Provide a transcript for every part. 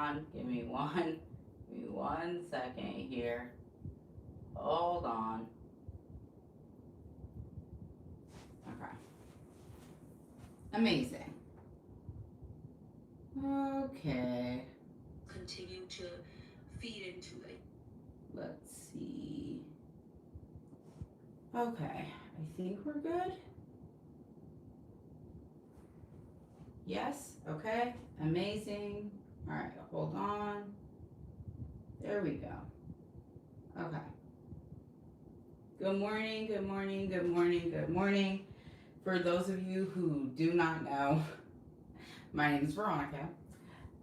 on. Give me 1 second here. Hold on. Okay. Amazing. Okay. Continue to feed into it. Let's see. Okay. I think we're good. Yes. Okay. Amazing. All right. Hold on. There we go. Okay. Good morning. Good morning. Good morning. Good morning. For those of you who do not know, my name is Veronica.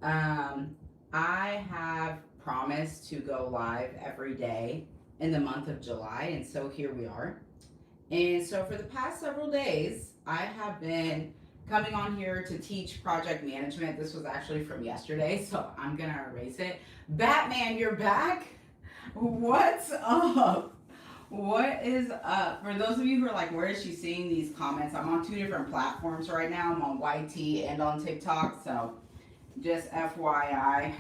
Um, I have promised to go live every day in the month of July, and so here we are. And so for the past several days, I have been coming on here to teach project management. This was actually from yesterday, so I'm gonna erase it. Batman, you're back? What's up? What is up? For those of you who are like, where is she seeing these comments? I'm on two different platforms right now. I'm on YT and on TikTok, so just FYI.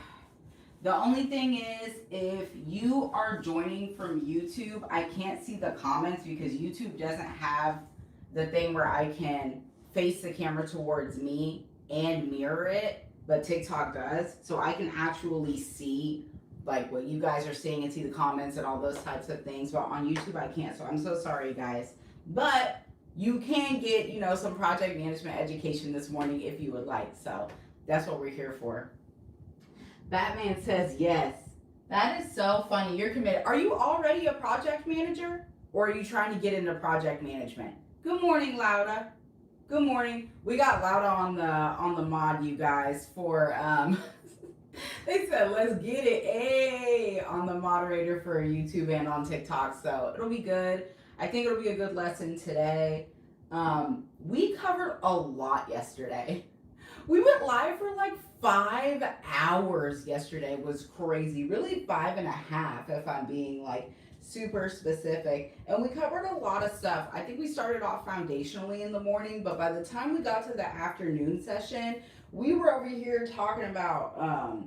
The only thing is, if you are joining from YouTube, I can't see the comments because YouTube doesn't have the thing where I can face the camera towards me and mirror it, but TikTok does. So I can actually see like what you guys are seeing and see the comments and all those types of things. But on YouTube, I can't. So I'm so sorry, guys. But you can get, some project management education this morning if you would like. So that's what we're here for. Batman says yes. That is so funny. You're committed. Are you already a project manager or are you trying to get into project management? Good morning, Lauda. Good morning. We got Lauda on the mod, you guys, for they said let's get it. Hey, on the moderator for YouTube and on TikTok. So it'll be good. I think it'll be a good lesson today. We covered a lot yesterday. We went live for like 5 hours yesterday. It was crazy. Really 5.5 if I'm being like super specific. And we covered a lot of stuff. I think we started off foundationally in the morning, but by the time we got to the afternoon session, we were over here talking about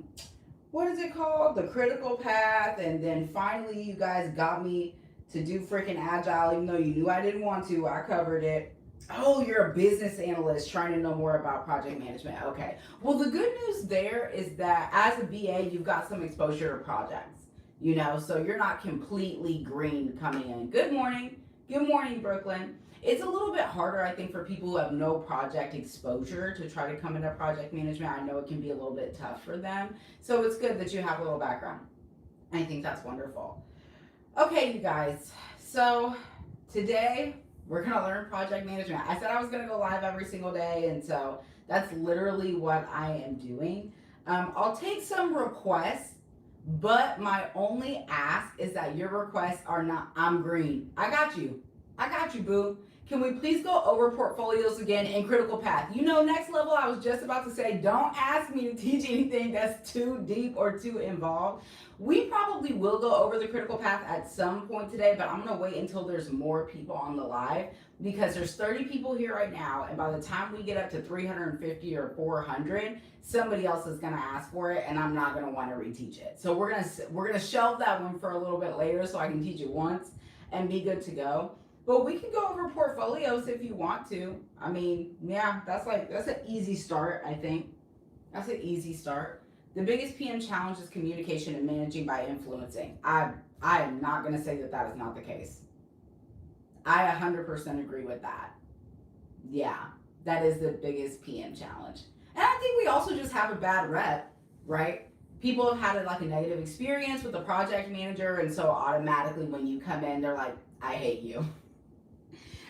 what is it called? The critical path. And then finally you guys got me to do freaking agile, even though you knew I didn't want to. I covered it. Oh, you're a business analyst trying to know more about project management. Okay. Well, the good news there is that as a BA, you've got some exposure to projects, so you're not completely green coming in. Good morning. Good morning, Brooklyn. It's a little bit harder, I think, for people who have no project exposure to try to come into project management. I know it can be a little bit tough for them. So it's good that you have a little background. I think that's wonderful. Okay, you guys. So today, we're going to learn project management. I said I was going to go live every single day, and so that's literally what I am doing. I'll take some requests, but my only ask is that your requests are not, I'm green. I got you, boo. Can we please go over portfolios again in critical path? Next level, I was just about to say, don't ask me to teach anything that's too deep or too involved. We probably will go over the critical path at some point today, but I'm going to wait until there's more people on the live because there's 30 people here right now, and by the time we get up to 350 or 400, somebody else is going to ask for it, and I'm not going to want to reteach it. So we're going to shelve that one for a little bit later so I can teach it once and be good to go. But we can go over portfolios if you want to. I mean, yeah, that's an easy start, I think. That's an easy start. The biggest PM challenge is communication and managing by influencing. I am not going to say that is not the case. I 100% agree with that. Yeah, that is the biggest PM challenge. And I think we also just have a bad rep, right? People have had a negative experience with the project manager, and so automatically when you come in, they're like, I hate you.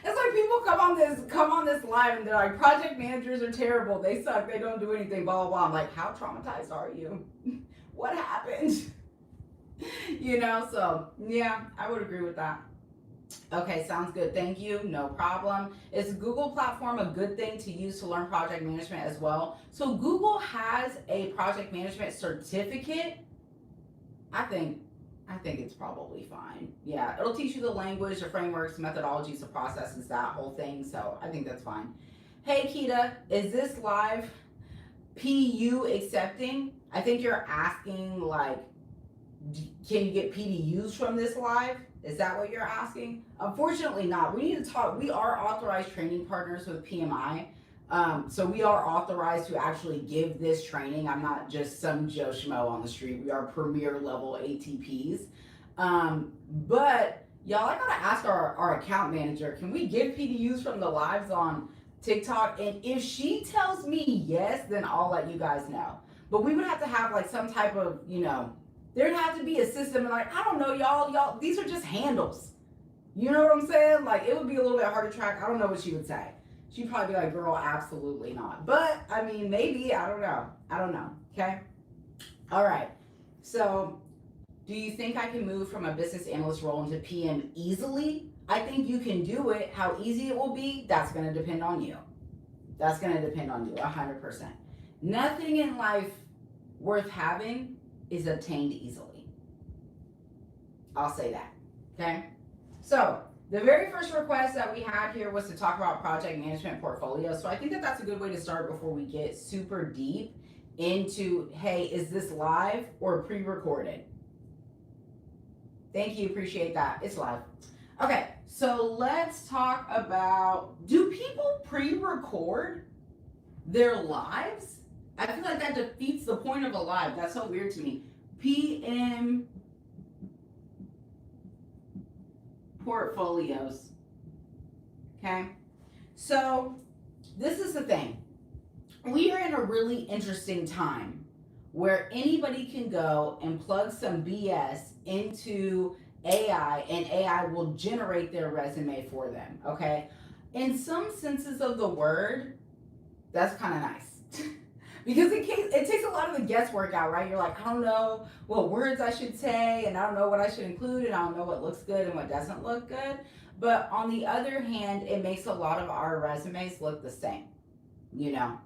It's like people come on this live and they're like, project managers are terrible. They suck. They don't do anything, blah, blah, blah. I'm like, how traumatized are you? What happened? So yeah, I would agree with that. Okay, sounds good. Thank you. No problem. Is Google platform a good thing to use to learn project management as well? So Google has a project management certificate. I think it's probably fine. Yeah, it'll teach you the language, the frameworks, methodologies, the processes, that whole thing. So I think that's fine. Hey, Kita, is this live PU accepting? I think you're asking like, can you get PDUs from this live? Is that what you're asking? Unfortunately not. We need to talk. We are authorized training partners with PMI. So we are authorized to actually give this training. I'm not just some Joe Schmo on the street. We are premier level ATPs. But y'all, I gotta ask our account manager, can we give PDUs from the lives on TikTok? And if she tells me yes, then I'll let you guys know. But we would have to have like some type of, there'd have to be a system, and like, I don't know, y'all, these are just handles. You know what I'm saying? Like, it would be a little bit hard to track. I don't know what she would say. She'd probably be like, girl, absolutely not. But, I mean, maybe, I don't know, okay? All right, so do you think I can move from a business analyst role into PM easily? I think you can do it. How easy it will be, that's gonna depend on you. That's gonna depend on you, 100%. Nothing in life worth having is obtained easily. I'll say that, okay? So, the very first request that we had here was to talk about project management portfolio. So I think that that's a good way to start before we get super deep into, hey, is this live or pre-recorded? Thank you, appreciate that. It's live. Okay, so let's talk about, do people pre-record their lives? I feel like that defeats the point of a live. That's so weird to me. PM portfolios. Okay, so this is the thing. We are in a really interesting time where anybody can go and plug some BS into AI and AI will generate their resume for them. Okay, in some senses of the word, that's kind of nice. Because it takes a lot of the guesswork out, right? You're like, I don't know what words I should say, and I don't know what I should include, and I don't know what looks good and what doesn't look good. But on the other hand, it makes a lot of our resumes look the same,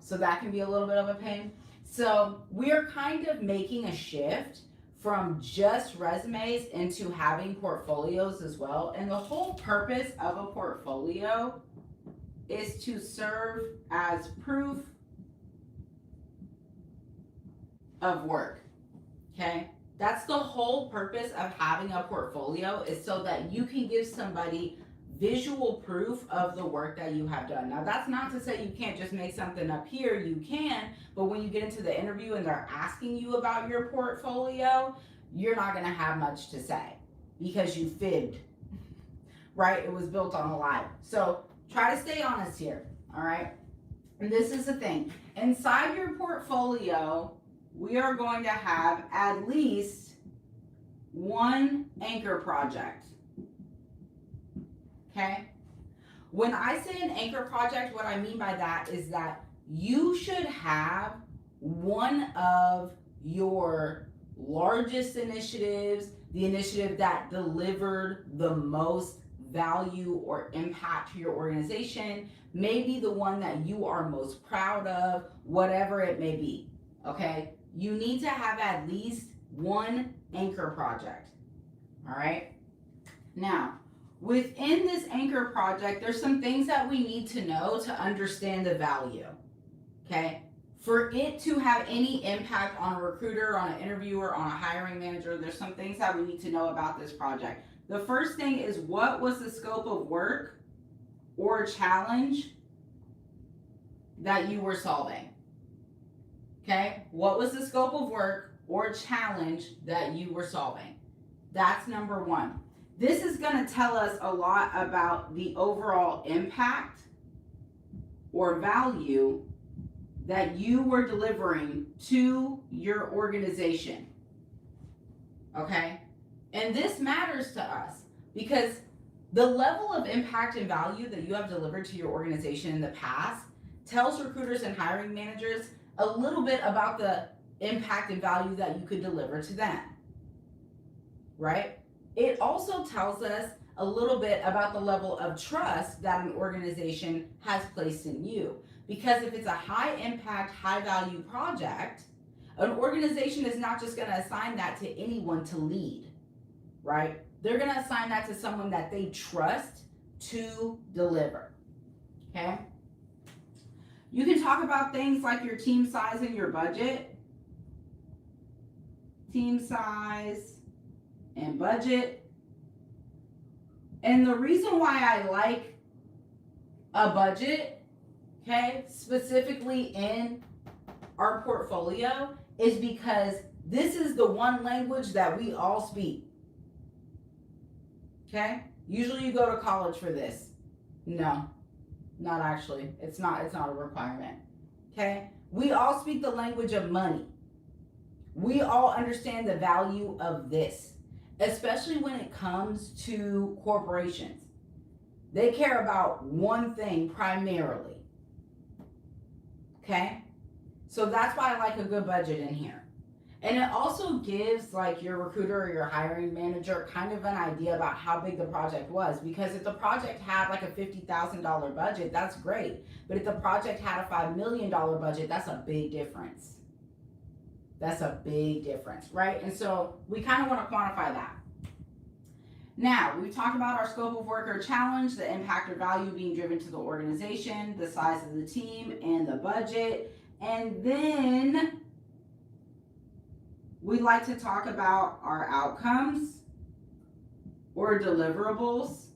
So that can be a little bit of a pain. So we're kind of making a shift from just resumes into having portfolios as well. And the whole purpose of a portfolio is to serve as proof of work. Okay, that's the whole purpose of having a portfolio, is so that you can give somebody visual proof of the work that you have done. Now, that's not to say you can't just make something up here. You can, but when you get into the interview and they're asking you about your portfolio, you're not going to have much to say because you fibbed, right? It was built on a lie. So try to stay honest here, all right? And this is the thing. Inside your portfolio, we are going to have at least one anchor project. Okay? When I say an anchor project, what I mean by that is that you should have one of your largest initiatives, the initiative that delivered the most value or impact to your organization, maybe the one that you are most proud of, whatever it may be. Okay? You need to have at least one anchor project. All right? Now, within this anchor project, there's some things that we need to know to understand the value. Okay? For it to have any impact on a recruiter, on an interviewer, on a hiring manager, there's some things that we need to know about this project. The first thing is, what was the scope of work or challenge that you were solving? Okay, what was the scope of work or challenge that you were solving? That's number one. This is going to tell us a lot about the overall impact or value that you were delivering to your organization. Okay, and this matters to us because the level of impact and value that you have delivered to your organization in the past tells recruiters and hiring managers a little bit about the impact and value that you could deliver to them, right? It also tells us a little bit about the level of trust that an organization has placed in you. Because if it's a high impact, high value project, an organization is not just going to assign that to anyone to lead, right? They're going to assign that to someone that they trust to deliver, okay? You can talk about things like your team size and your budget. team size, and budget. And the reason why I like a budget, okay, specifically in our portfolio, is because this is the one language that we all speak. Okay? Usually you go to college for this. No, not actually. It's not a requirement. Okay? We all speak the language of money. We all understand the value of this, especially when it comes to corporations. They care about one thing primarily. Okay? So that's why I like a good budget in here. And it also gives like your recruiter or your hiring manager kind of an idea about how big the project was. Because if the project had like a $50,000 budget, that's great. But if the project had a $5 million budget, that's a big difference. That's a big difference, right? And so we kind of want to quantify that. Now, we've talked about our scope of work or challenge, the impact or value being driven to the organization, the size of the team, and the budget. And then we like to talk about our outcomes or deliverables.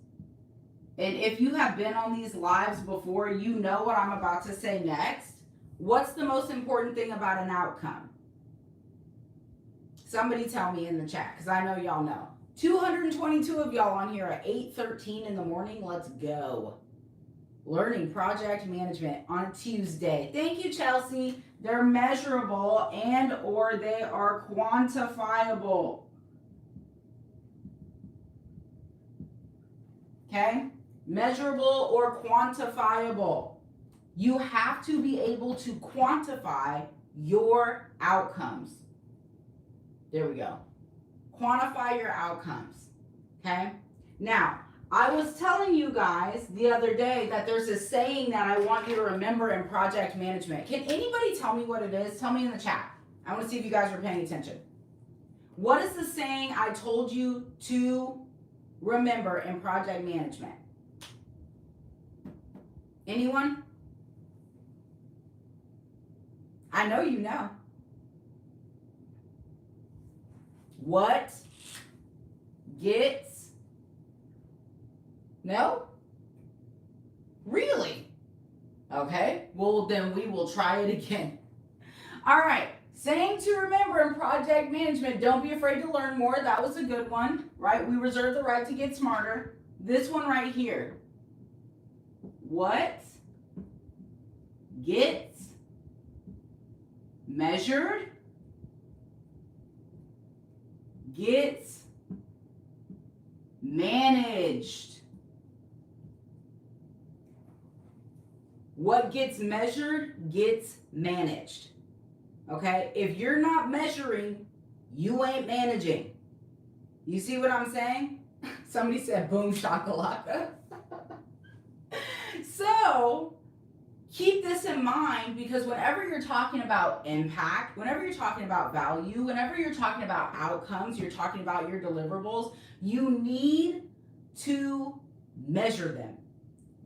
And if you have been on these lives before, you know what I'm about to say next. What's the most important thing about an outcome? Somebody tell me in the chat, because I know y'all know. 222 of y'all on here at 8:13 in the morning. Let's go. Learning project management on Tuesday. Thank you, Chelsea. They're measurable and or they are quantifiable. Okay? Measurable or quantifiable. You have to be able to quantify your outcomes. There we go. Quantify your outcomes. Okay? Now, I was telling you guys the other day that there's a saying that I want you to remember in project management. Can anybody tell me what it is? Tell me in the chat. I want to see if you guys are paying attention. What is the saying I told you to remember in project management? Anyone? I know you know. What gets... No? Really? Okay, well then we will try it again. All right, saying to remember in project management, don't be afraid to learn more. That was a good one, right? We reserve the right to get smarter. This one right here. What gets measured gets managed. What gets measured gets managed. Okay? If you're not measuring, you ain't managing. You see what I'm saying? Somebody said boom shakalaka. So, keep this in mind, because whenever you're talking about impact, whenever you're talking about value, whenever you're talking about outcomes, you're talking about your deliverables, you need to measure them.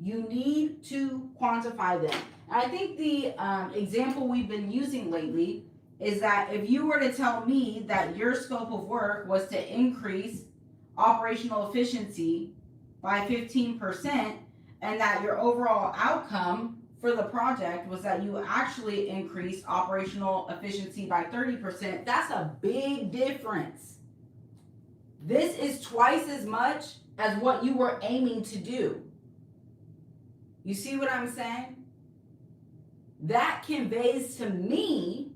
You need to quantify them. And I think the example we've been using lately is that if you were to tell me that your scope of work was to increase operational efficiency by 15% and that your overall outcome for the project was that you actually increased operational efficiency by 30%, that's a big difference. This is twice as much as what you were aiming to do. You see what I'm saying? That conveys to me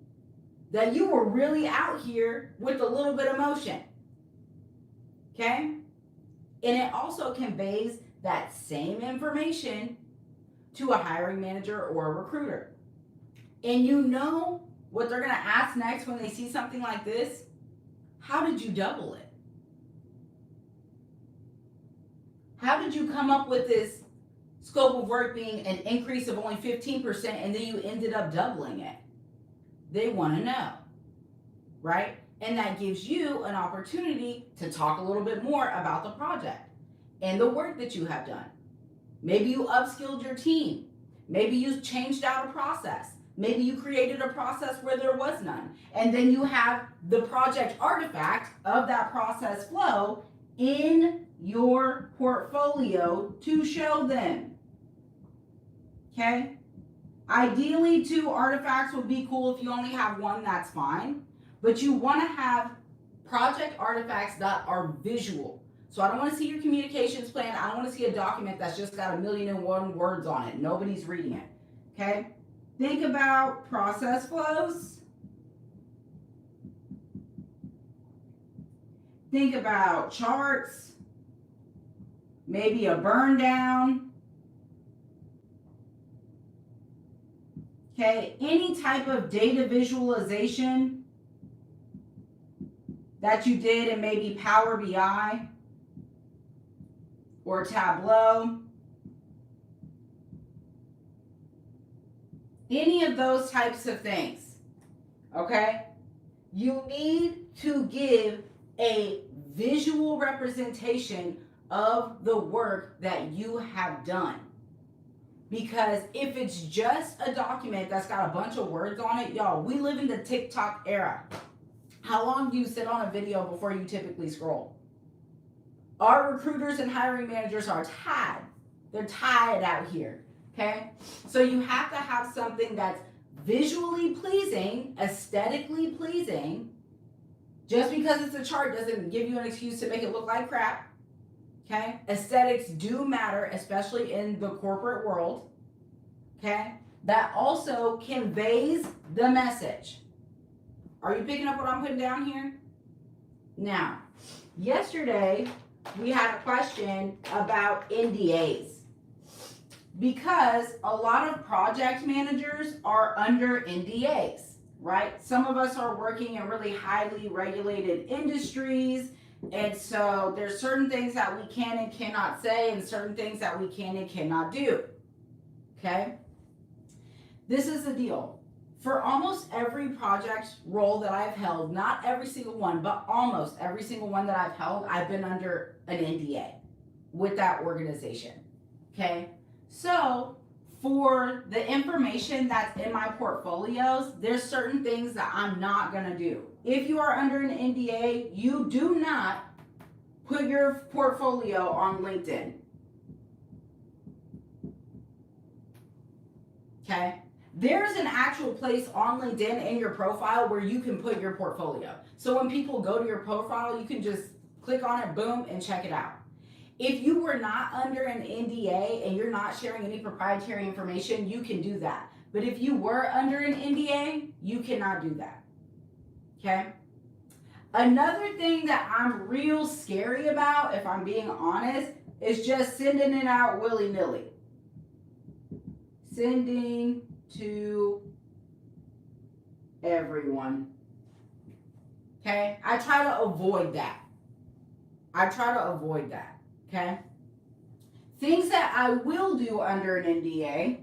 that you were really out here with a little bit of motion. Okay? And it also conveys that same information to a hiring manager or a recruiter. And you know what they're going to ask next when they see something like this? How did you double it? How did you come up with this scope of work being an increase of only 15% and then you ended up doubling it? They want to know, right? And that gives you an opportunity to talk a little bit more about the project and the work that you have done. Maybe you upskilled your team. Maybe you changed out a process. Maybe you created a process where there was none. And then you have the project artifact of that process flow in your portfolio to show them. Okay? Ideally, 2 artifacts would be cool. If you only have 1, that's fine. But you want to have project artifacts that are visual. So I don't want to see your communications plan. I don't want to see a document that's just got 1,000,001 words on it. Nobody's reading it. Okay? Think about process flows. Think about charts. Maybe a burn down. Okay, any type of data visualization that you did in maybe Power BI or Tableau. Any of those types of things, okay? You need to give a visual representation of the work that you have done. Because if it's just a document that's got a bunch of words on it, y'all, we live in the TikTok era. How long do you sit on a video before you typically scroll? Our recruiters and hiring managers are tired. They're tired out here, okay? So you have to have something that's visually pleasing, aesthetically pleasing. Just because it's a chart doesn't give you an excuse to make it look like crap. Okay? Aesthetics do matter, especially in the corporate world. Okay? That also conveys the message. Are you picking up what I'm putting down here? Now, yesterday we had a question about NDAs. Because a lot of project managers are under NDAs, right? Some of us are working in really highly regulated industries. And so there's certain things that we can and cannot say and certain things that we can and cannot do. Okay? This is the deal. For almost every project role that I've held, not every single one, but almost every single one that I've held, I've been under an NDA with that organization. Okay? So for the information that's in my portfolios, there's certain things that I'm not going to do. If you are under an NDA, you do not put your portfolio on LinkedIn. Okay? There's an actual place on LinkedIn in your profile where you can put your portfolio. So when people go to your profile, you can just click on it, boom, and check it out. If you were not under an NDA and you're not sharing any proprietary information, you can do that. But if you were under an NDA, you cannot do that. Okay? Another thing that I'm real scary about, if I'm being honest, is just sending it out willy-nilly. Sending to everyone. Okay? I try to avoid that. Okay? Things that I will do under an NDA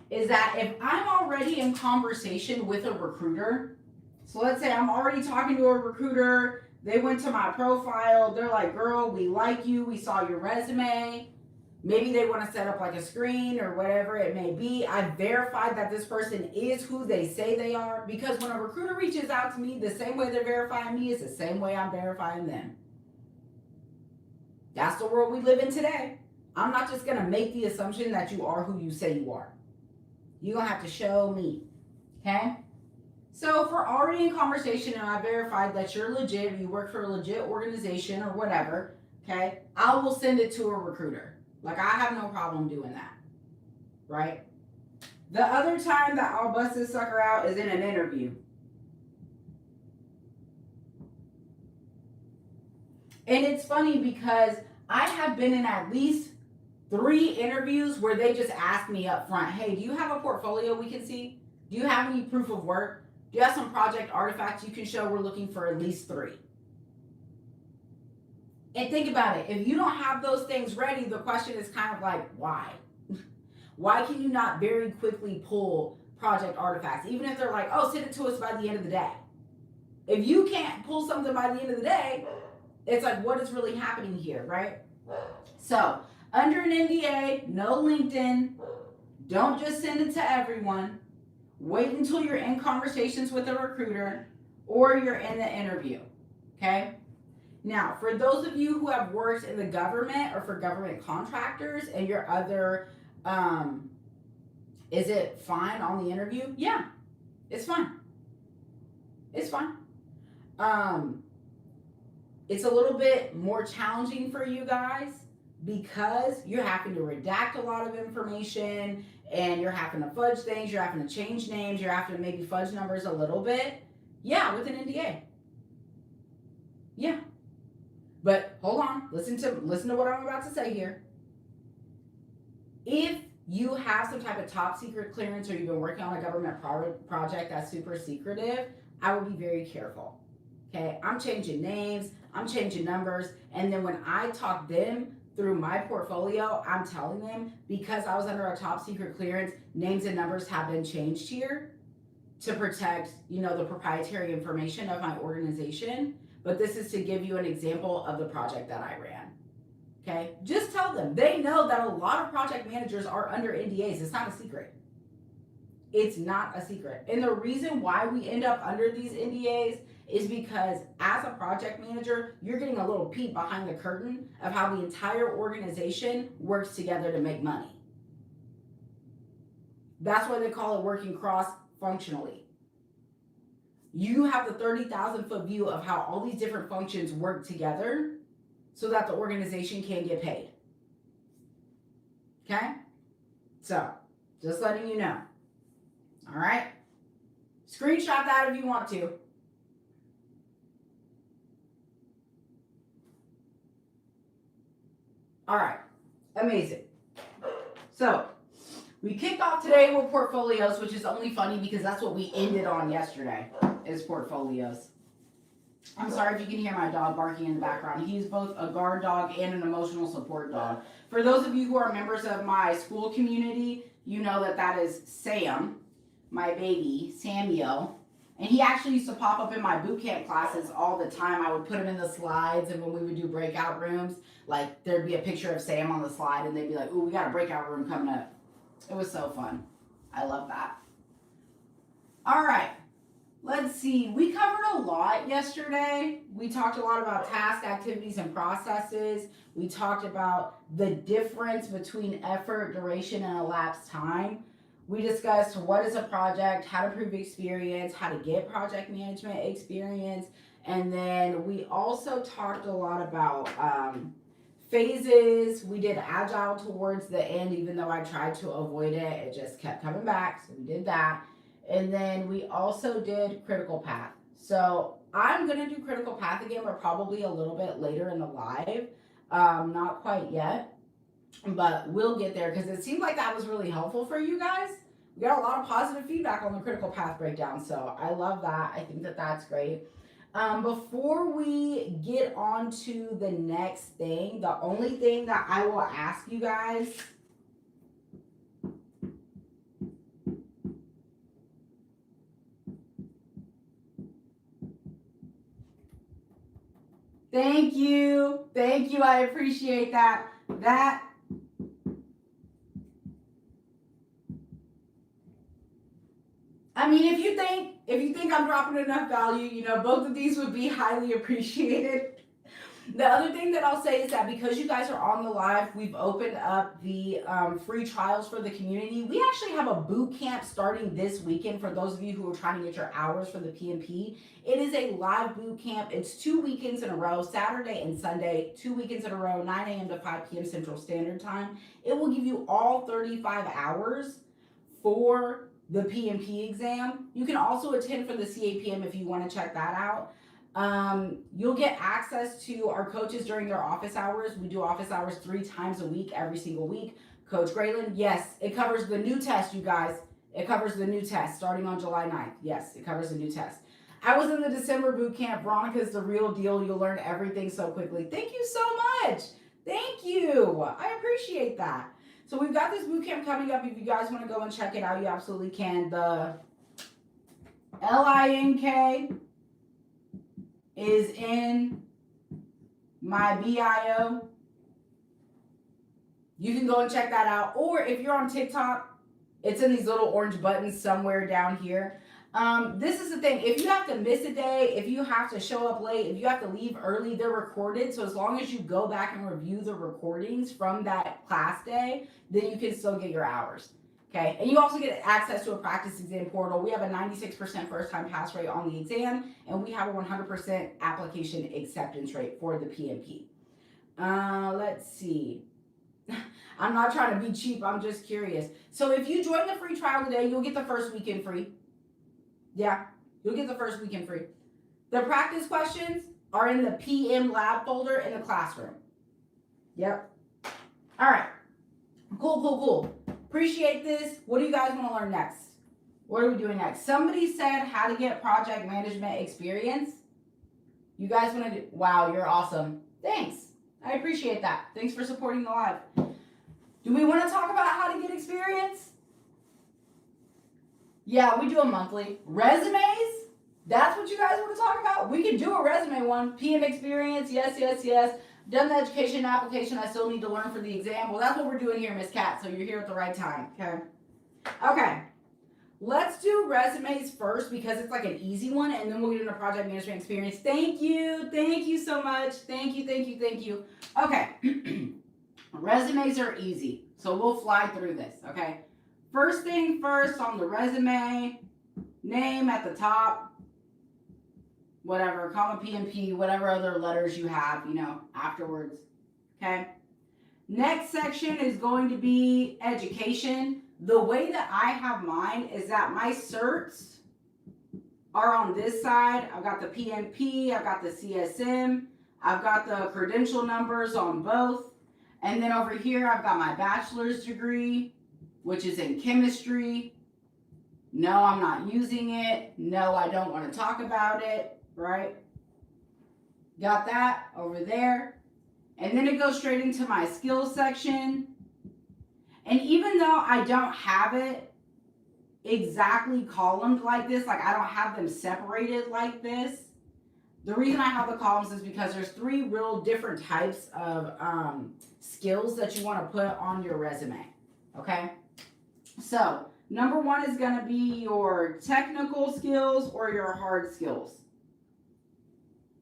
is that if I'm already in conversation with a recruiter, so let's say I'm already talking to a recruiter, they went to my profile, they're like, girl, we like you, we saw your resume. Maybe they want to set up like a screen or whatever it may be. I've verified that this person is who they say they are, because when a recruiter reaches out to me, the same way they're verifying me is the same way I'm verifying them. That's the world we live in today. I'm not just going to make the assumption that you are who you say you are. You're going to have to show me. Okay? So if we're already in conversation and I verified that you're legit, you work for a legit organization or whatever, okay, I will send it to a recruiter. Like, I have no problem doing that, right? The other time that I'll bust this sucker out is in an interview. And it's funny because I have been in at least 3 interviews where they just asked me up front, hey, do you have a portfolio we can see? Do you have any proof of work? Do you have some project artifacts you can show? We're looking for at least 3. And think about it. If you don't have those things ready, the question is kind of like, why? Why can you not very quickly pull project artifacts? Even if they're like, oh, send it to us by the end of the day. If you can't pull something by the end of the day, it's like, what is really happening here, right? So, under an NDA, no LinkedIn, Don't just send it to everyone. Wait until you're in conversations with a recruiter or you're in the interview. Okay? Now, for those of you who have worked in the government or for government contractors and your other, is it fine on the interview? Yeah, it's fine. It's fine. It's a little bit more challenging for you guys because you're having to redact a lot of information and you're having to fudge things, you're having to change names, you're having to maybe fudge numbers a little bit. Yeah, with an NDA. Yeah. But hold on, listen to what I'm about to say here. If you have some type of top secret clearance or you've been working on a government project that's super secretive, I would be very careful. Okay, I'm changing names, I'm changing numbers, and then when I talk them through my portfolio, I'm telling them because I was under a top secret clearance, names and numbers have been changed here to protect, the proprietary information of my organization. But this is to give you an example of the project that I ran. Okay, just tell them. They know that a lot of project managers are under NDAs. It's not a secret. It's not a secret. And the reason why we end up under these NDAs is because as a project manager, you're getting a little peek behind the curtain of how the entire organization works together to make money. That's why they call it working cross-functionally. You have the 30,000 foot view of how all these different functions work together so that the organization can get paid. Okay? So, just letting you know. All right? Screenshot that if you want to. All right. Amazing. So, we kicked off today with portfolios, which is only funny because that's what we ended on yesterday, is portfolios. I'm sorry if you can hear my dog barking in the background. He's both a guard dog and an emotional support dog. For those of you who are members of my school community, you know that is Sam, my baby, Samuel. And he actually used to pop up in my boot camp classes all the time. I would put him in the slides, and when we would do breakout rooms, like there'd be a picture of Sam on the slide, and they'd be like, ooh, we got a breakout room coming up. It was so fun. I love that. All right. Let's see. We covered a lot yesterday. We talked a lot about task, activities, and processes. We talked about the difference between effort, duration, and elapsed time. We discussed what is a project, how to prove experience, how to get project management experience. And then we also talked a lot about phases. We did agile towards the end, even though I tried to avoid it. It just kept coming back. So we did that. And then we also did critical path. So I'm going to do critical path again, but probably a little bit later in the live. Not quite yet, but we'll get there because it seemed like that was really helpful for you guys. We got a lot of positive feedback on the critical path breakdown. So I love that. I think that that's great. Before we get on to the next thing, the only thing that I will ask you guys Thank you. I appreciate that. I mean, if you think I'm dropping enough value, both of these would be highly appreciated. The other thing that I'll say is that because you guys are on the live, we've opened up the free trials for the community. We actually have a boot camp starting this weekend for those of you who are trying to get your hours for the PMP. It is a live boot camp. It's 2 weekends in a row, Saturday and Sunday, 2 weekends in a row, 9 a.m. to 5 p.m. Central Standard Time. It will give you all 35 hours for the PMP exam. You can also attend for the CAPM if you want to check that out. You'll get access to our coaches during their office hours. We do office hours 3 times a week, every single week. Coach Graylin, yes, it covers the new test, you guys. It covers the new test starting on July 9th. Yes, it covers the new test. I was in the December boot camp. Veronica's the real deal. You'll learn everything so quickly. Thank you so much. Thank you. I appreciate that. So we've got this boot camp coming up. If you guys want to go and check it out, you absolutely can. The LINK is in my bio. You can go and check that out. Or if you're on TikTok, It's in these little orange buttons somewhere down here. This is the thing. If you have to miss a day, if you have to show up late, if you have to leave early, they're recorded. So as long as you go back and review the recordings from that class day, then you can still get your hours. Okay, and you also get access to a practice exam portal. We have a 96% first-time pass rate on the exam, and we have a 100% application acceptance rate for the PMP. Let's see. I'm not trying to be cheap. I'm just curious. So if you join the free trial today, you'll get the first weekend free. Yeah, you'll get the first weekend free. The practice questions are in the PM lab folder in the classroom. Yep. All right. Cool. Appreciate this. What do you guys want to learn next? What are we doing next? Somebody said how to get project management experience. You guys want to do? Wow, you're awesome. Thanks. I appreciate that. Thanks for supporting the live. Do we want to talk about how to get experience? Yeah, we do a monthly. Resumes? That's what you guys want to talk about? We can do a resume one. PM experience, yes. Done the education application, I still need to learn for the exam. Well, that's what we're doing here, Miss Cat, so you're here at the right time, okay? Let's do resumes first because it's like an easy one, and then we'll get into project management experience. Thank you so much. Thank you. Okay, resumes are easy, so we'll fly through this, okay? First thing first on the resume, name at the top, whatever, comma PMP, whatever other letters you have, afterwards, okay? Next section is going to be education. The way that I have mine is that my certs are on this side. I've got the PMP, I've got the CSM, I've got the credential numbers on both. And then over here, I've got my bachelor's degree, which is in chemistry. No, I'm not using it. No, I don't want to talk about it, right? Got that over there. And then it goes straight into my skills section. And even though I don't have it exactly columned like this, like I don't have them separated like this, the reason I have the columns is because there's 3 real different types of skills that you want to put on your resume, okay? So, number 1 is going to be your technical skills or your hard skills,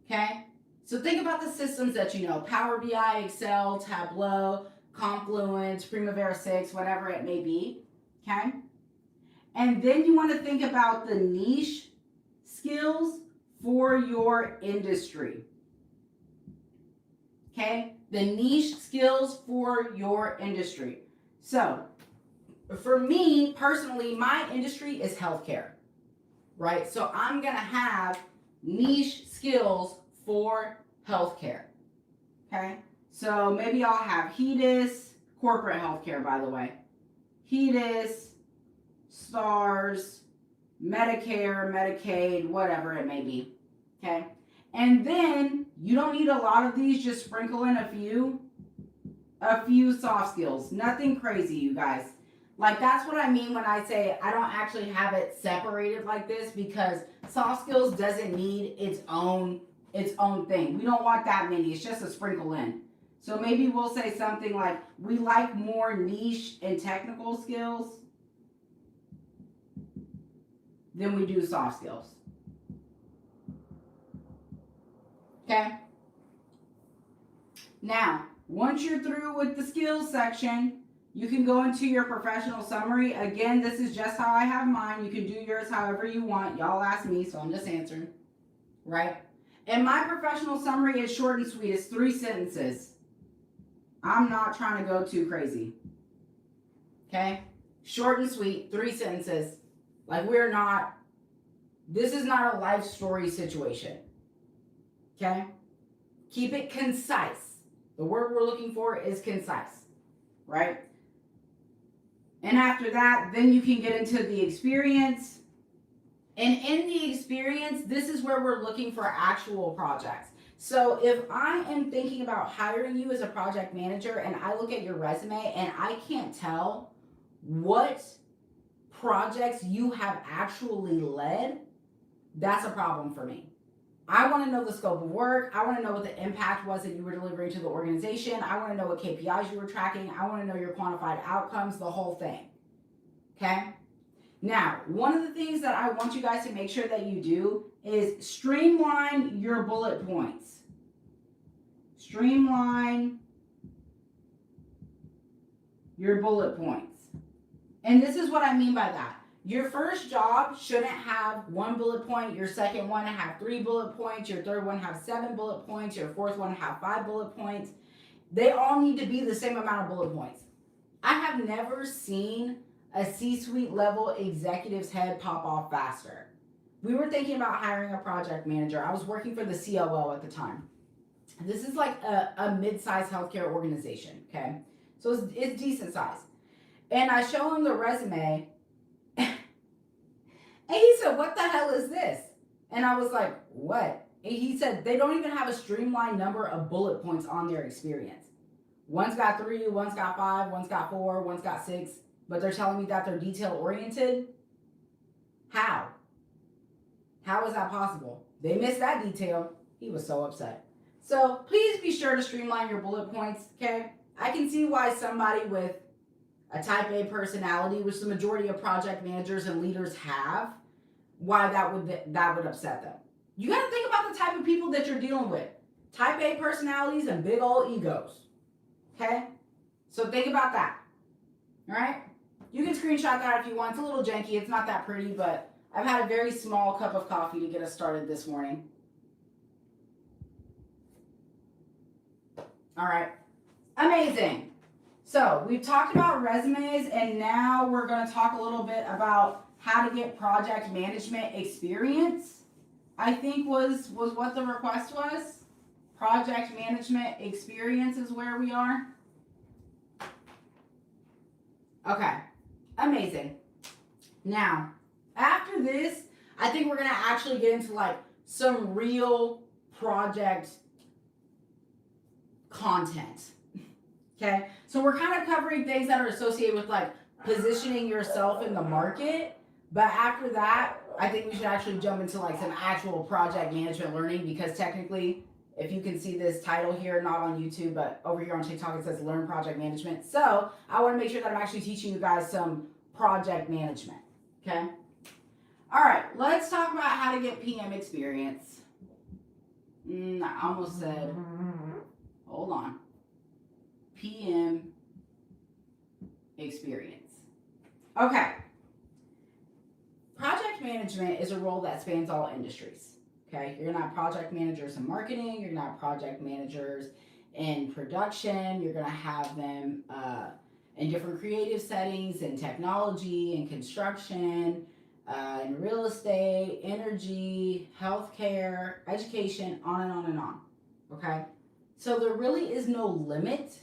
okay? So think about the systems that you know, Power BI, Excel, Tableau, Confluence, Primavera 6, whatever it may be, okay? And then you want to think about the niche skills for your industry, okay? The niche skills for your industry. So, for me, personally, my industry is healthcare, right? So I'm going to have niche skills for healthcare, okay? So maybe I'll have HEDIS, corporate healthcare, by the way. HEDIS, STARS, Medicare, Medicaid, whatever it may be, okay? And then you don't need a lot of these, just sprinkle in a few soft skills. Nothing crazy, you guys. Like, that's what I mean when I say I don't actually have it separated like this, because soft skills doesn't need its own thing. We don't want that many. It's just a sprinkle in. So maybe we'll say something like, we like more niche and technical skills than we do soft skills. Okay? Now, once you're through with the skills section, you can go into your professional summary. Again, this is just how I have mine. You can do yours however you want. Y'all asked me, so I'm just answering. Right? And my professional summary is short and sweet. It's 3 sentences. I'm not trying to go too crazy. Okay? Short and sweet, 3 sentences. Like, this is not a life story situation. Okay? Keep it concise. The word we're looking for is concise. Right? And after that, then you can get into the experience. And in the experience, this is where we're looking for actual projects. So if I am thinking about hiring you as a project manager and I look at your resume and I can't tell what projects you have actually led, that's a problem for me. I want to know the scope of work. I want to know what the impact was that you were delivering to the organization. I want to know what KPIs you were tracking. I want to know your quantified outcomes, the whole thing. Okay? Now, one of the things that I want you guys to make sure that you do is streamline your bullet points. Streamline your bullet points. And this is what I mean by that. Your first job shouldn't have one bullet point, your second one have 3 bullet points, your third one have 7 bullet points, your fourth one have 5 bullet points. They all need to be the same amount of bullet points. I have never seen a C-suite level executive's head pop off faster. We were thinking about hiring a project manager. I was working for the COO at the time. This is like a mid-sized healthcare organization, okay? So it's decent size. And I show him the resume, and he said, "What the hell is this?" And I was like, "What?" And he said, "They don't even have a streamlined number of bullet points on their experience. One's got 3, one's got 5, one's got 4, one's got 6, but they're telling me that they're detail-oriented? How? How is that possible? They missed that detail." He was so upset. So please be sure to streamline your bullet points, okay? I can see why somebody with a type A personality, which the majority of project managers and leaders have, why that would upset them. You got to think about the type of people that you're dealing with. Type A personalities and big old egos. Okay? So think about that. All right? You can screenshot that if you want. It's a little janky. It's not that pretty, but I've had a very small cup of coffee to get us started this morning. All right. Amazing. So we've talked about resumes, and now we're going to talk a little bit about how to get project management experience. I think was what the request was. Project management experience is where we are. Okay, amazing. Now, after this, I think we're going to actually get into like some real project content. Okay, so we're kind of covering things that are associated with like positioning yourself in the market. But after that, I think we should actually jump into like some actual project management learning, because technically, if you can see this title here, not on YouTube, but over here on TikTok, it says Learn Project Management. So I want to make sure that I'm actually teaching you guys some project management. Okay. All right, let's talk about how to get PM experience. I almost said, hold on. PM experience. Okay. Project management is a role that spans all industries. Okay. You're going to have project managers in marketing. You're going to have project managers in production. You're going to have them in different creative settings, in technology, in construction, in real estate, energy, healthcare, education, on and on and on. Okay. So there really is no limit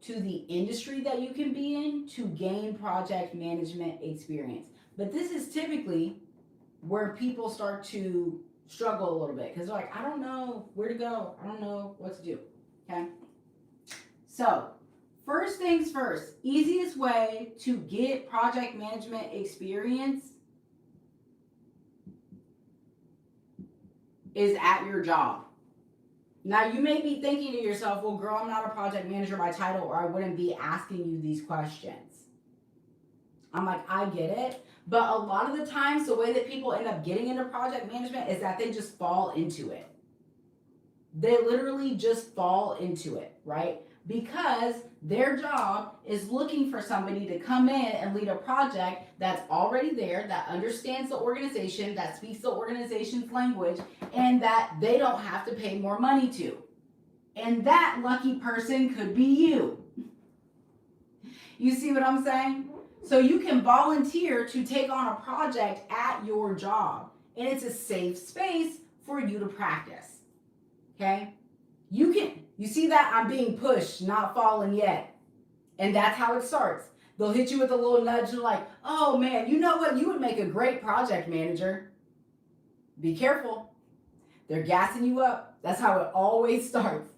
to the industry that you can be in to gain project management experience. But this is typically where people start to struggle a little bit, because they're like, I don't know where to go. I don't know what to do. Okay. So first things first, easiest way to get project management experience is at your job. Now, you may be thinking to yourself, well, girl, I'm not a project manager by title, or I wouldn't be asking you these questions. I'm like, I get it. But a lot of the times, the way that people end up getting into project management is that they just fall into it. They literally just fall into it, right? Because their job is looking for somebody to come in and lead a project that's already there, that understands the organization, that speaks the organization's language, and that they don't have to pay more money to. And that lucky person could be you. You see what I'm saying? So you can volunteer to take on a project at your job, and it's a safe space for you to practice. Okay? You see that? I'm being pushed, not falling yet. And that's how it starts. They'll hit you with a little nudge and like, oh man, you know what? You would make a great project manager. Be careful. They're gassing you up. That's how it always starts.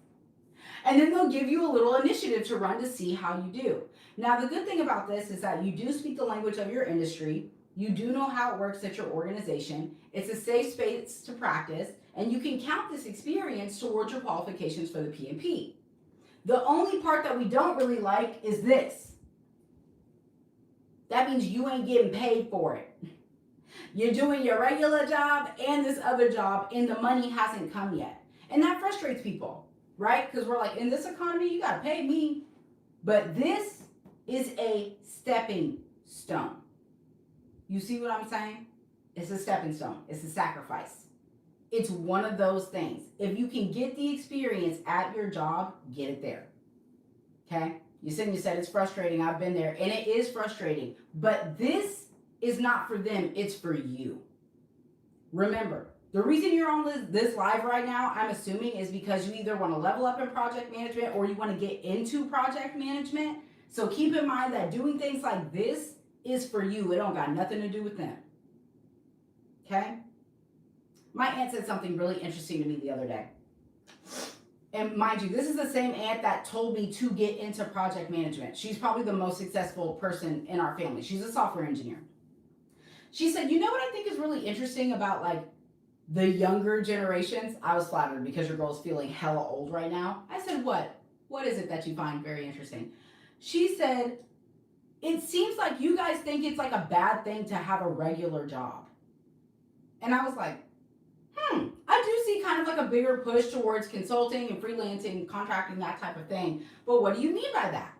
And then they'll give you a little initiative to run to see how you do. Now, the good thing about this is that you do speak the language of your industry. You do know how it works at your organization. It's a safe space to practice, and you can count this experience towards your qualifications for the PMP. The only part that we don't really like is this. That means you ain't getting paid for it. You're doing your regular job and this other job, and the money hasn't come yet. And that frustrates people, right? Because we're like, in this economy, you got to pay me. But this is a stepping stone. You see what I'm saying? It's a stepping stone. It's a sacrifice. It's one of those things. If you can get the experience at your job, get it there. Okay? You said it's frustrating. I've been there, and it is frustrating. But this is not for them. It's for you. Remember, the reason you're on this live right now, I'm assuming, is because you either want to level up in project management or you want to get into project management. So keep in mind that doing things like this is for you. It don't got nothing to do with them. Okay? My aunt said something really interesting to me the other day. And mind you, this is the same aunt that told me to get into project management. She's probably the most successful person in our family. She's a software engineer. She said, you know what I think is really interesting about like the younger generations? I was flattered because your girl's feeling hella old right now. I said, what? What is it that you find very interesting? She said, it seems like you guys think it's like a bad thing to have a regular job. And I was like, I do see kind of like a bigger push towards consulting and freelancing, contracting, that type of thing. But what do you mean by that?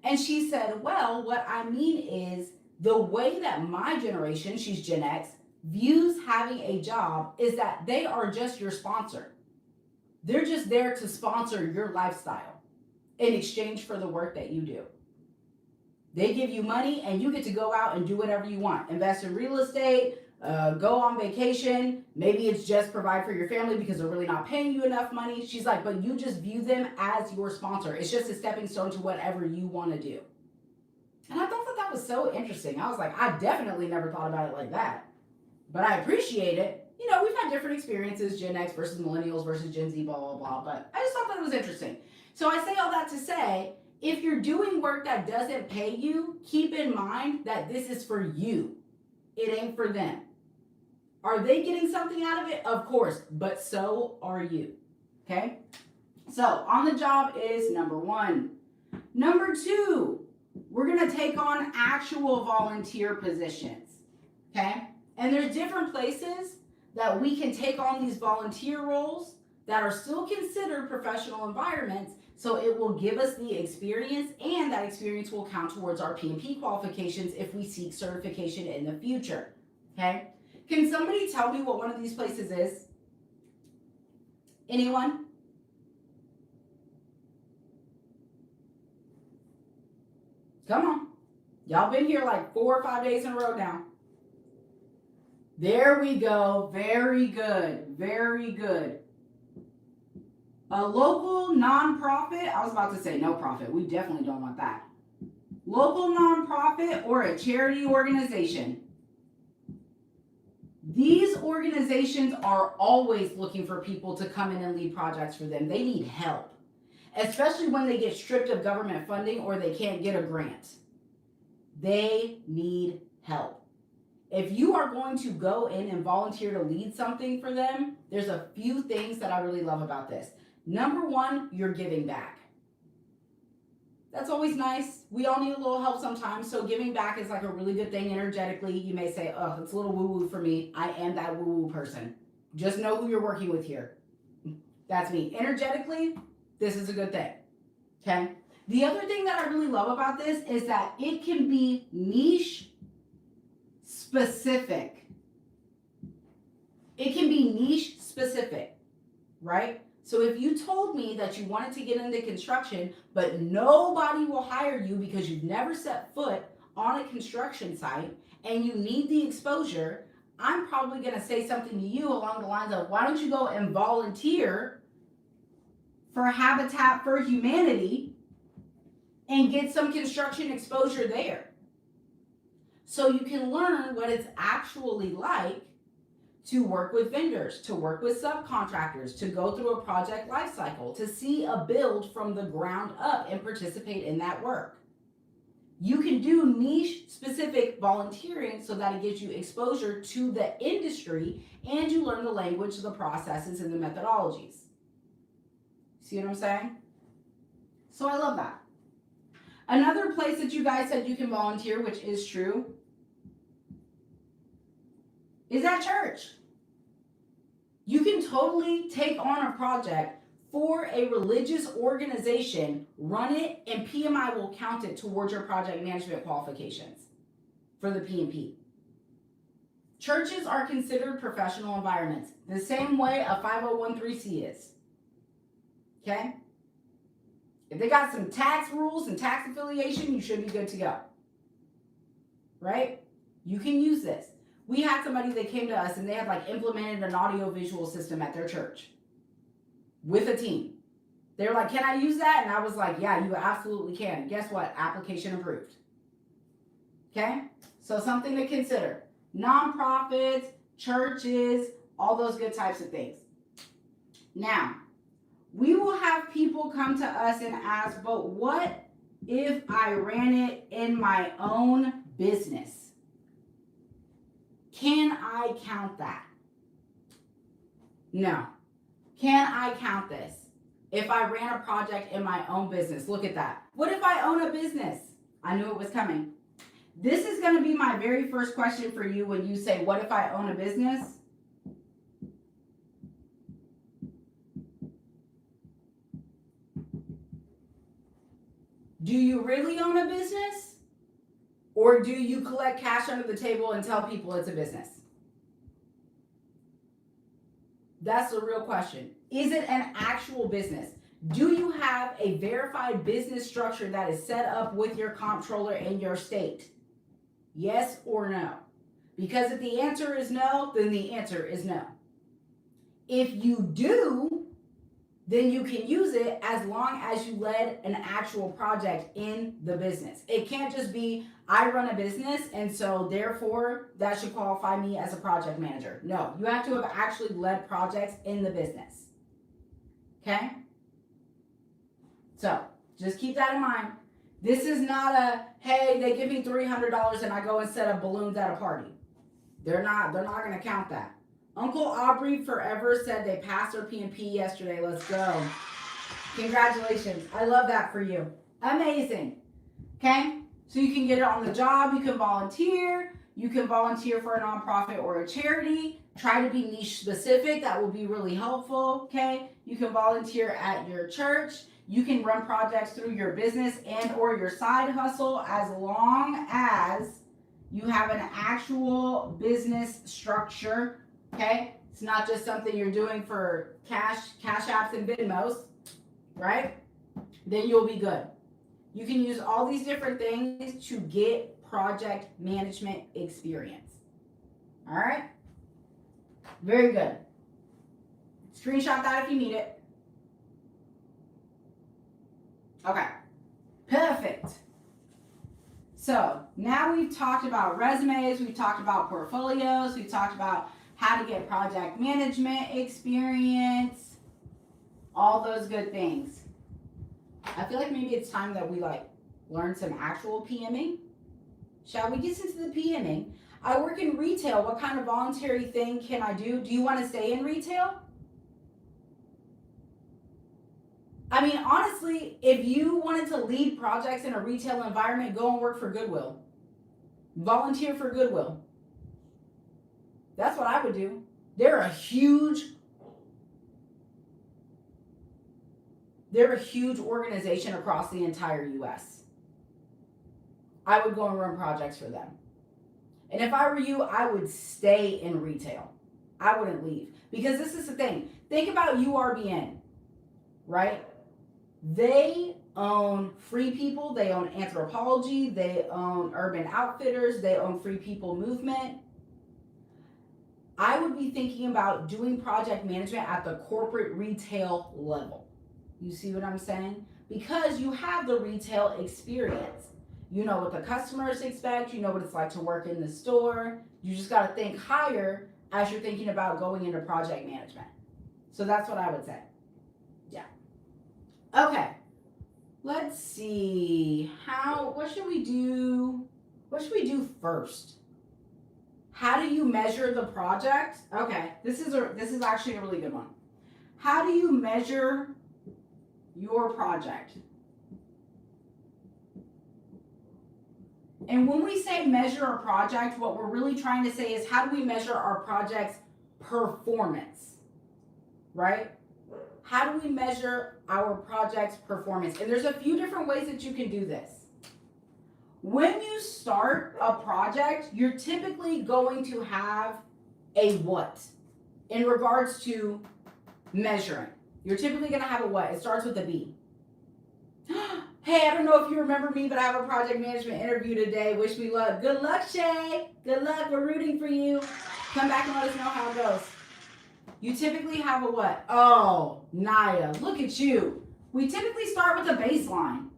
And she said, well, what I mean is the way that my generation, she's Gen X, views having a job is that they are just your sponsor. They're just there to sponsor your lifestyle in exchange for the work that you do. They give you money and you get to go out and do whatever you want. Invest in real estate, go on vacation. Maybe it's just provide for your family because they're really not paying you enough money. She's like, but you just view them as your sponsor. It's just a stepping stone to whatever you want to do. And I thought that was so interesting. I was like, I definitely never thought about it like that. But I appreciate it. You know, we've had different experiences, Gen X versus millennials versus Gen Z, blah, blah, blah. But I just thought that it was interesting. So I say all that to say, if you're doing work that doesn't pay you, keep in mind that this is for you. It ain't for them. Are they getting something out of it? Of course, but so are you. Okay? So on the job is number 1. Number 2, we're going to take on actual volunteer positions. Okay? And there's different places that we can take on these volunteer roles that are still considered professional environments. So it will give us the experience, and that experience will count towards our PMP qualifications if we seek certification in the future. Okay? Can somebody tell me what one of these places is? Anyone? Come on. Y'all been here like 4 or 5 days in a row now. There we go. Very good. Very good. A local nonprofit. I was about to say no profit. We definitely don't want that. Local nonprofit or a charity organization. These organizations are always looking for people to come in and lead projects for them. They need help, especially when they get stripped of government funding or they can't get a grant. They need help. If you are going to go in and volunteer to lead something for them, there's a few things that I really love about this. Number 1, you're giving back. That's always nice. We all need a little help sometimes, so giving back is like a really good thing energetically. You may say, oh, it's a little woo-woo for me. I am that woo-woo person. Just know who you're working with here. That's me. Energetically, this is a good thing. Okay? The other thing that I really love about this is that it can be niche specific. It can be niche specific, right? So if you told me that you wanted to get into construction, but nobody will hire you because you've never set foot on a construction site and you need the exposure, I'm probably going to say something to you along the lines of, why don't you go and volunteer for Habitat for Humanity and get some construction exposure there? So you can learn what it's actually like to work with vendors, to work with subcontractors, to go through a project life cycle, to see a build from the ground up and participate in that work. You can do niche specific volunteering so that it gives you exposure to the industry and you learn the language, the processes, and the methodologies. See what I'm saying? So I love that. Another place that you guys said you can volunteer, which is true, is at church. You can totally take on a project for a religious organization, run it, and PMI will count it towards your project management qualifications for the PMP. Churches are considered professional environments, the same way a 501(c)(3) is. Okay? If they got some tax rules and tax affiliation, you should be good to go. Right? You can use this. We had somebody that came to us and they had like implemented an audio visual system at their church with a team. They were like, can I use that? And I was like, yeah, you absolutely can. And guess what? Application approved. Okay? So something to consider. Nonprofits, churches, all those good types of things. Now, we will have people come to us and ask, but what if I ran it in my own business? Can I count that? No. Can I count this? If I ran a project in my own business, look at that. What if I own a business? I knew it was coming. This is going to be my very first question for you when you say, what if I own a business? Do you really own a business? Or do you collect cash under the table and tell people it's a business? That's the real question. Is it an actual business? Do you have a verified business structure that is set up with your comptroller in your state? Yes or no? Because if the answer is no, then the answer is no. If you do, then you can use it as long as you led an actual project in the business. It can't just be, I run a business and so therefore that should qualify me as a project manager. No, you have to have actually led projects in the business. Okay? So just keep that in mind. This is not a, hey, they give me $300 and I go and set up balloons at a party. They're not going to count that. Uncle Aubrey Forever said they passed their PMP yesterday. Let's go. Congratulations. I love that for you. Amazing. Okay? So you can get it on the job. You can volunteer. You can volunteer for a nonprofit or a charity. Try to be niche specific. That will be really helpful. Okay? You can volunteer at your church. You can run projects through your business and or your side hustle as long as you have an actual business structure. Okay? It's not just something you're doing for cash apps and Venmos, right? Then you'll be good. You can use all these different things to get project management experience. All right? Very good. Screenshot that if you need it. Okay. Perfect. So now we've talked about resumes, we've talked about portfolios, we've talked about how to get project management experience, all those good things. I feel like maybe it's time that we learn some actual PMing. Shall we get into the PMing? I work in retail. What kind of voluntary thing can I do? Do you want to stay in retail? I mean, honestly, if you wanted to lead projects in a retail environment, go and work for Goodwill. Volunteer for Goodwill. That's what I would do. They're a huge organization across the entire US. I would go and run projects for them. And if I were you, I would stay in retail. I wouldn't leave. Because this is the thing. Think about URBN, right? They own Free People, they own Anthropology, they own Urban Outfitters, they own Free People Movement. I would be thinking about doing project management at the corporate retail level. You see what I'm saying? Because you have the retail experience. You know what the customers expect, you know what it's like to work in the store. You just got to think higher as you're thinking about going into project management. So that's what I would say. Yeah. Okay. Let's see. What should we do? What should we do first? How do you measure the project? Okay, this is actually a really good one. How do you measure your project? And when we say measure a project, what we're really trying to say is how do we measure our project's performance, right? How do we measure our project's performance? And there's a few different ways that you can do this. When you start a project, you're typically going to have a what in regards to measuring. You're typically going to have a what. It starts with a B. Hey, I don't know if you remember me, but I have a project management interview today. Wish me luck. Good luck, Shay. Good luck. We're rooting for you. Come back and let us know how it goes. You typically have a what? Oh, Naya, look at you. We typically start with a baseline.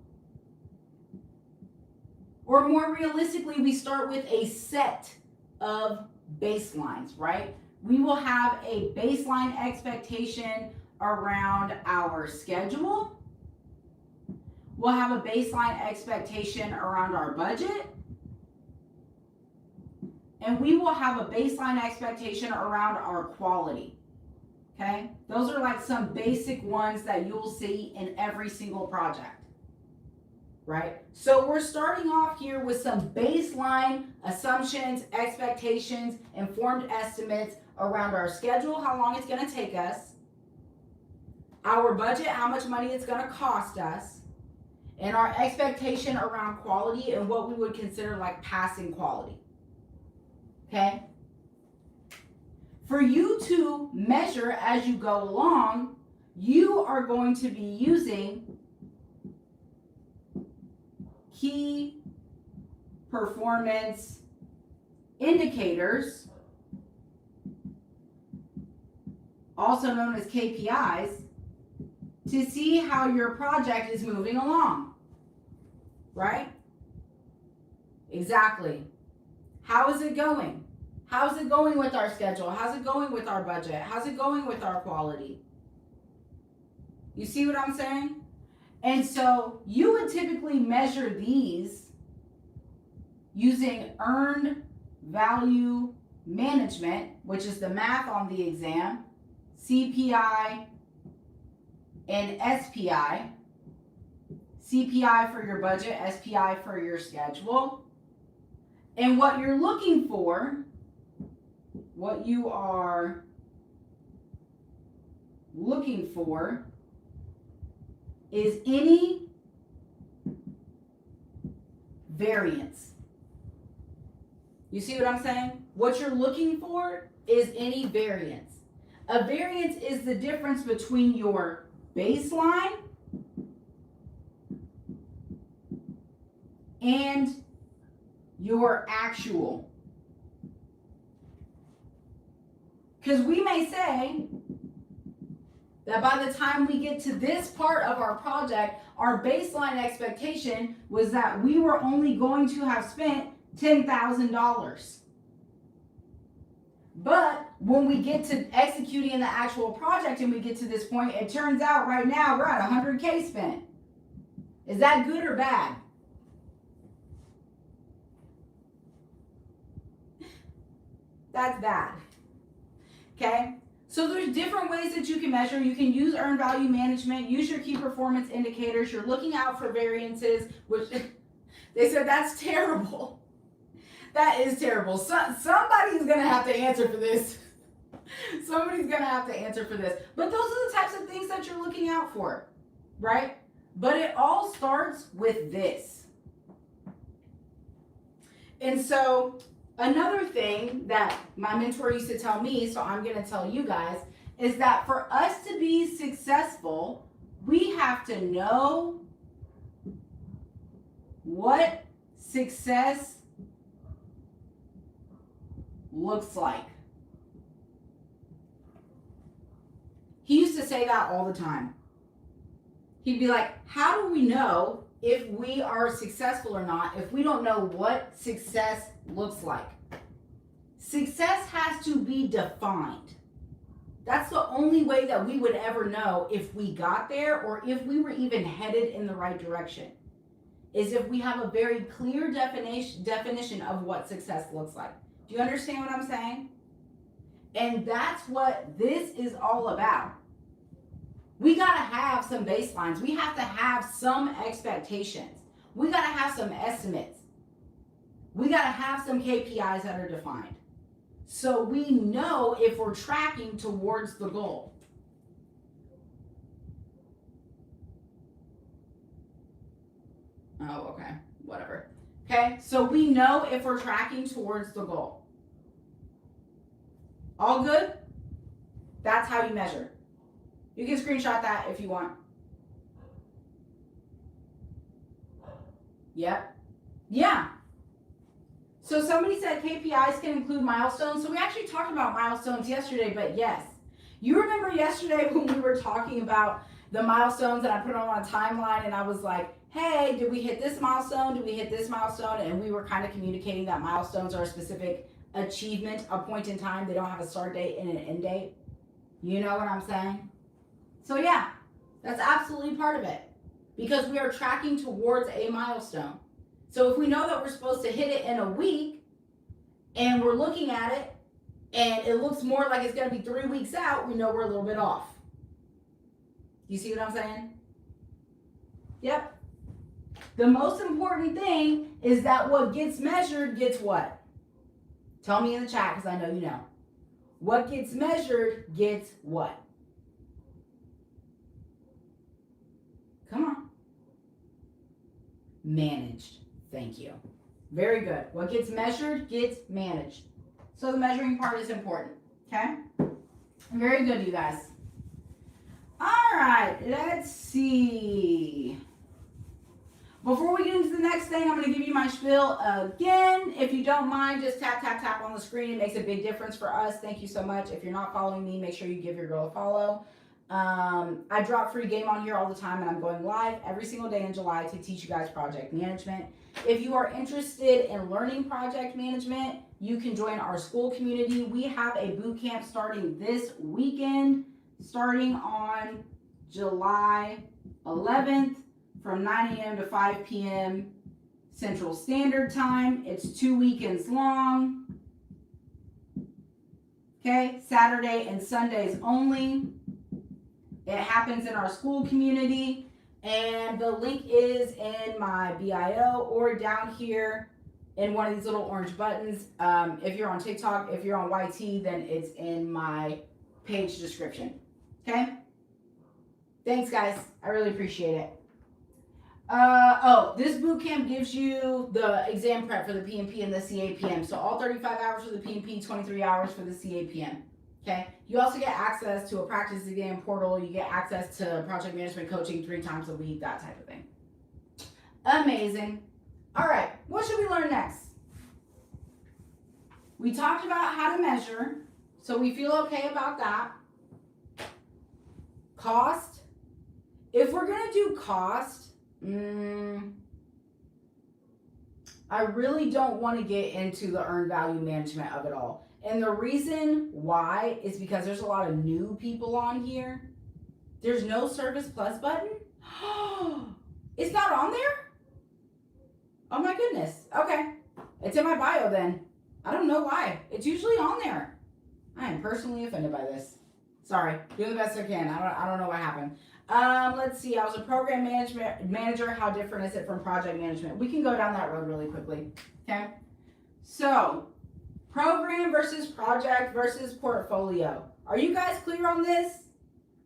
Or more realistically, we start with a set of baselines, right? We will have a baseline expectation around our schedule. We'll have a baseline expectation around our budget. And we will have a baseline expectation around our quality. Okay? Those are like some basic ones that you'll see in every single project. Right? So we're starting off here with some baseline assumptions, expectations, informed estimates around our schedule, how long it's going to take us, our budget, how much money it's going to cost us, and our expectation around quality and what we would consider like passing quality. Okay? For you to measure as you go along, you are going to be using key performance indicators, also known as KPIs, to see how your project is moving along, right? Exactly. How is it going? How's it going with our schedule? How's it going with our budget? How's it going with our quality? You see what I'm saying? And so you would typically measure these using earned value management, which is the math on the exam, CPI and SPI. CPI for your budget, SPI for your schedule. And what you're looking for, what you are looking for is any variance. You see what I'm saying? What you're looking for is any variance. A variance is the difference between your baseline and your actual. Because we may say that by the time we get to this part of our project, our baseline expectation was that we were only going to have spent $10,000. But when we get to executing the actual project and we get to this point, it turns out right now we're at 100K spent. Is that good or bad? That's bad. Okay? So there's different ways that you can measure. You can use earned value management, use your key performance indicators. You're looking out for variances, which they said that's terrible. That is terrible. Somebody's going to have to answer for this. Somebody's going to have to answer for this. But those are the types of things that you're looking out for, right? But it all starts with this. And so another thing that my mentor used to tell me, so I'm going to tell you guys, is that for us to be successful, we have to know what success looks like. He used to say that all the time. He'd be like, how do we know if we are successful or not if we don't know what success looks like? Success has to be defined. That's the only way that we would ever know if we got there or if we were even headed in the right direction, is if we have a very clear definition of what success looks like. Do you understand what I'm saying? And that's what this is all about. We got to have some baselines. We have to have some expectations. We got to have some estimates. we got to have some KPIs that are defined. So we know if we're tracking towards the goal. Oh, okay. Whatever. Okay, so we know if we're tracking towards the goal. All good? That's how you measure. You can screenshot that if you want. Yep. Yeah. So somebody said KPIs can include milestones. So we actually talked about milestones yesterday, but yes. You remember yesterday when we were talking about the milestones and I put them on a timeline and I was like, hey, did we hit this milestone? Did we hit this milestone? And we were kind of communicating that milestones are a specific achievement, a point in time. They don't have a start date and an end date. You know what I'm saying? So yeah, that's absolutely part of it because we are tracking towards a milestone. So if we know that we're supposed to hit it in a week and we're looking at it and it looks more like it's going to be 3 weeks out, we know we're a little bit off. You see what I'm saying? Yep. The most important thing is that what gets measured gets what? Tell me in the chat because I know you know. What gets measured gets what? Come on. Managed. Thank you. Very good. What gets measured gets managed. So the measuring part is important. Okay? Very good, you guys. All right. Let's see. Before we get into the next thing, I'm going to give you my spiel again. If you don't mind, just tap, tap, tap on the screen. It makes a big difference for us. Thank you so much. If you're not following me, make sure you give your girl a follow. I drop free game on here all the time, and I'm going live every single day in July to teach you guys project management. If you are interested in learning project management, you can join our school community. We have a boot camp starting this weekend, starting on July 11th. From 9 a.m. to 5 p.m. Central Standard Time. It's 2 weekends long. Okay, Saturday and Sundays only. It happens in our school community. And the link is in my bio or down here in one of these little orange buttons. If you're on TikTok, if you're on YT, then it's in my page description. Okay? Thanks, guys. I really appreciate it. This boot camp gives you the exam prep for the PMP and the CAPM. So all 35 hours for the PMP, 23 hours for the CAPM. Okay. You also get access to a practice exam portal. You get access to project management coaching 3 times a week, that type of thing. Amazing. All right. What should we learn next? We talked about how to measure. So we feel okay about that. Cost. If we're going to do cost, I really don't want to get into the earned value management of it all. And the reason why is because there's a lot of new people on here. There's no Service Plus button. It's not on there? Oh my goodness. Okay. It's in my bio then. I don't know why. It's usually on there. I am personally offended by this. Sorry. Doing the best I can. I don't know what happened. Let's see. I was a program manager. How different is it from project management? We can go down that road really quickly. Okay. So, program versus project versus portfolio. Are you guys clear on this?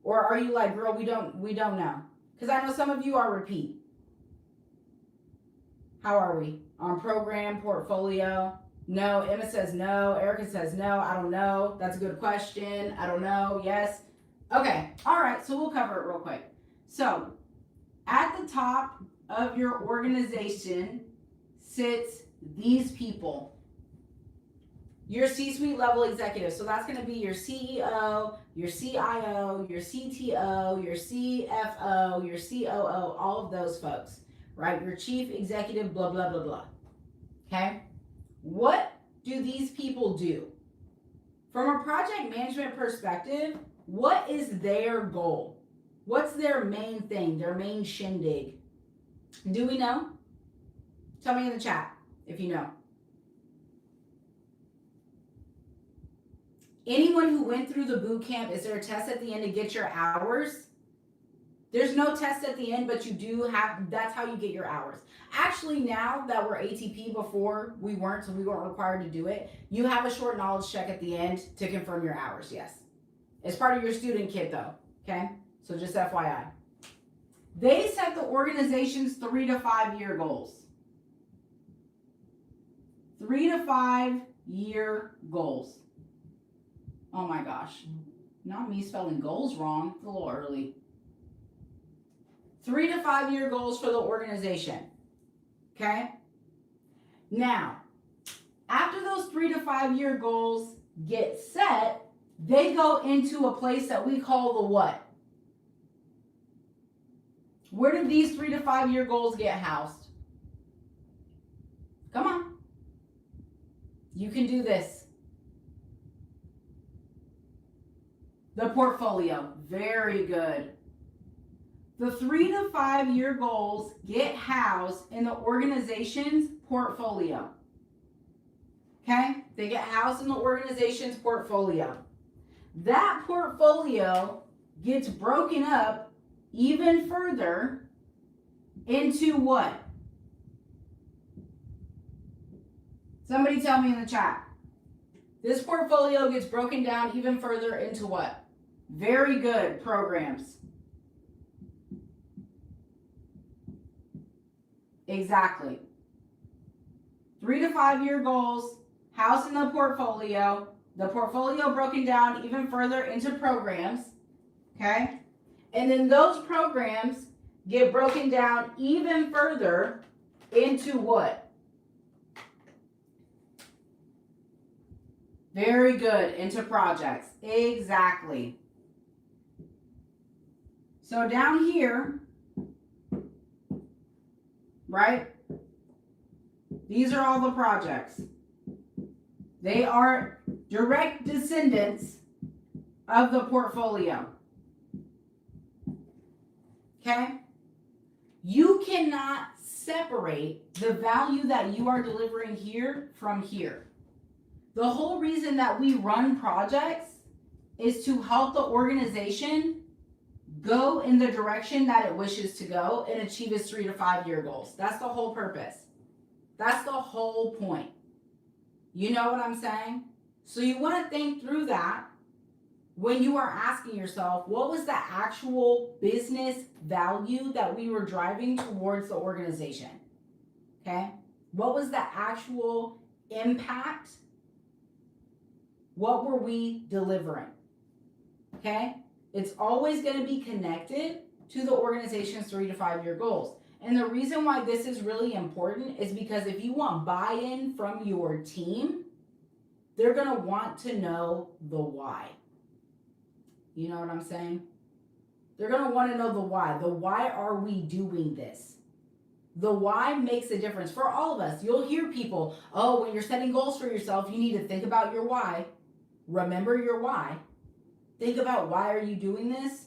Or are you like, girl, we don't know? Because I know some of you are repeat. How are we? On program, portfolio? No. Emma says no. Erica says no. I don't know. That's a good question. I don't know. Yes. Okay, all right, so we'll cover it real quick. So, at the top of your organization sits these people. Your C-suite level executives. So that's going to be your CEO, your CIO, your CTO, your CFO, your COO, all of those folks, right? Your chief executive, blah, blah, blah, blah. Okay? What do these people do? From a project management perspective, what is their goal? What's their main thing, their main shindig? Do we know? Tell me in the chat if you know. Anyone who went through the boot camp, is there a test at the end to get your hours? There's no test at the end, but you do have, that's how you get your hours. Actually, now that we're ATP, before we weren't, so we weren't required to do it, you have a short knowledge check at the end to confirm your hours, yes. It's part of your student kit though, okay? So just FYI. They set the organization's 3 to 5 year goals. 3 to 5 year goals. Oh my gosh. Not me spelling goals wrong. It's a little early. 3 to 5 year goals for the organization. Okay? Now, after those 3 to 5 year goals get set, they go into a place that we call the what? Where do these 3 to 5 year goals get housed? Come on. You can do this. The portfolio. Very good. The 3 to 5 year goals get housed in the organization's portfolio. Okay? They get housed in the organization's portfolio. That portfolio gets broken up even further into what? Somebody tell me in the chat. This portfolio gets broken down even further into what? Very good. Programs. Exactly. 3 to 5 year goals, housed in the portfolio broken down even further into programs, okay? And then those programs get broken down even further into what? Very good, into projects. Exactly. So down here, right? These are all the projects. They are direct descendants of the portfolio. Okay? You cannot separate the value that you are delivering here from here. The whole reason that we run projects is to help the organization go in the direction that it wishes to go and achieve its 3 to 5 year goals. That's the whole purpose. That's the whole point. You know what I'm saying? So you want to think through that when you are asking yourself, what was the actual business value that we were driving towards the organization? Okay? What was the actual impact? What were we delivering? Okay? It's always going to be connected to the organization's 3 to 5 year goals. And the reason why this is really important is because if you want buy-in from your team, they're going to want to know the why. You know what I'm saying? They're going to want to know the why. The why are we doing this? The why makes a difference for all of us. You'll hear people, oh, when you're setting goals for yourself, you need to think about your why. Remember your why. Think about why are you doing this?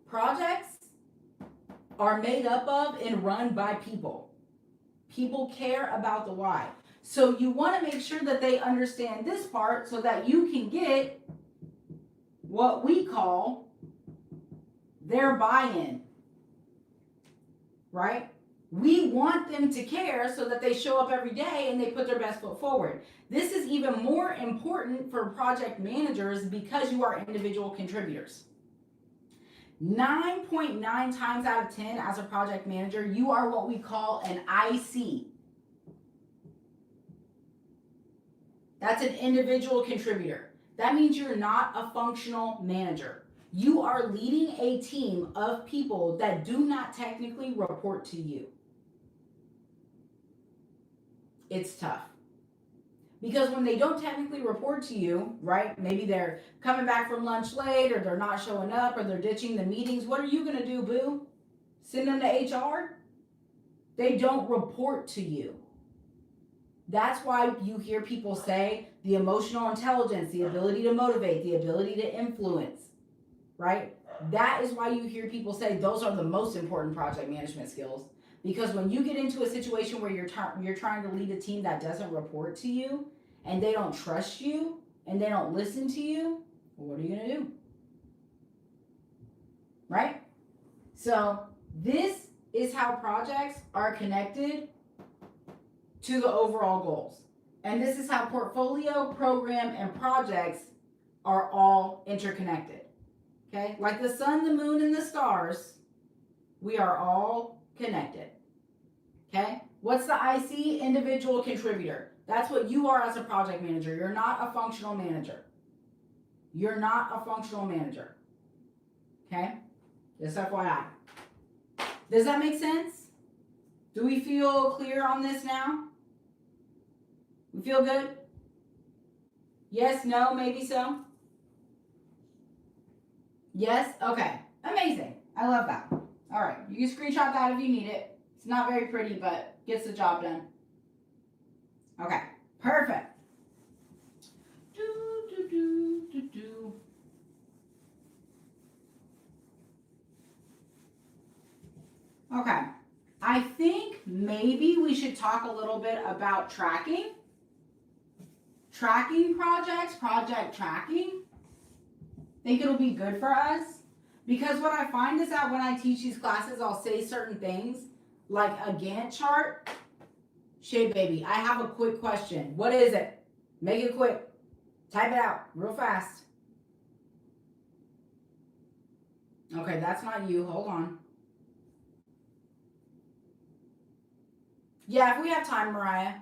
Projects are made up of and run by people. People care about the why. So you want to make sure that they understand this part so that you can get what we call their buy-in. Right? We want them to care so that they show up every day and they put their best foot forward. This is even more important for project managers because you are individual contributors. 9.9 times out of 10 as a project manager, you are what we call an IC. That's an individual contributor. That means you're not a functional manager. You are leading a team of people that do not technically report to you. It's tough. Because when they don't technically report to you, right, maybe they're coming back from lunch late or they're not showing up or they're ditching the meetings, what are you going to do, boo? Send them to HR? They don't report to you. That's why you hear people say the emotional intelligence, the ability to motivate, the ability to influence, right? That is why you hear people say those are the most important project management skills. Because when you get into a situation where you're trying to lead a team that doesn't report to you and they don't trust you and they don't listen to you, what are you going to do? Right? So this is how projects are connected to the overall goals. And this is how portfolio, program, and projects are all interconnected. Okay? Like the sun, the moon, and the stars, we are all connected. Okay? What's the IC? Individual contributor. That's what you are as a project manager. You're not a functional manager. You're not a functional manager. Okay? Just FYI. Does that make sense? Do we feel clear on this now? We feel good? Yes, no, maybe so? Yes? Okay. Amazing. I love that. All right. You can screenshot that if you need it. It's not very pretty, but gets the job done. Okay. Perfect. Okay. I think maybe we should talk a little bit about tracking. Tracking projects, project tracking. Think it'll be good for us? Because what I find is that when I teach these classes, I'll say certain things like a Gantt chart. Shade baby, I have a quick question. What is it? Make it quick. Type it out real fast. Okay, that's not you. Hold on. Yeah, if we have time, Mariah,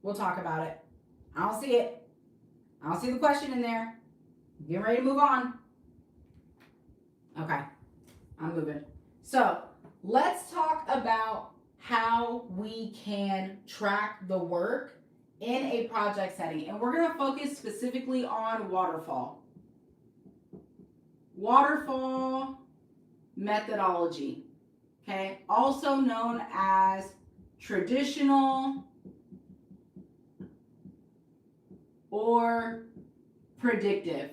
we'll talk about it. I don't see it. I don't see the question in there. Getting ready to move on. Okay, I'm moving. So let's talk about how we can track the work in a project setting. And we're going to focus specifically on waterfall. Waterfall methodology, okay? Also known as traditional or predictive,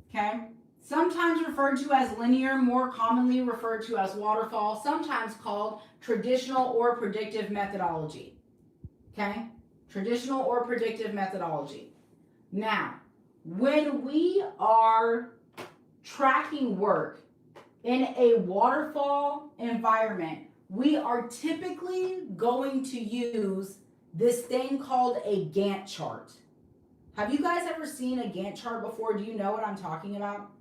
okay? Sometimes referred to as linear, more commonly referred to as waterfall, sometimes called traditional or predictive methodology, okay? Traditional or predictive methodology. Now, when we are tracking work in a waterfall environment, we are typically going to use this thing called a Gantt chart. Have you guys ever seen a Gantt chart before? Do you know what I'm talking about?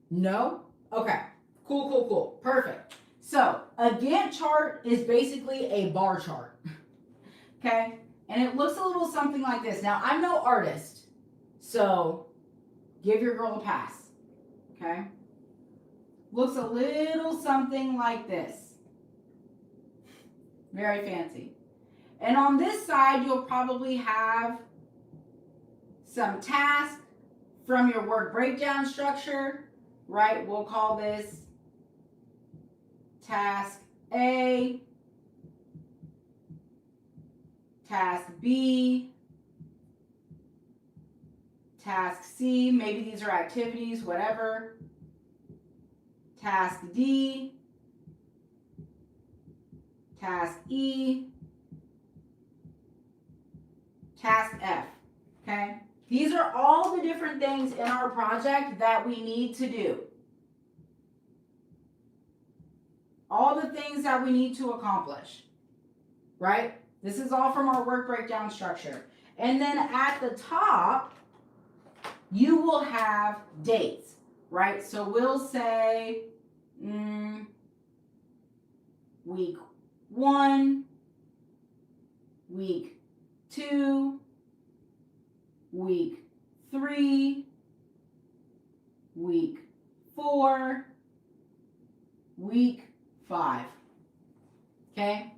No? Okay. Cool. Perfect. So, a Gantt chart is basically a bar chart. Okay? And it looks a little something like this. Now, I'm no artist, so give your girl a pass. Okay? Looks a little something like this. Very fancy. And on this side, you'll probably have some tasks from your work breakdown structure, right? We'll call this task A, task B, task C, maybe these are activities, whatever. Task D, task E, task F, okay? These are all the different things in our project that we need to do. All the things that we need to accomplish, right? This is all from our work breakdown structure. And then at the top, you will have dates, right? So we'll say week 1, week 2, week 3, week 4, week 5. Okay?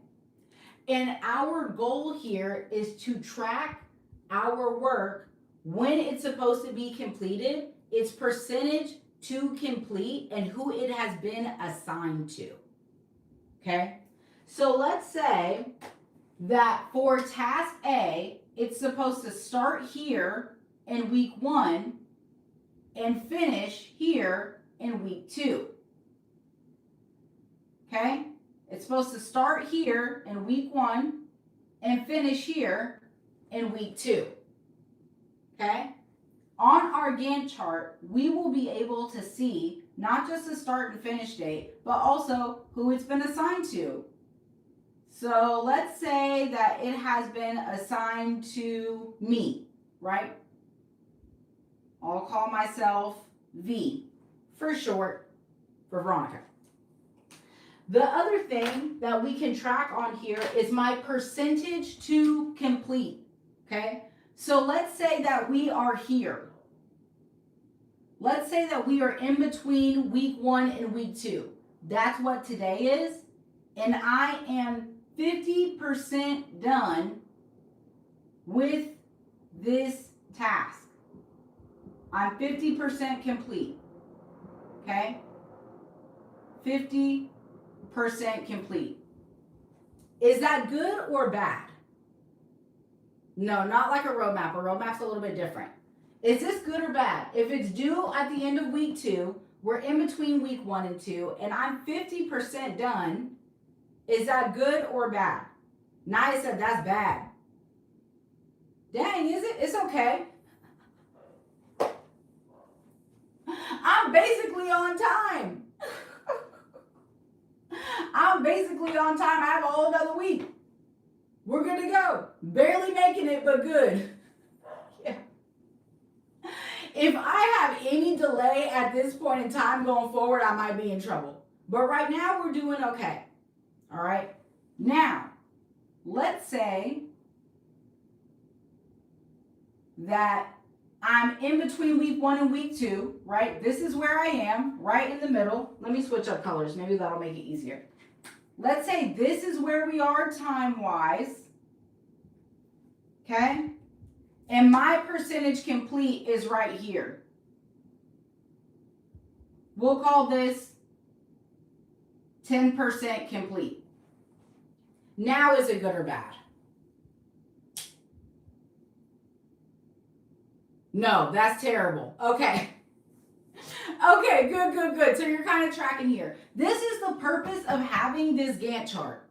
And our goal here is to track our work when it's supposed to be completed, its percentage to complete, and who it has been assigned to. Okay? So let's say that for task A, it's supposed to start here in week 1 and finish here in week 2. Okay? It's supposed to start here in week 1 and finish here in week 2. Okay? On our our Gantt chart, we will be able to see not just the start and finish date, but also who it's been assigned to. So let's say that it has been assigned to me, right? I'll call myself V for short for Veronica. The other thing that we can track on here is my percentage to complete, okay? So let's say that we are here. Let's say that we are in between week 1 and week 2. That's what today is. And I am 50% done with this task. I'm 50% complete, okay? 50% complete. Is that good or bad? No, not like a roadmap. A roadmap's a little bit different. Is this good or bad? If it's due at the end of week 2, we're in between week 1 and 2, and I'm 50% done, is that good or bad? Naya said that's bad. Dang, is it? It's okay. I'm basically on time. I'm basically on time. I have a whole nother week. We're good to go. Barely making it, but good. Yeah. If I have any delay at this point in time going forward, I might be in trouble. But right now, we're doing okay. All right. Now, let's say that I'm in between week 1 and week 2, right? This is where I am, right in the middle. Let me switch up colors. Maybe that'll make it easier. Let's say this is where we are time-wise, okay? And my percentage complete is right here. We'll call this 10% complete. Now, is it good or bad? No, that's terrible. Okay. Okay, good. So you're kind of tracking here. This is the purpose of having this Gantt chart,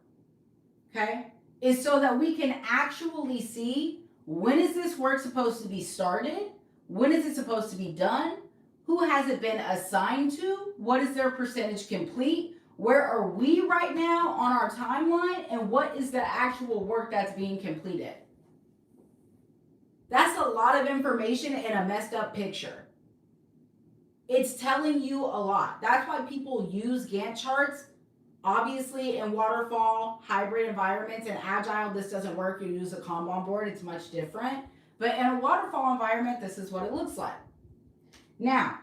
okay? Is so that we can actually see when is this work supposed to be started? When is it supposed to be done? Who has it been assigned to? What is their percentage complete? Where are we right now on our timeline? And what is the actual work that's being completed? That's a lot of information in a messed up picture. It's telling you a lot. That's why people use Gantt charts. Obviously, in waterfall, hybrid environments, and agile, this doesn't work. You use a Kanban board. It's much different. But in a waterfall environment, this is what it looks like. Now,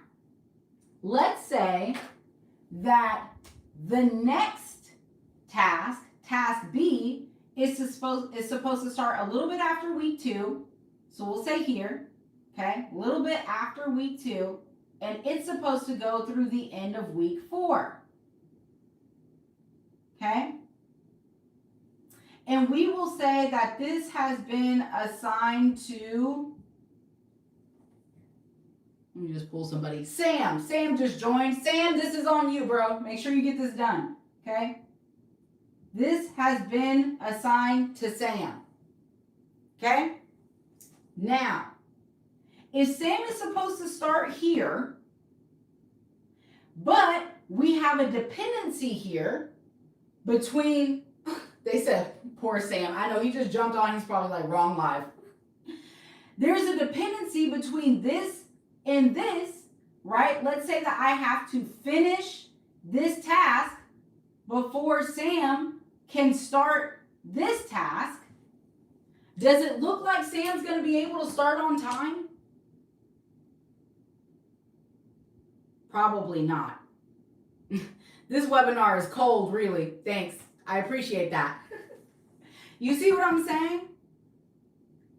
let's say that the next task, task B, is supposed to start a little bit after week 2. So we'll say here, okay, a little bit after week 2, and it's supposed to go through the end of week 4. Okay? And we will say that this has been assigned to, let me just pull somebody. Sam. Sam just joined. Sam, this is on you, bro. Make sure you get this done. Okay? This has been assigned to Sam. Okay? Now, if Sam is supposed to start here, but we have a dependency here between, they said, poor Sam. I know he just jumped on. He's probably like, wrong live. There's a dependency between this and this, right? Let's say that I have to finish this task before Sam can start this task. Does it look like Sam's going to be able to start on time? Probably not. This webinar is cold, really. Thanks. I appreciate that. You see what I'm saying?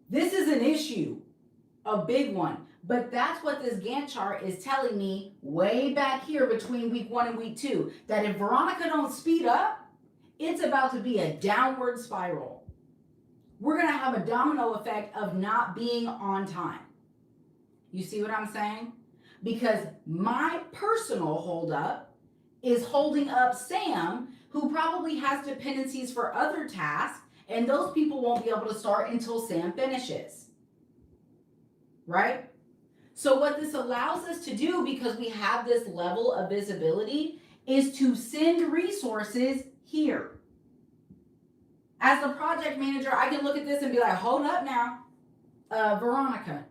This is an issue, a big one. But that's what this Gantt chart is telling me way back here between week 1 and week 2. That if Veronica don't speed up, it's about to be a downward spiral. We're going to have a domino effect of not being on time. You see what I'm saying? Because my personal holdup is holding up Sam, who probably has dependencies for other tasks, and those people won't be able to start until Sam finishes. Right? So what this allows us to do, because we have this level of visibility, is to send resources here. As the project manager, I can look at this and be like, hold up now, Veronica,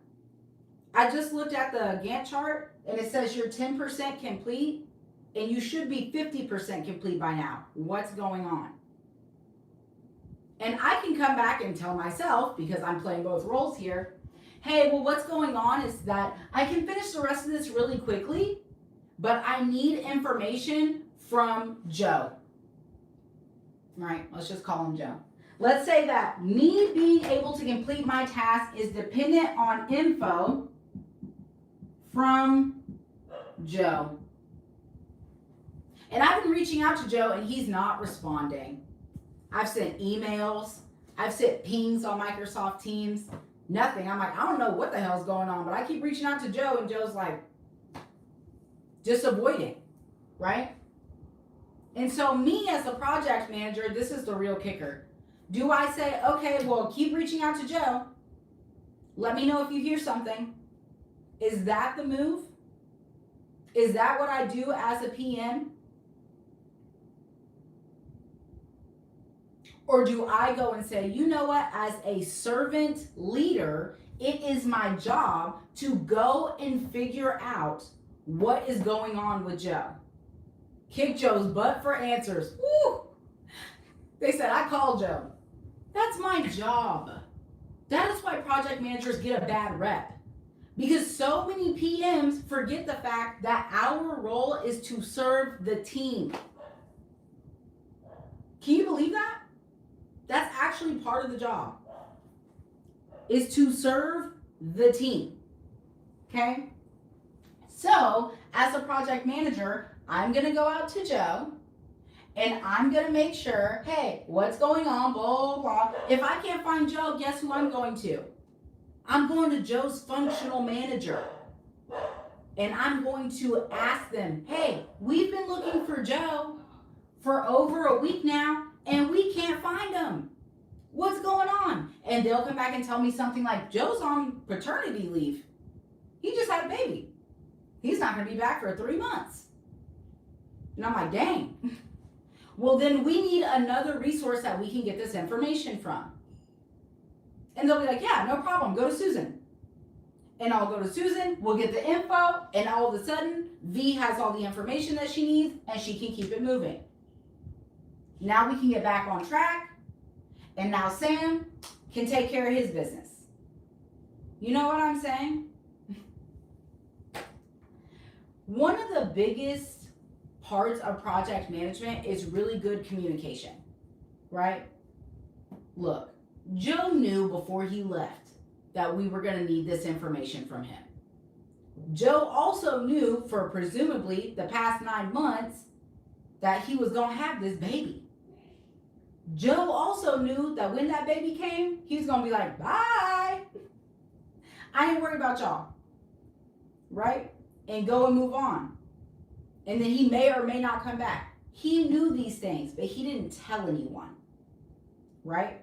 I just looked at the Gantt chart and it says you're 10% complete and you should be 50% complete by now. What's going on? And I can come back and tell myself, because I'm playing both roles here, hey, well, what's going on is that I can finish the rest of this really quickly, but I need information from Joe. Right, let's just call him Joe. Let's say that me being able to complete my task is dependent on info from Joe. And I've been reaching out to Joe and he's not responding. I've sent emails. I've sent pings on Microsoft Teams. Nothing. I'm like, I don't know what the hell's going on, but I keep reaching out to Joe and Joe's like, just avoiding, right? And so me as the project manager, this is the real kicker. Do I say, okay, well, keep reaching out to Joe. Let me know if you hear something. Is that the move? Is that what I do as a PM? Or do I go and say, you know what, as a servant leader, it is my job to go and figure out what is going on with Joe. Kick Joe's butt for answers. Woo! They said, I called Joe. That's my job. That is why project managers get a bad rep. Because so many PMs forget the fact that our role is to serve the team. Can you believe that? That's actually part of the job, is to serve the team. Okay? So, as a project manager, I'm going to go out to Joe and I'm going to make sure, hey, what's going on, blah, blah, blah. If I can't find Joe, guess who I'm going to? I'm going to Joe's functional manager. And I'm going to ask them, hey, we've been looking for Joe for over a week now and we can't find him. What's going on? And they'll come back and tell me something like, Joe's on paternity leave. He just had a baby. He's not going to be back for 3 months. And I'm like, dang. Well, then we need another resource that we can get this information from. And they'll be like, yeah, no problem. Go to Susan. And I'll go to Susan. We'll get the info. And all of a sudden, V has all the information that she needs. And she can keep it moving. Now we can get back on track. And now Sam can take care of his business. You know what I'm saying? One of the biggest parts of project management is really good communication, right? Look, Joe knew before he left that we were going to need this information from him. Joe also knew for presumably the past 9 months that he was going to have this baby. Joe also knew that when that baby came, he was going to be like, bye. I ain't worried about y'all, right? And go and move on. And then he may or may not come back. He knew these things, but he didn't tell anyone, right?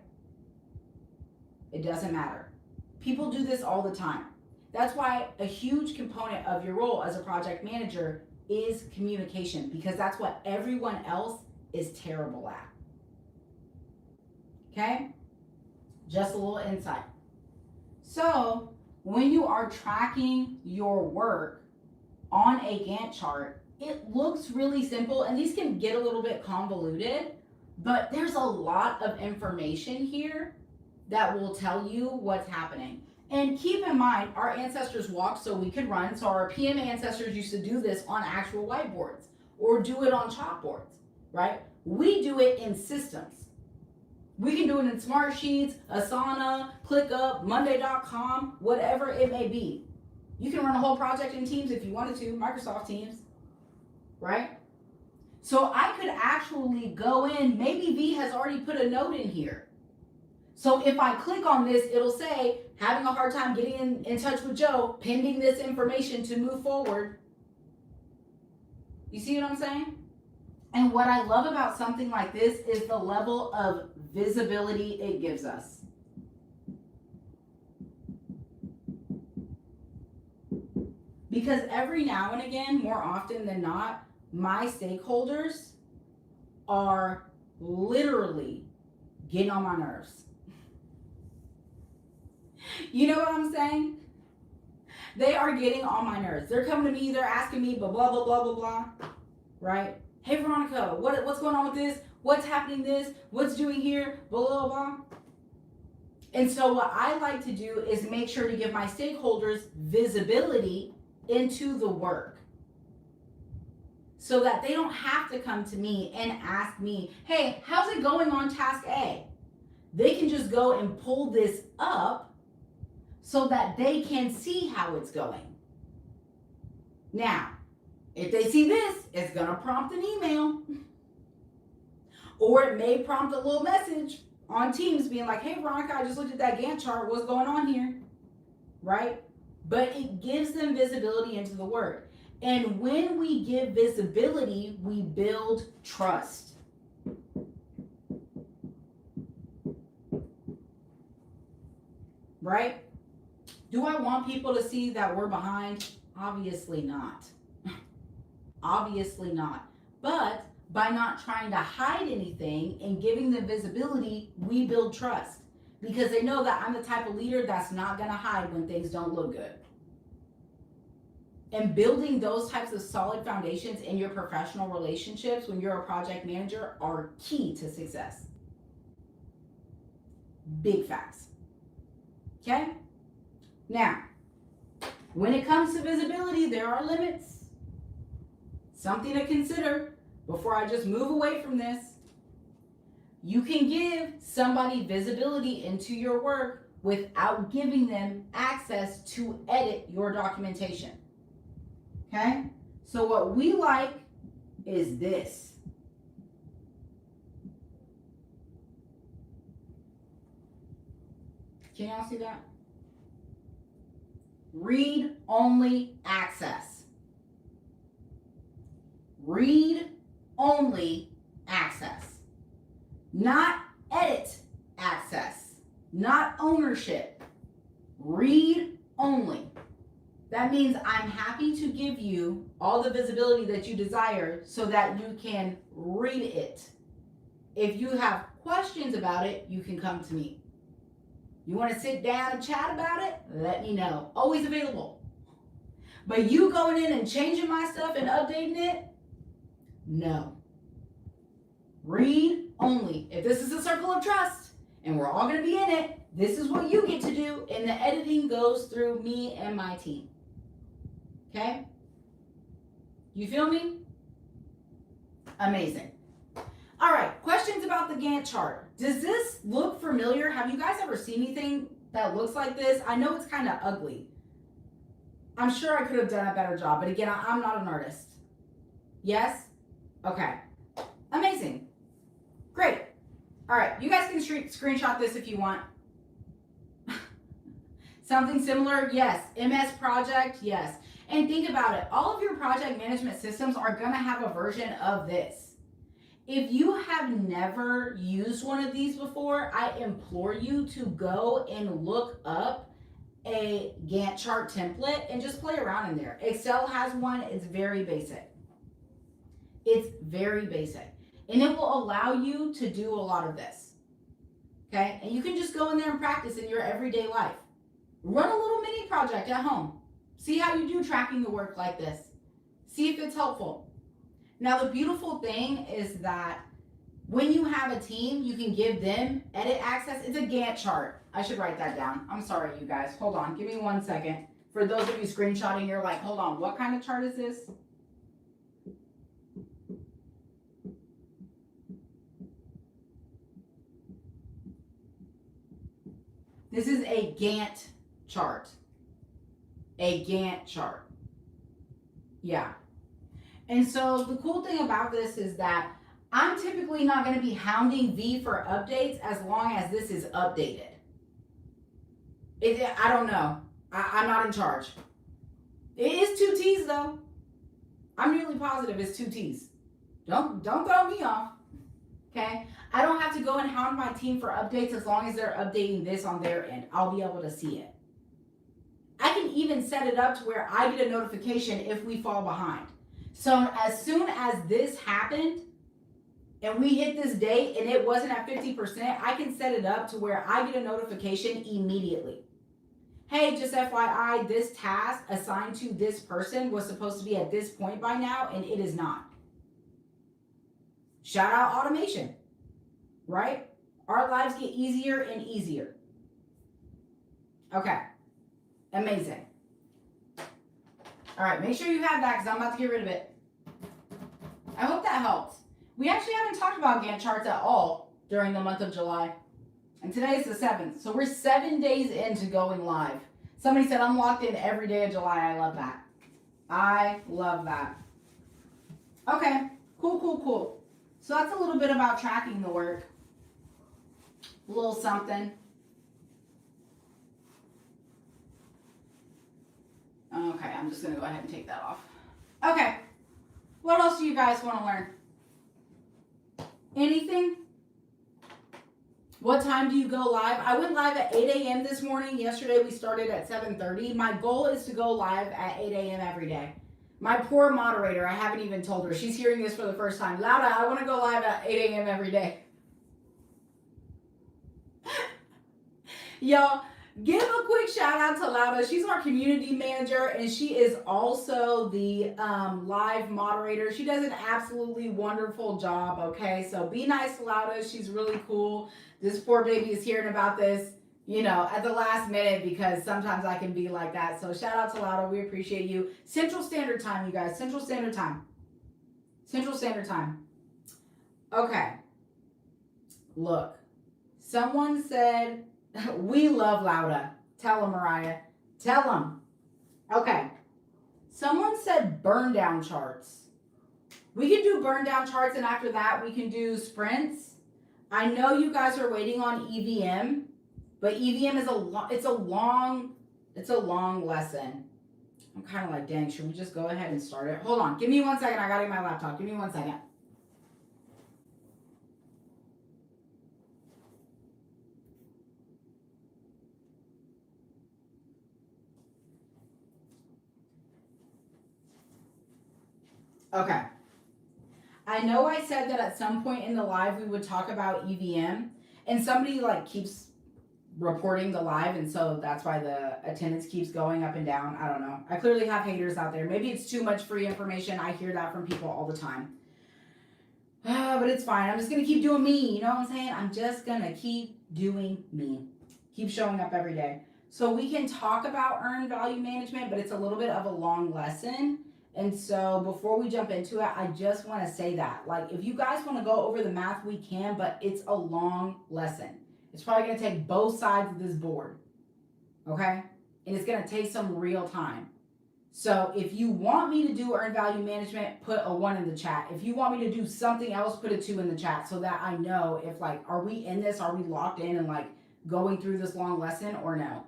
It doesn't matter. People do this all the time. That's why a huge component of your role as a project manager is communication, because that's what everyone else is terrible at. Okay? Just a little insight. So, when you are tracking your work on a Gantt chart, it looks really simple, and these can get a little bit convoluted, but there's a lot of information here that will tell you what's happening. And keep in mind, our ancestors walked so we could run, so our PM ancestors used to do this on actual whiteboards or do it on chalkboards, right? We do it in systems. We can do it in Smartsheets, Asana, ClickUp, Monday.com, whatever it may be. You can run a whole project in Teams if you wanted to, Microsoft Teams, right? So I could actually go in, maybe V has already put a note in here. So if I click on this, it'll say, having a hard time getting in touch with Joe, pending this information to move forward. You see what I'm saying? And what I love about something like this is the level of visibility it gives us. Because every now and again, more often than not, my stakeholders are literally getting on my nerves. You know what I'm saying? They are getting on my nerves. They're coming to me, they're asking me blah, blah, blah, blah, blah, blah, right? Hey, Veronica, what's going on with this? What's happening this? What's doing here? Blah, blah, blah. And so what I like to do is make sure to give my stakeholders visibility into the work so that they don't have to come to me and ask me, hey, how's it going on task A? They can just go and pull this up so that they can see how it's going. Now, if they see this, it's going to prompt an email. Or it may prompt a little message on Teams being like, hey, Veronica, I just looked at that Gantt chart. What's going on here? Right? But it gives them visibility into the work. And when we give visibility, we build trust. Right? Do I want people to see that we're behind? Obviously not. Obviously not. But by not trying to hide anything and giving them visibility, we build trust. Because they know that I'm the type of leader that's not going to hide when things don't look good. And building those types of solid foundations in your professional relationships when you're a project manager are key to success. Big facts. Okay? Now, when it comes to visibility, there are limits. Something to consider before I just move away from this. You can give somebody visibility into your work without giving them access to edit your documentation. Okay? So what we like is this. Can y'all see that? Read-only access. Read-only access. Not edit access. Not ownership. Read-only. That means I'm happy to give you all the visibility that you desire so that you can read it. If you have questions about it, you can come to me. You want to sit down and chat about it? Let me know. Always available. But you going in and changing my stuff and updating it? No. Read only. If this is a circle of trust and we're all going to be in it, this is what you get to do, and the editing goes through me and my team. Okay? You feel me? Amazing. All right, questions about the Gantt chart. Does this look familiar? Have you guys ever seen anything that looks like this? I know it's kind of ugly. I'm sure I could have done a better job, but again, I'm not an artist. Yes? Okay. Amazing. Great. All right, you guys can screenshot this if you want. Something similar? Yes. MS Project? Yes. And think about it. All of your project management systems are going to have a version of this. If you have never used one of these before, I implore you to go and look up a Gantt chart template and just play around in there. Excel has one. It's very basic. It's very basic. And it will allow you to do a lot of this. Okay? And you can just go in there and practice in your everyday life. Run a little mini project at home. See how you do tracking the work like this. See if it's helpful. Now, the beautiful thing is that when you have a team, you can give them edit access. It's a Gantt chart. I should write that down. I'm sorry, you guys. Hold on. Give me 1 second. For those of you screenshotting, you're like, hold on. What kind of chart is this? This is a Gantt chart. A Gantt chart. Yeah. And so the cool thing about this is that I'm typically not going to be hounding V for updates as long as this is updated. I don't know. I'm not in charge. It is 2 T's though. I'm nearly positive it's 2 T's. Don't throw me off. Okay? I don't have to go and hound my team for updates as long as they're updating this on their end. I'll be able to see it. I can even set it up to where I get a notification if we fall behind. So as soon as this happened and we hit this date and it wasn't at 50%, I can set it up to where I get a notification immediately. Hey, just FYI, this task assigned to this person was supposed to be at this point by now, and it is not. Shout out automation, right? Our lives get easier and easier. Okay, amazing. All right, make sure you have that because I'm about to get rid of it. I hope that helps. We actually haven't talked about Gantt charts at all during the month of July. And today is the 7th. So we're 7 days into going live. Somebody said I'm locked in every day of July. I love that. I love that. Okay, cool. So that's a little bit about tracking the work. A little something. Okay, I'm just going to go ahead and take that off. Okay, what else do you guys want to learn? Anything? What time do you go live? I went live at 8 a.m. this morning. Yesterday we started at 7:30. My goal is to go live at 8 a.m. every day. My poor moderator, I haven't even told her. She's hearing this for the first time. Lauda, I want to go live at 8 a.m. every day. Y'all, give a quick shout out to Lauda. She's our community manager and she is also the live moderator. She does an absolutely wonderful job, okay? So be nice to Lauda. She's really cool. This poor baby is hearing about this, you know, at the last minute because sometimes I can be like that. So shout out to Lauda. We appreciate you. Central Standard Time, you guys. Central Standard Time. Central Standard Time. Okay. Look. Someone said, we love Lauda. Tell them, Mariah. Tell them. Okay. Someone said burn down charts. We can do burn down charts, and after that, we can do sprints. I know you guys are waiting on EVM, but EVM is it's a long lesson. I'm kind of like, dang, should we just go ahead and start it? Hold on. Give me 1 second. I got to get my laptop. Give me 1 second. Okay. I know I said that at some point in the live we would talk about EVM, and somebody like keeps reporting the live, and so that's why the attendance keeps going up and down. I don't know. I clearly have haters out there. Maybe it's too much free information. I hear that from people all the time. But it's fine. I'm just going to keep doing me. You know what I'm saying? I'm just going to keep doing me. Keep showing up every day. So we can talk about earned value management, but it's a little bit of a long lesson. And so before we jump into it, I just want to say that, like, if you guys want to go over the math, we can, but it's a long lesson. It's probably going to take both sides of this board, okay? And it's going to take some real time. So if you want me to do earned value management, put a 1 in the chat. If you want me to do something else, put a 2 in the chat so that I know if, like, are we in this? Are we locked in and, like, going through this long lesson or no?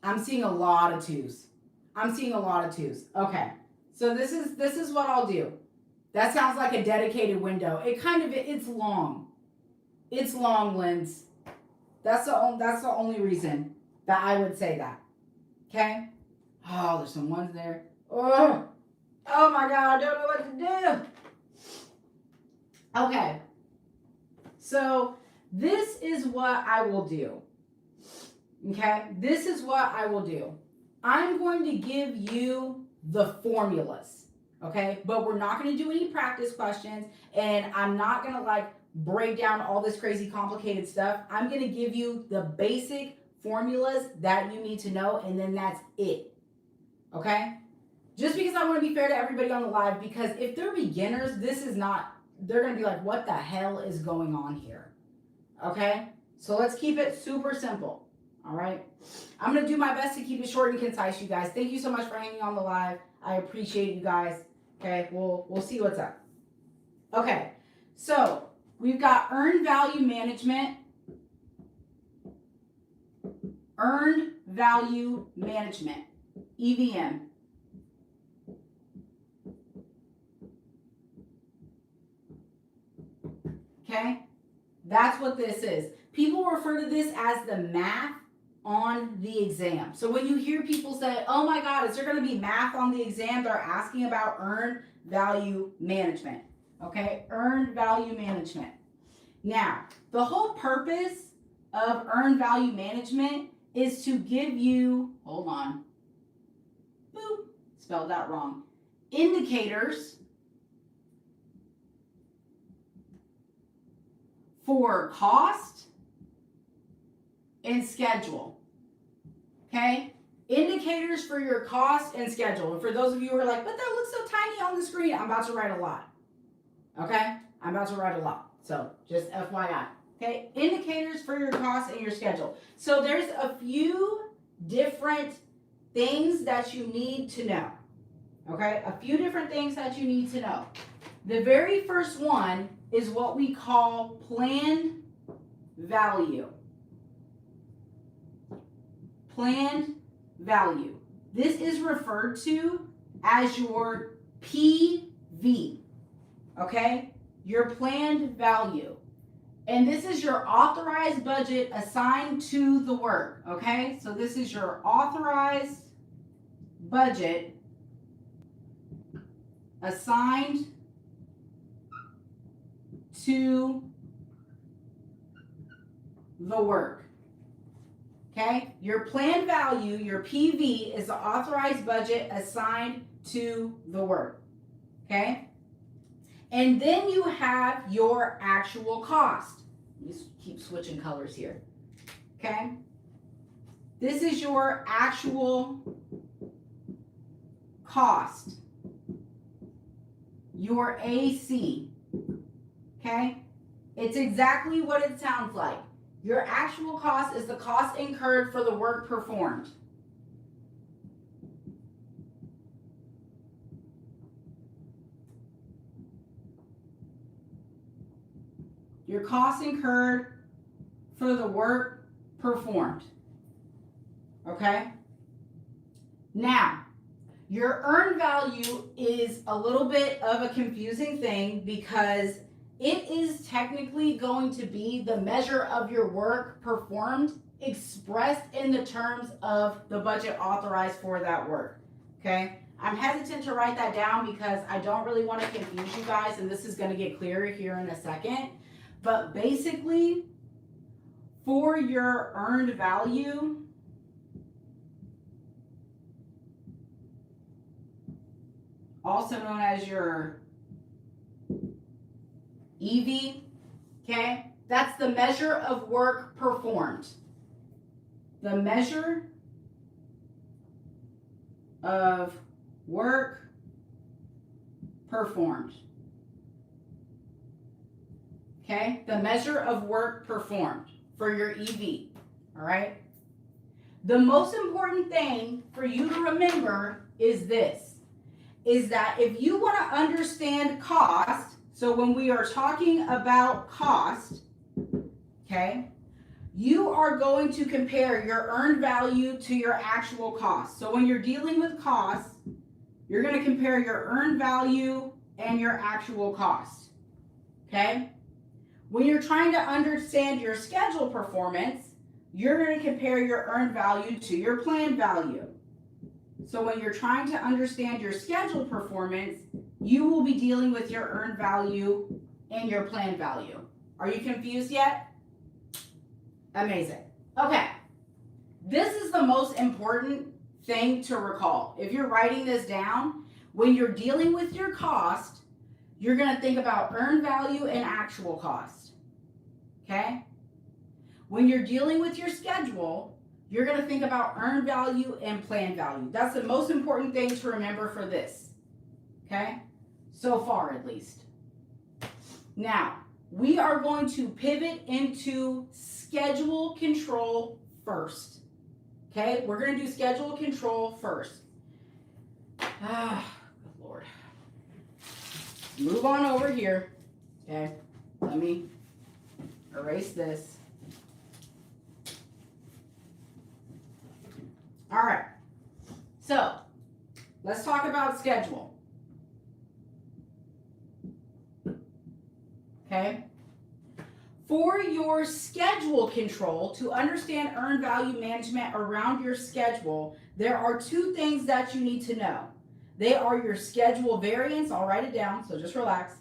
I'm seeing a lot of 2s. I'm seeing a lot of 2s. Okay. So this is what I'll do. That sounds like a dedicated window. It's long. It's long, Linz. That's the only reason that I would say that. Okay? Oh, there's some ones there. Oh my God, I don't know what to do. Okay. So this is what I will do. Okay, this is what I will do. I'm going to give you the formulas, okay? But we're not going to do any practice questions, and I'm not going to like break down all this crazy complicated stuff. I'm going to give you the basic formulas that you need to know, and then that's it, okay? Just because I want to be fair to everybody on the live, because if they're beginners, they're going to be like, what the hell is going on here, okay? So let's keep it super simple. All right. I'm going to do my best to keep it short and concise, you guys. Thank you so much for hanging on the live. I appreciate you guys. Okay. We'll see what's up. Okay. So we've got earned value management. Earned value management. EVM. Okay? That's what this is. People refer to this as the math on the exam. So when you hear people say, oh my God, is there going to be math on the exam? They're asking about earned value management. Okay? Earned value management. Now, the whole purpose of earned value management is to give you, hold on, boop, spelled that wrong, indicators for cost and schedule. Okay? Indicators for your cost and schedule. And for those of you who are like, but that looks so tiny on the screen, I'm about to write a lot. Okay? I'm about to write a lot. So just FYI. Okay? Indicators for your cost and your schedule. So there's a few different things that you need to know. Okay? A few different things that you need to know. The very first one is what we call planned value. Planned value. This is referred to as your PV. Okay? Your planned value. And this is your authorized budget assigned to the work. Okay? So this is your authorized budget assigned to the work. Okay? Your planned value, your PV, is the authorized budget assigned to the work. Okay? And then you have your actual cost. Let's keep switching colors here. Okay? This is your actual cost. Your AC. Okay? It's exactly what it sounds like. Your actual cost is the cost incurred for the work performed. Your cost incurred for the work performed. Okay? Now, your earned value is a little bit of a confusing thing because it is technically going to be the measure of your work performed expressed in the terms of the budget authorized for that work. Okay? I'm hesitant to write that down because I don't really want to confuse you guys, and this is going to get clearer here in a second. But basically, for your earned value, also known as your EV, okay? That's the measure of work performed. The measure of work performed. Okay? The measure of work performed for your EV. All right? The most important thing for you to remember is this. Is that if you want to understand cost, so when we are talking about cost, okay, you are going to compare your earned value to your actual cost. So when you're dealing with costs, you're going to compare your earned value and your actual cost. Okay? When you're trying to understand your schedule performance, you're going to compare your earned value to your planned value. So when you're trying to understand your schedule performance, you will be dealing with your earned value and your planned value. Are you confused yet? Amazing. Okay. This is the most important thing to recall. If you're writing this down, when you're dealing with your cost, you're going to think about earned value and actual cost. Okay? When you're dealing with your schedule, you're going to think about earned value and planned value. That's the most important thing to remember for this. Okay? So far, at least. Now, we are going to pivot into schedule control first. Okay? We're going to do schedule control first. Good Lord. Move on over here. Okay? Let me erase this. All right. So, let's talk about schedule. Okay? For your schedule control, to understand earned value management around your schedule, there are two things that you need to know. They are your schedule variance. I'll write it down, so just relax.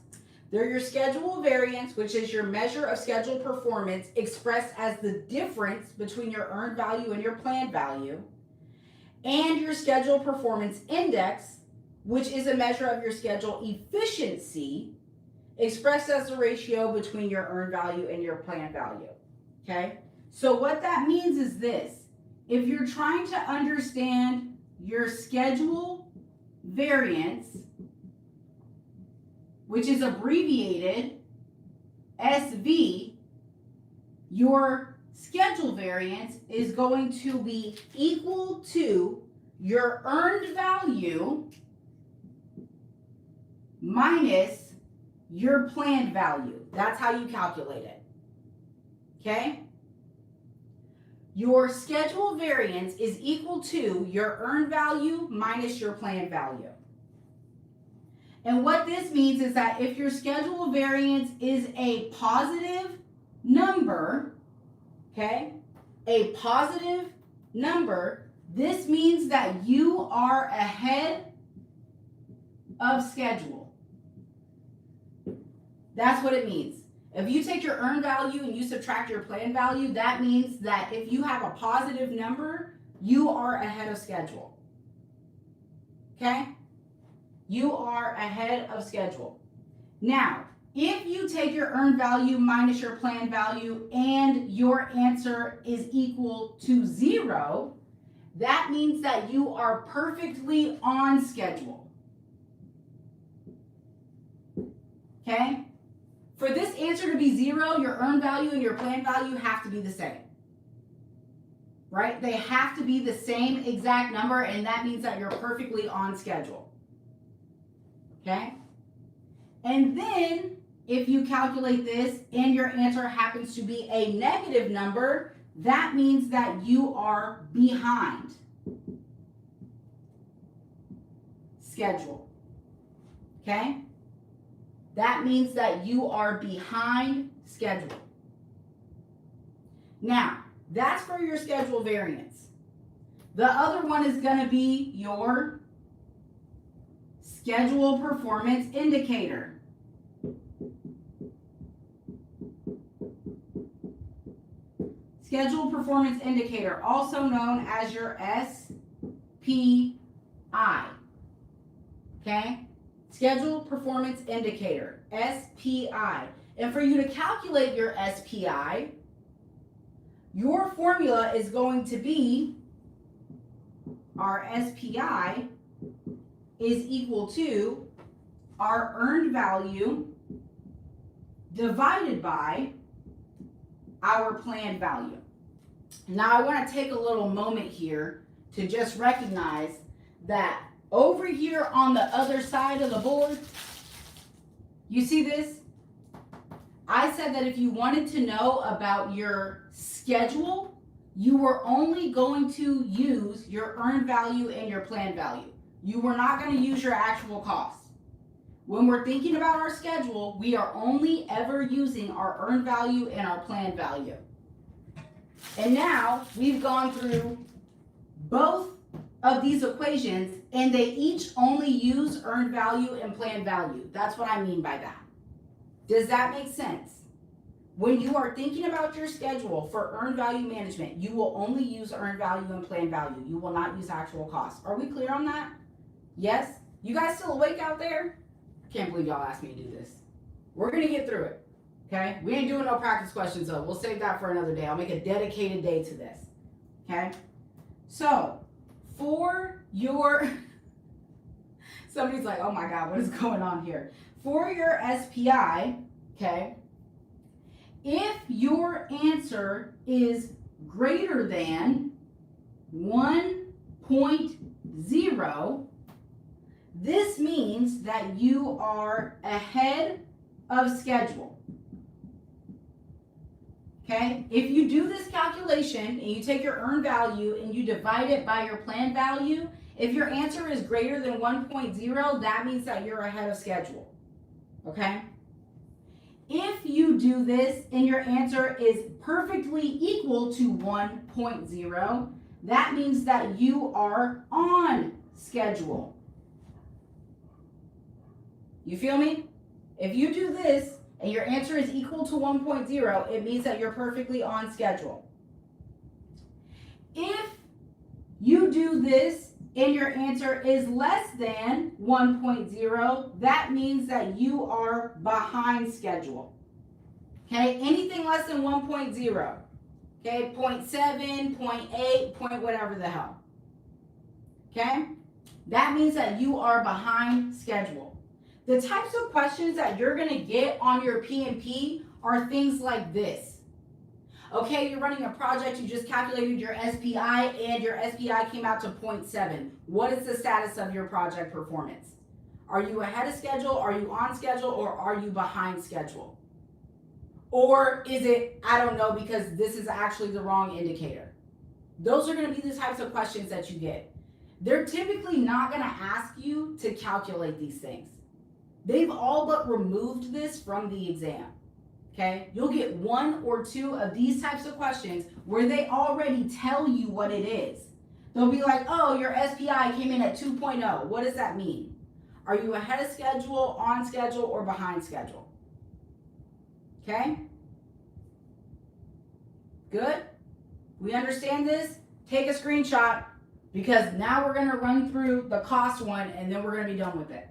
They're your schedule variance, which is your measure of schedule performance expressed as the difference between your earned value and your planned value. And your schedule performance index, which is a measure of your schedule efficiency expressed as the ratio between your earned value and your planned value. Okay? So what that means is this. If you're trying to understand your schedule variance, which is abbreviated SV, your schedule variance is going to be equal to your earned value minus your planned value. That's how you calculate it. Okay? Your schedule variance is equal to your earned value minus your planned value. And what this means is that if your schedule variance is a positive number, okay, a positive number, this means that you are ahead of schedule. That's what it means. If you take your earned value and you subtract your planned value, that means that if you have a positive number, you are ahead of schedule. Okay? You are ahead of schedule. Now, if you take your earned value minus your planned value and your answer is equal to 0, that means that you are perfectly on schedule. Okay? For this answer to be 0, your earned value and your planned value have to be the same. Right? They have to be the same exact number, and that means that you're perfectly on schedule. Okay? And then, if you calculate this and your answer happens to be a negative number, that means that you are behind schedule. Okay? That means that you are behind schedule. Now, that's for your schedule variance. The other one is going to be your schedule performance indicator. Schedule performance indicator, also known as your SPI. Okay? Schedule performance indicator, SPI. And for you to calculate your SPI, your formula is going to be our SPI is equal to our earned value divided by our planned value. Now I want to take a little moment here to just recognize that over here on the other side of the board, you see this? I said that if you wanted to know about your schedule, you were only going to use your earned value and your planned value. You were not going to use your actual costs. When we're thinking about our schedule, we are only ever using our earned value and our planned value. And now we've gone through both of these equations, and they each only use earned value and planned value. That's what I mean by that. Does that make sense? When you are thinking about your schedule for earned value management, you will only use earned value and planned value. You will not use actual costs. Are we clear on that? Yes? You guys still awake out there? I can't believe y'all asked me to do this. We're going to get through it. Okay? We ain't doing no practice questions though. We'll save that for another day. I'll make a dedicated day to this. Okay? So, for your, somebody's like, oh my God, what is going on here? For your SPI, okay, if your answer is greater than 1.0, this means that you are ahead of schedule. Okay, if you do this calculation and you take your earned value and you divide it by your planned value, if your answer is greater than 1.0, that means that you're ahead of schedule. Okay? If you do this and your answer is perfectly equal to 1.0, that means that you are on schedule. You feel me? If you do this and your answer is equal to 1.0, it means that you're perfectly on schedule. If you do this and your answer is less than 1.0, that means that you are behind schedule. Okay, anything less than 1.0, okay, 0.7, 0.8, point whatever the hell. Okay, that means that you are behind schedule. The types of questions that you're going to get on your P&P are things like this. Okay, you're running a project, you just calculated your SPI and your SPI came out to 0.7. What is the status of your project performance? Are you ahead of schedule, are you on schedule, or are you behind schedule? Or is it, I don't know, because this is actually the wrong indicator? Those are going to be the types of questions that you get. They're typically not going to ask you to calculate these things. They've all but removed this from the exam. Okay, you'll get one or two of these types of questions where they already tell you what it is. They'll be like, oh, your SPI came in at 2.0. What does that mean? Are you ahead of schedule, on schedule, or behind schedule? Okay? Good? We understand this? Take a screenshot because now we're going to run through the cost one and then we're going to be done with it.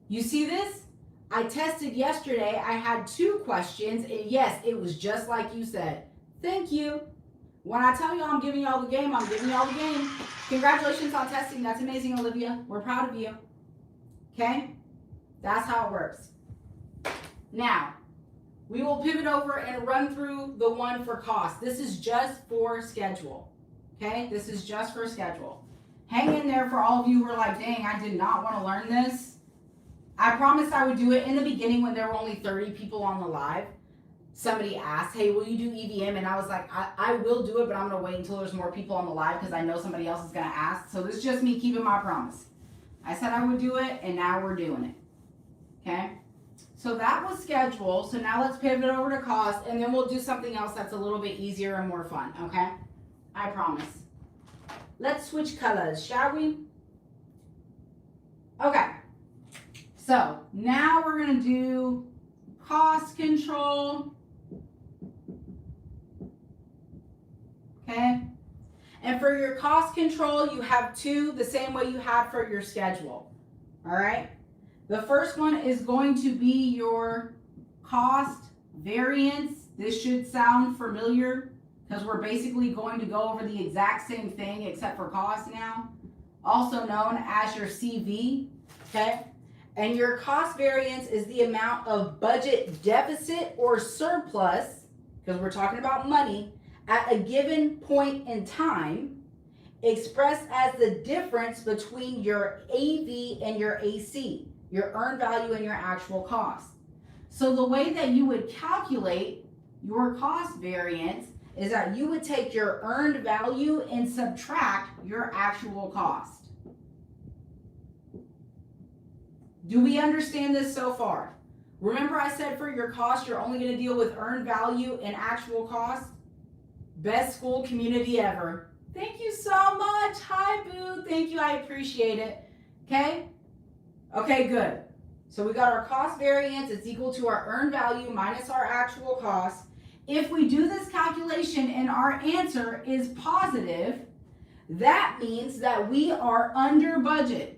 You see this? I tested yesterday. I had 2 questions, and yes, it was just like you said. Thank you. When I tell you I'm giving y'all the game, I'm giving y'all the game. Congratulations on testing. That's amazing, Olivia. We're proud of you. Okay? That's how it works. Now, we will pivot over and run through the one for cost. This is just for schedule. Okay? This is just for schedule. Hang in there for all of you who are like, dang, I did not want to learn this. I promised I would do it in the beginning when there were only 30 people on the live. Somebody asked, hey, will you do EVM? And I was like, I will do it, but I'm going to wait until there's more people on the live because I know somebody else is going to ask. So this is just me keeping my promise. I said I would do it, and now we're doing it. Okay? So that was schedule. So now let's pivot over to cost, and then we'll do something else that's a little bit easier and more fun. Okay? I promise. Let's switch colors, shall we? Okay. So now we're going to do cost control. Okay. And for your cost control, you have 2 the same way you had for your schedule. All right. The first one is going to be your cost variance. This should sound familiar because we're basically going to go over the exact same thing except for cost now. Also known as your CV. Okay. And your cost variance is the amount of budget deficit or surplus, because we're talking about money, at a given point in time, expressed as the difference between your AV and your AC, your earned value and your actual cost. So the way that you would calculate your cost variance is that you would take your earned value and subtract your actual cost. Do we understand this so far? Remember I said for your cost, you're only going to deal with earned value and actual cost? Best school community ever. Thank you so much. Hi, Boo. Thank you. I appreciate it. Okay? Okay, good. So we got our cost variance. It's equal to our earned value minus our actual cost. If we do this calculation and our answer is positive, that means that we are under budget.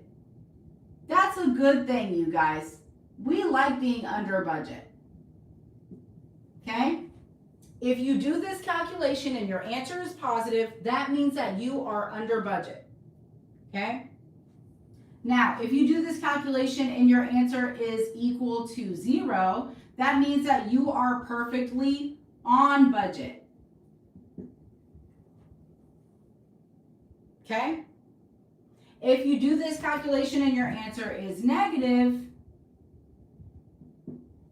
That's a good thing, you guys. We like being under budget. Okay? If you do this calculation and your answer is positive, that means that you are under budget. Okay? Now, if you do this calculation and your answer is equal to 0, that means that you are perfectly on budget. Okay? If you do this calculation and your answer is negative,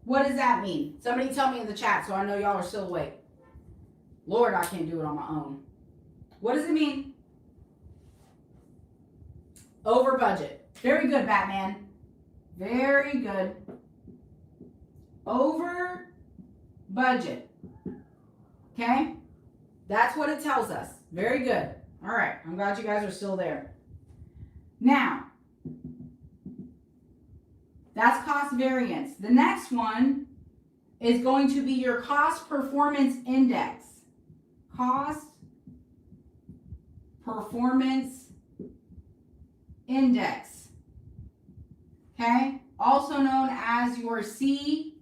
what does that mean? Somebody tell me in the chat so I know y'all are still awake. Lord, I can't do it on my own. What does it mean? Over budget. Very good, Batman. Very good. over budget. Okay? That's what it tells us. Very good. All right. I'm glad you guys are still there. Now, that's cost variance. The next one is going to be your cost performance index. Cost performance index. Okay? Also known as your CPI.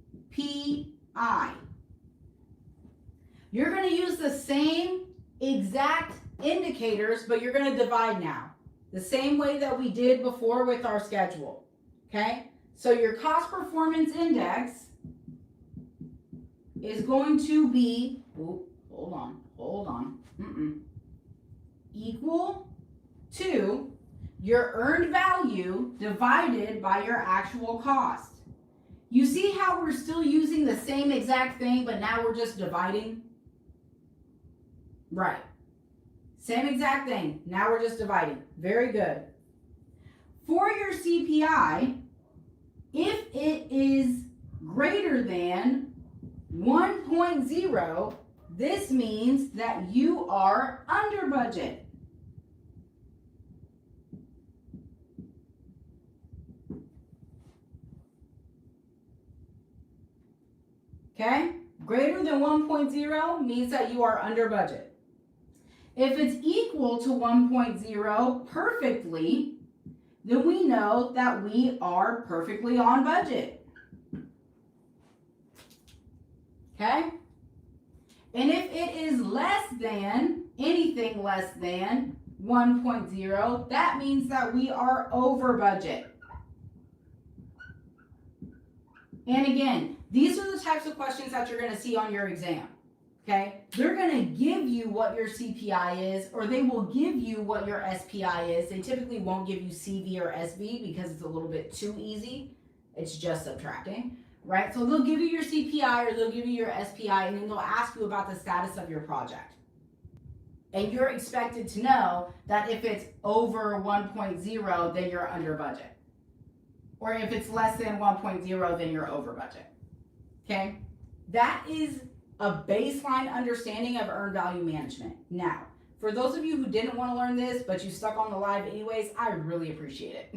You're going to use the same exact indicators, but you're going to divide now. The same way that we did before with our schedule. Okay? So your cost performance index is going to be, hold on, equal to your earned value divided by your actual cost. You see how we're still using the same exact thing, but now we're just dividing? Right. Same exact thing. Now we're just dividing. Very good. For your CPI, if it is greater than 1.0, this means that you are under budget. Okay? Greater than 1.0 means that you are under budget. If it's equal to 1.0 perfectly, then we know that we are perfectly on budget. Okay? And if it is less than, anything less than 1.0, that means that we are over budget. And again, these are the types of questions that you're going to see on your exam. Okay? They're going to give you what your CPI is, or they will give you what your SPI is. They typically won't give you CV or SV because it's a little bit too easy. It's just subtracting, right? So they'll give you your CPI or they'll give you your SPI, and then they'll ask you about the status of your project. And you're expected to know that if it's over 1.0, then you're under budget. Or if it's less than 1.0, then you're over budget. Okay? That is a baseline understanding of earned value management. Now, for those of you who didn't want to learn this, but you stuck on the live anyways, I really appreciate it.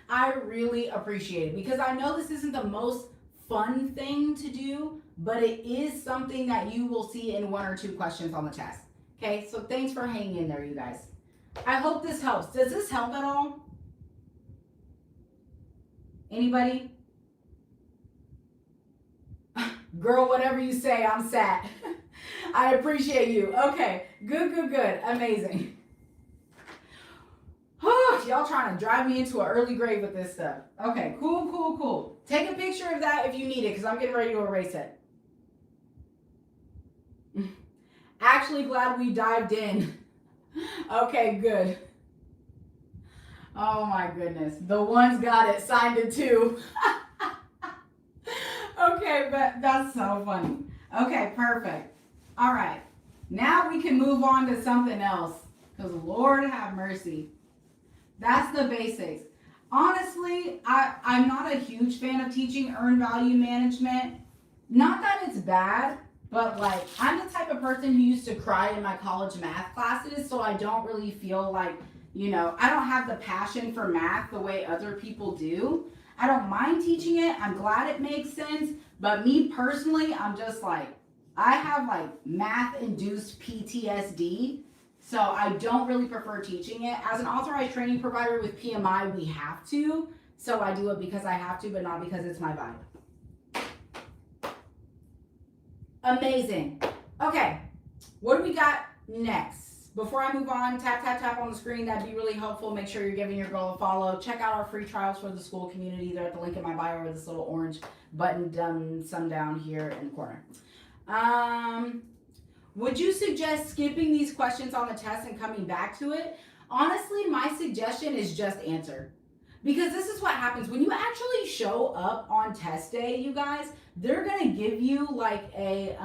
I really appreciate it because I know this isn't the most fun thing to do, but it is something that you will see in 1 or 2 questions on the test. Okay, so thanks for hanging in there, you guys. I hope this helps. Does this help at all? Anybody? Girl, whatever you say, I'm sad. I appreciate you. Okay, good. Amazing. Y'all trying to drive me into an early grave with this stuff. Okay, cool. Take a picture of that if you need it, because I'm getting ready to erase it. Actually glad we dived in. Okay, good. Oh my goodness. The ones got it, signed it too. Okay, but that's so funny. Okay, perfect. All right. Now we can move on to something else. Because Lord have mercy. That's the basics. Honestly, I'm not a huge fan of teaching earned value management. Not that it's bad, but like I'm the type of person who used to cry in my college math classes, so I don't really feel like, I don't have the passion for math the way other people do. I don't mind teaching it. I'm glad it makes sense. But me personally, I'm just like, I have like math-induced PTSD. So I don't really prefer teaching it. As an authorized training provider with PMI, we have to. So I do it because I have to, but not because it's my vibe. Amazing. Okay, what do we got next? Before I move on, tap on the screen. That'd be really helpful. Make sure you're giving your girl a follow. Check out our free trials for the school community. They're at the link in my bio or this little orange button some down here in the corner. Would you suggest skipping these questions on the test and coming back to it? Honestly, my suggestion is just answer. Because this is what happens when you actually show up on test day, you guys. They're going to give you like a,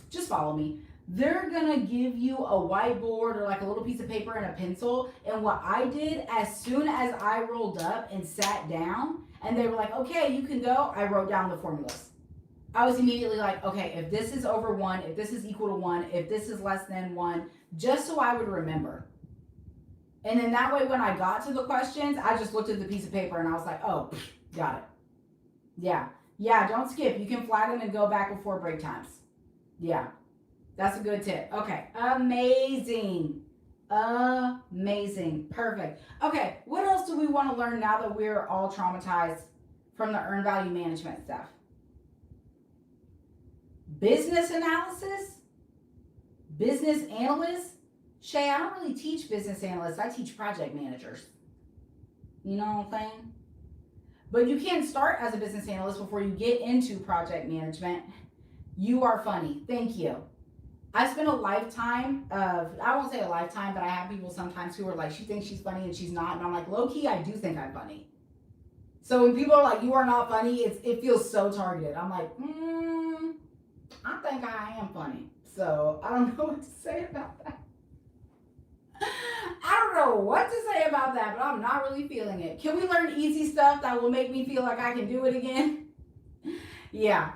just follow me. They're going to give you a whiteboard or like a little piece of paper and a pencil. And what I did, as soon as I rolled up and sat down, and they were like, okay, you can go. I wrote down the formulas. I was immediately like, okay, if this is over 1, if this is equal to 1, if this is less than 1, just so I would remember. And then that way, when I got to the questions, I just looked at the piece of paper and I was like, oh, got it. Yeah. Yeah, don't skip. You can flatten and go back before break times. Yeah. That's a good tip. Okay. Amazing. Amazing. Perfect. Okay. What else do we want to learn now that we're all traumatized from the earned value management stuff? Business analysis? Business analysts? Shay, I don't really teach business analysts. I teach project managers. You know what I'm saying? But you can start as a business analyst before you get into project management. You are funny. Thank you. I spent a lifetime of, I won't say a lifetime, but I have people sometimes who are like, she thinks she's funny and she's not. And I'm like, low key, I do think I'm funny. So when people are like, you are not funny, it feels so targeted. I'm like, I think I am funny. So I don't know what to say about that. I don't know what to say about that, but I'm not really feeling it. Can we learn easy stuff that will make me feel like I can do it again? Yeah,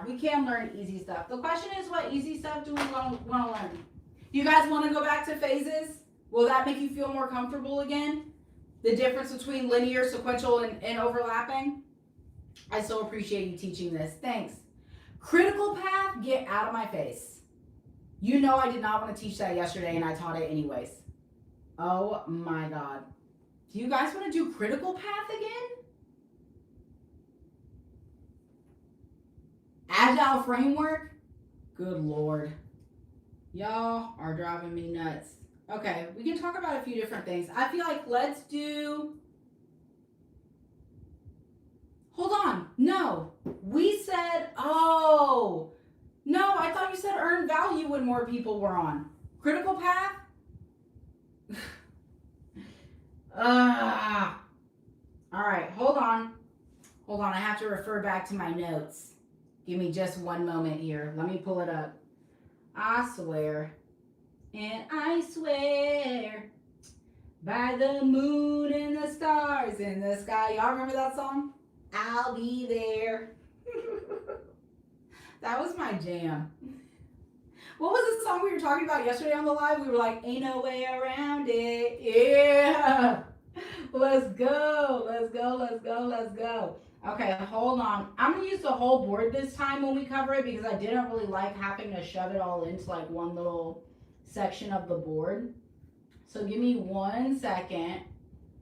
we can learn easy stuff. The question is, what easy stuff do we want to learn? You guys want to go back to phases? Will that make you feel more comfortable again? The difference between linear, sequential, and overlapping? I so appreciate you teaching this. Thanks. Critical path, get out of my face. You know I did not want to teach that yesterday, and I taught it anyways. Oh my God. Do you guys want to do critical path again? Agile framework? Good Lord. Y'all are driving me nuts. Okay, we can talk about a few different things. I feel like let's do... Hold on. No. We said... Oh... No, I thought you said earned value when more people were on. Critical path? All right, hold on. I have to refer back to my notes. Give me just one moment here. Let me pull it up. I swear, and I swear, by the moon and the stars in the sky. Y'all remember that song? I'll be there. That was my jam. What was the song we were talking about yesterday on the live? We were like, ain't no way around it. Yeah. Let's go. Okay, hold on. I'm going to use the whole board this time when we cover it because I didn't really like having to shove it all into like one little section of the board. So give me 1 second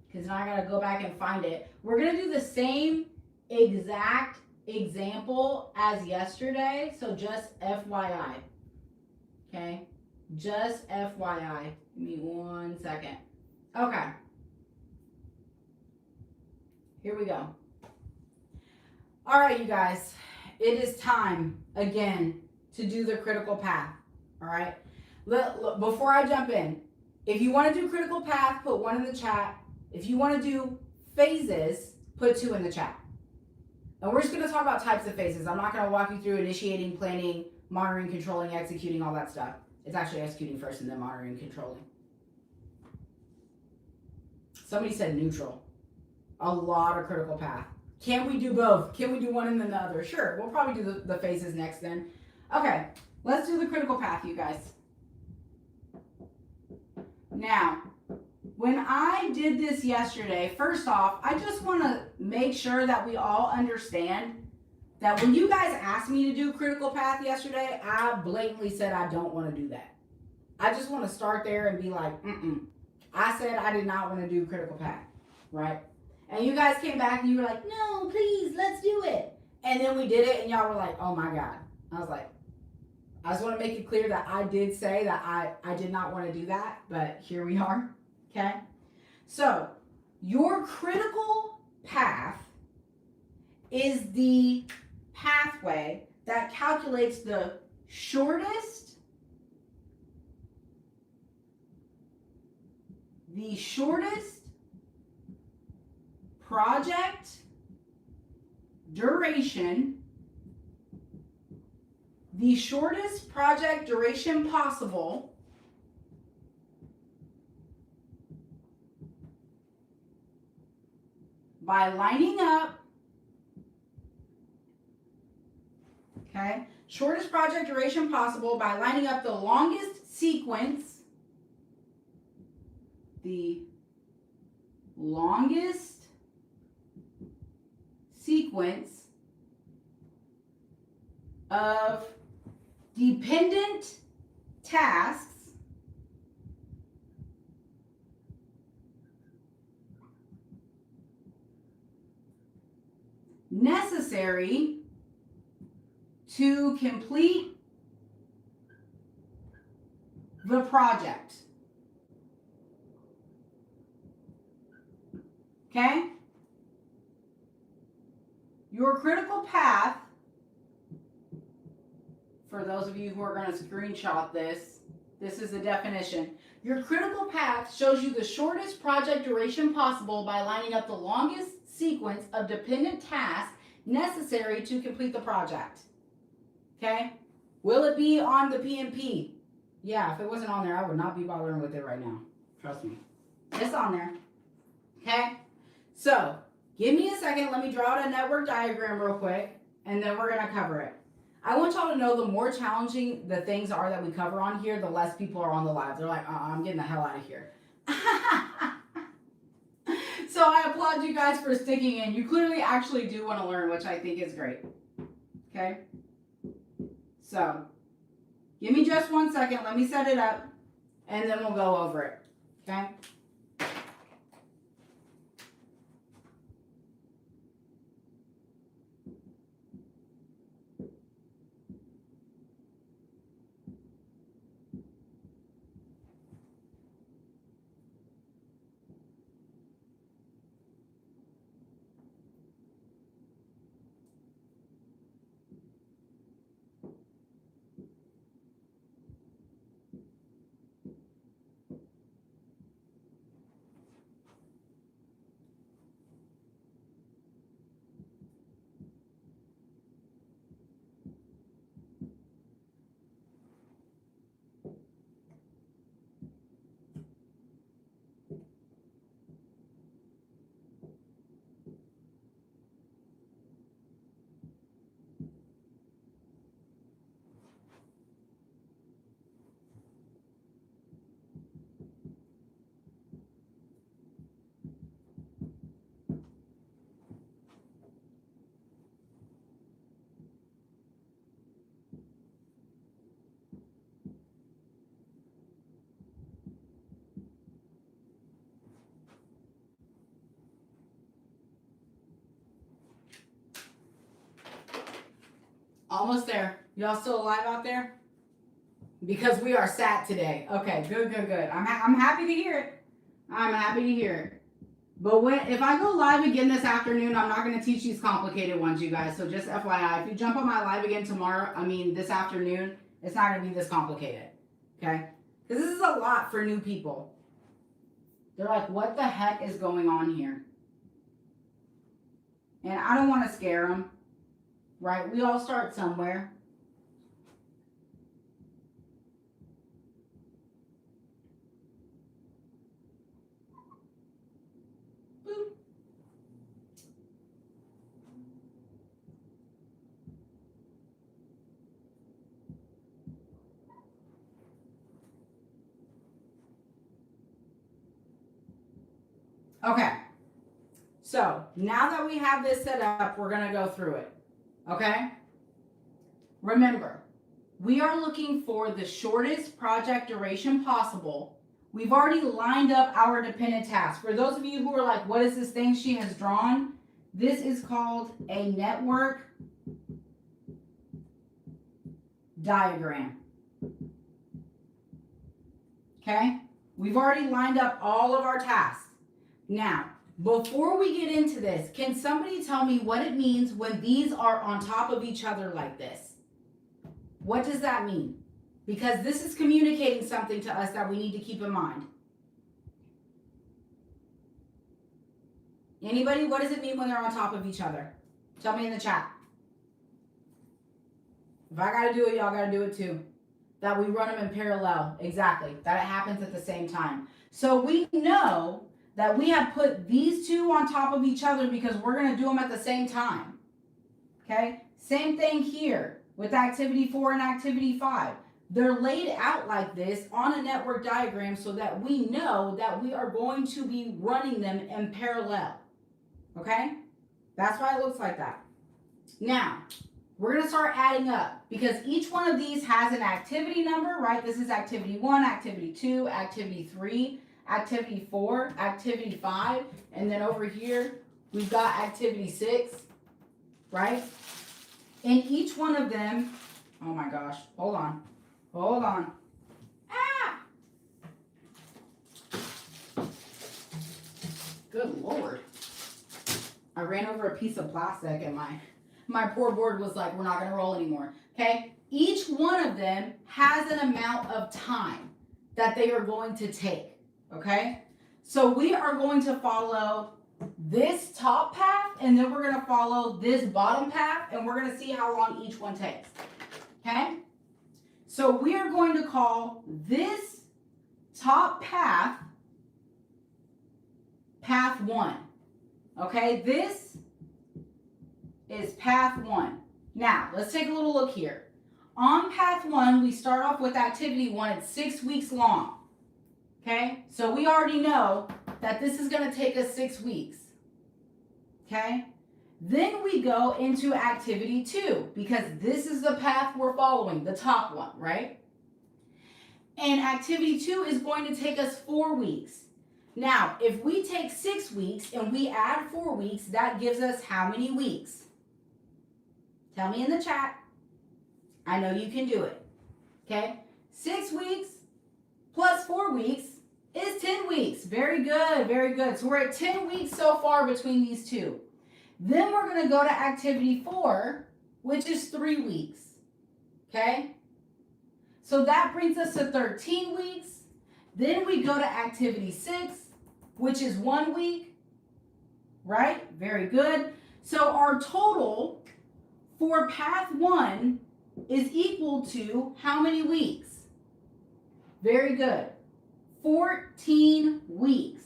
because now I got to go back and find it. We're going to do the same exact example as yesterday, so just FYI. Okay, just FYI. Give me 1 second. Okay, here we go. All right, you guys, it is time again to do the critical path. All right, before I jump in, if you want to do critical path, put 1 in the chat. If you want to do phases, put 2 in the chat. And we're just going to talk about types of phases. I'm not going to walk you through initiating, planning, monitoring, controlling, executing, all that stuff. It's actually executing first and then monitoring and controlling. Somebody said neutral. A lot of critical path. Can we do both? Can we do one and then the other? Sure, we'll probably do the phases next then. Okay, let's do the critical path, you guys. Now, when I did this yesterday, first off, I just want to make sure that we all understand that when you guys asked me to do critical path yesterday, I blatantly said I don't want to do that. I just want to start there and be like, I said I did not want to do critical path, right? And you guys came back and you were like, no, please, let's do it. And then we did it and y'all were like, oh my God. I was like, I just want to make it clear that I did say that I did not want to do that, but here we are. Okay, so your critical path is the pathway that calculates the shortest project duration, the shortest project duration possible by lining up, okay, shortest project duration possible by lining up the longest sequence, of dependent tasks necessary to complete the project. Okay? Your critical path, for those of you who are going to screenshot this, this is the definition. Your critical path shows you the shortest project duration possible by lining up the longest sequence of dependent tasks necessary to complete the project. Okay? Will it be on the PMP? Yeah, if it wasn't on there, I would not be bothering with it right now. Trust me. It's on there. Okay? So, give me a second. Let me draw out a network diagram real quick, and then we're going to cover it. I want y'all to know the more challenging the things are that we cover on here, the less people are on the live. They're like, I'm getting the hell out of here. So I applaud you guys for sticking in. You clearly actually do want to learn, which I think is great. Okay? So, give me just 1 second. Let me set it up, and then we'll go over it. Okay? Almost there. Y'all still alive out there? Because we are sat today. Okay, good. I'm happy to hear it. I'm happy to hear it. But if I go live again this afternoon, I'm not going to teach these complicated ones, you guys. So just FYI, if you jump on my live again tomorrow, this afternoon, it's not going to be this complicated. Okay? Because this is a lot for new people. They're like, what the heck is going on here? And I don't want to scare them. Right? We all start somewhere. Boop. Okay. So, now that we have this set up, we're going to go through it. Okay? Remember, we are looking for the shortest project duration possible. We've already lined up our dependent tasks. For those of you who are like, what is this thing she has drawn? This is called a network diagram. Okay? We've already lined up all of our tasks. Now, before we get into this, can somebody tell me what it means when these are on top of each other like this? What does that mean? Because this is communicating something to us that we need to keep in mind. Anybody, what does it mean when they're on top of each other? Tell me in the chat. If I got to do it, y'all got to do it too. That we run them in parallel. Exactly. That it happens at the same time. So we know that we have put these two on top of each other because we're going to do them at the same time. Okay? Same thing here with activity 4 and activity 5. They're laid out like this on a network diagram so that we know that we are going to be running them in parallel. Okay? That's why it looks like that. Now, we're going to start adding up because each one of these has an activity number, right? This is activity 1, activity 2, activity 3, activity 4, activity 5, and then over here, we've got activity 6, right? And each one of them, oh my gosh, hold on. Ah! Good Lord. I ran over a piece of plastic and my poor board was like, we're not going to roll anymore. Okay? Each one of them has an amount of time that they are going to take. Okay? So we are going to follow this top path and then we're going to follow this bottom path and we're going to see how long each one takes. Okay? So we are going to call this top path, path 1. Okay, this is path 1. Now, let's take a little look here. On path 1, we start off with activity 1. It's 6 weeks long. Okay, so we already know that this is going to take us 6 weeks. Okay, then we go into activity 2 because this is the path we're following, the top one, right? And activity 2 is going to take us 4 weeks. Now, if we take 6 weeks and we add 4 weeks, that gives us how many weeks? Tell me in the chat. I know you can do it. Okay? 6 weeks plus 4 weeks is 10 weeks. Very good, very good. So we're at 10 weeks so far between these two. Then we're going to go to activity 4, which is 3 weeks. Okay? So that brings us to 13 weeks. Then we go to activity 6, which is 1 week, right? Very good. So our total for path 1 is equal to how many weeks? Very good. 14 weeks.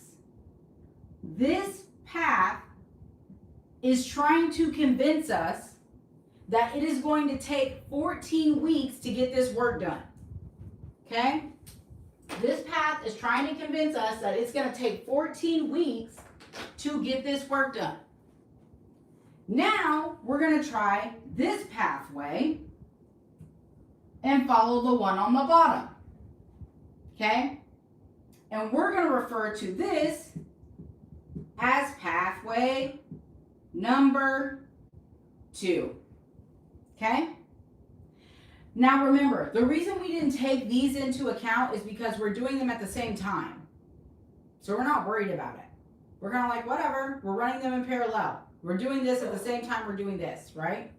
This path is trying to convince us that it is going to take 14 weeks to get this work done. Okay? This path is trying to convince us that it's going to take 14 weeks to get this work done. Now, we're going to try this pathway and follow the one on the bottom. Okay? And we're going to refer to this as pathway number 2. Okay? Now remember, the reason we didn't take these into account is because we're doing them at the same time. So we're not worried about it. We're kind of like, whatever, we're running them in parallel. We're doing this at the same time we're doing this, right?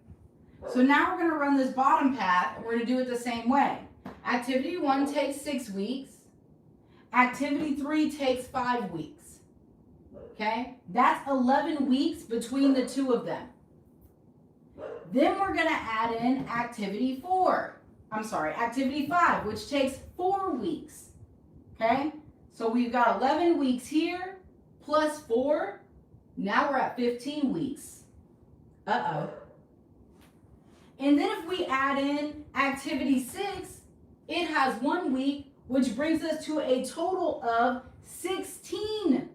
So now we're going to run this bottom path and we're going to do it the same way. Activity 1 takes 6 weeks. Activity 3 takes 5 weeks. Okay? That's 11 weeks between the two of them. Then we're going to add in activity 5, which takes 4 weeks. Okay? So we've got 11 weeks here plus 4. Now we're at 15 weeks. Uh-oh. And then if we add in activity 6, it has 1 week, which brings us to a total of 16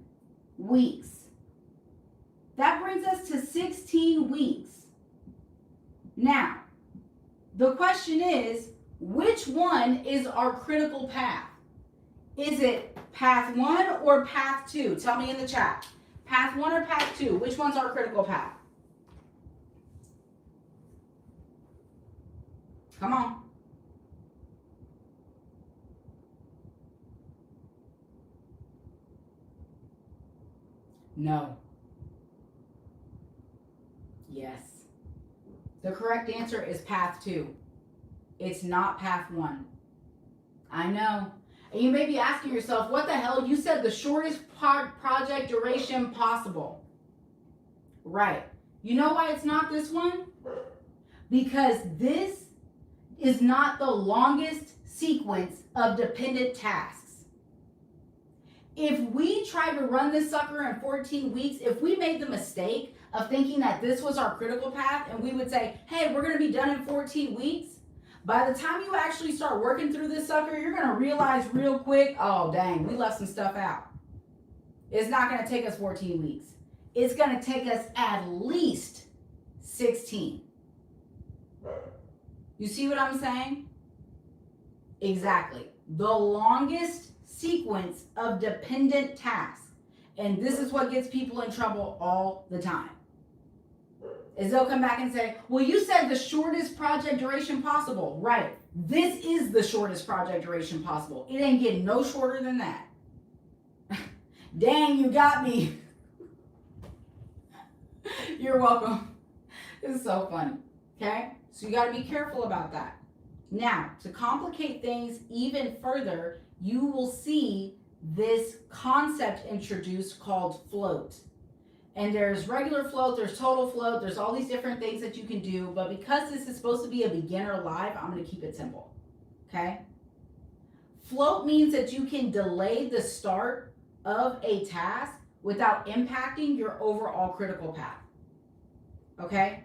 weeks. That brings us to 16 weeks. Now, the question is, which one is our critical path? Is it path 1 or path 2? Tell me in the chat. Path 1 or path 2? Which one's our critical path? Come on. No. Yes. The correct answer is path 2. It's not path 1. I know. And you may be asking yourself, what the hell? You said the shortest project duration possible. Right. You know why it's not this one? Because this is not the longest sequence of dependent tasks. if we try to run this sucker in 14 weeks, if we made the mistake of thinking that this was our critical path and we would say, hey, we're going to be done in 14 weeks, by the time you actually start working through this sucker, you're going to realize real quick, oh, dang, we left some stuff out. It's not going to take us 14 weeks. It's going to take us at least 16. You see what I'm saying? Exactly. The longest sequence of dependent tasks. And this is what gets people in trouble all the time. Is they'll come back and say, well, you said the shortest project duration possible. Right. This is the shortest project duration possible. It ain't getting no shorter than that. Dang, you got me. You're welcome. This is so funny. Okay? So you got to be careful about that. Now, to complicate things even further, you will see this concept introduced called float. And there's regular float, there's total float, there's all these different things that you can do. But because this is supposed to be a beginner live, I'm going to keep it simple. Okay? Float means that you can delay the start of a task without impacting your overall critical path. Okay?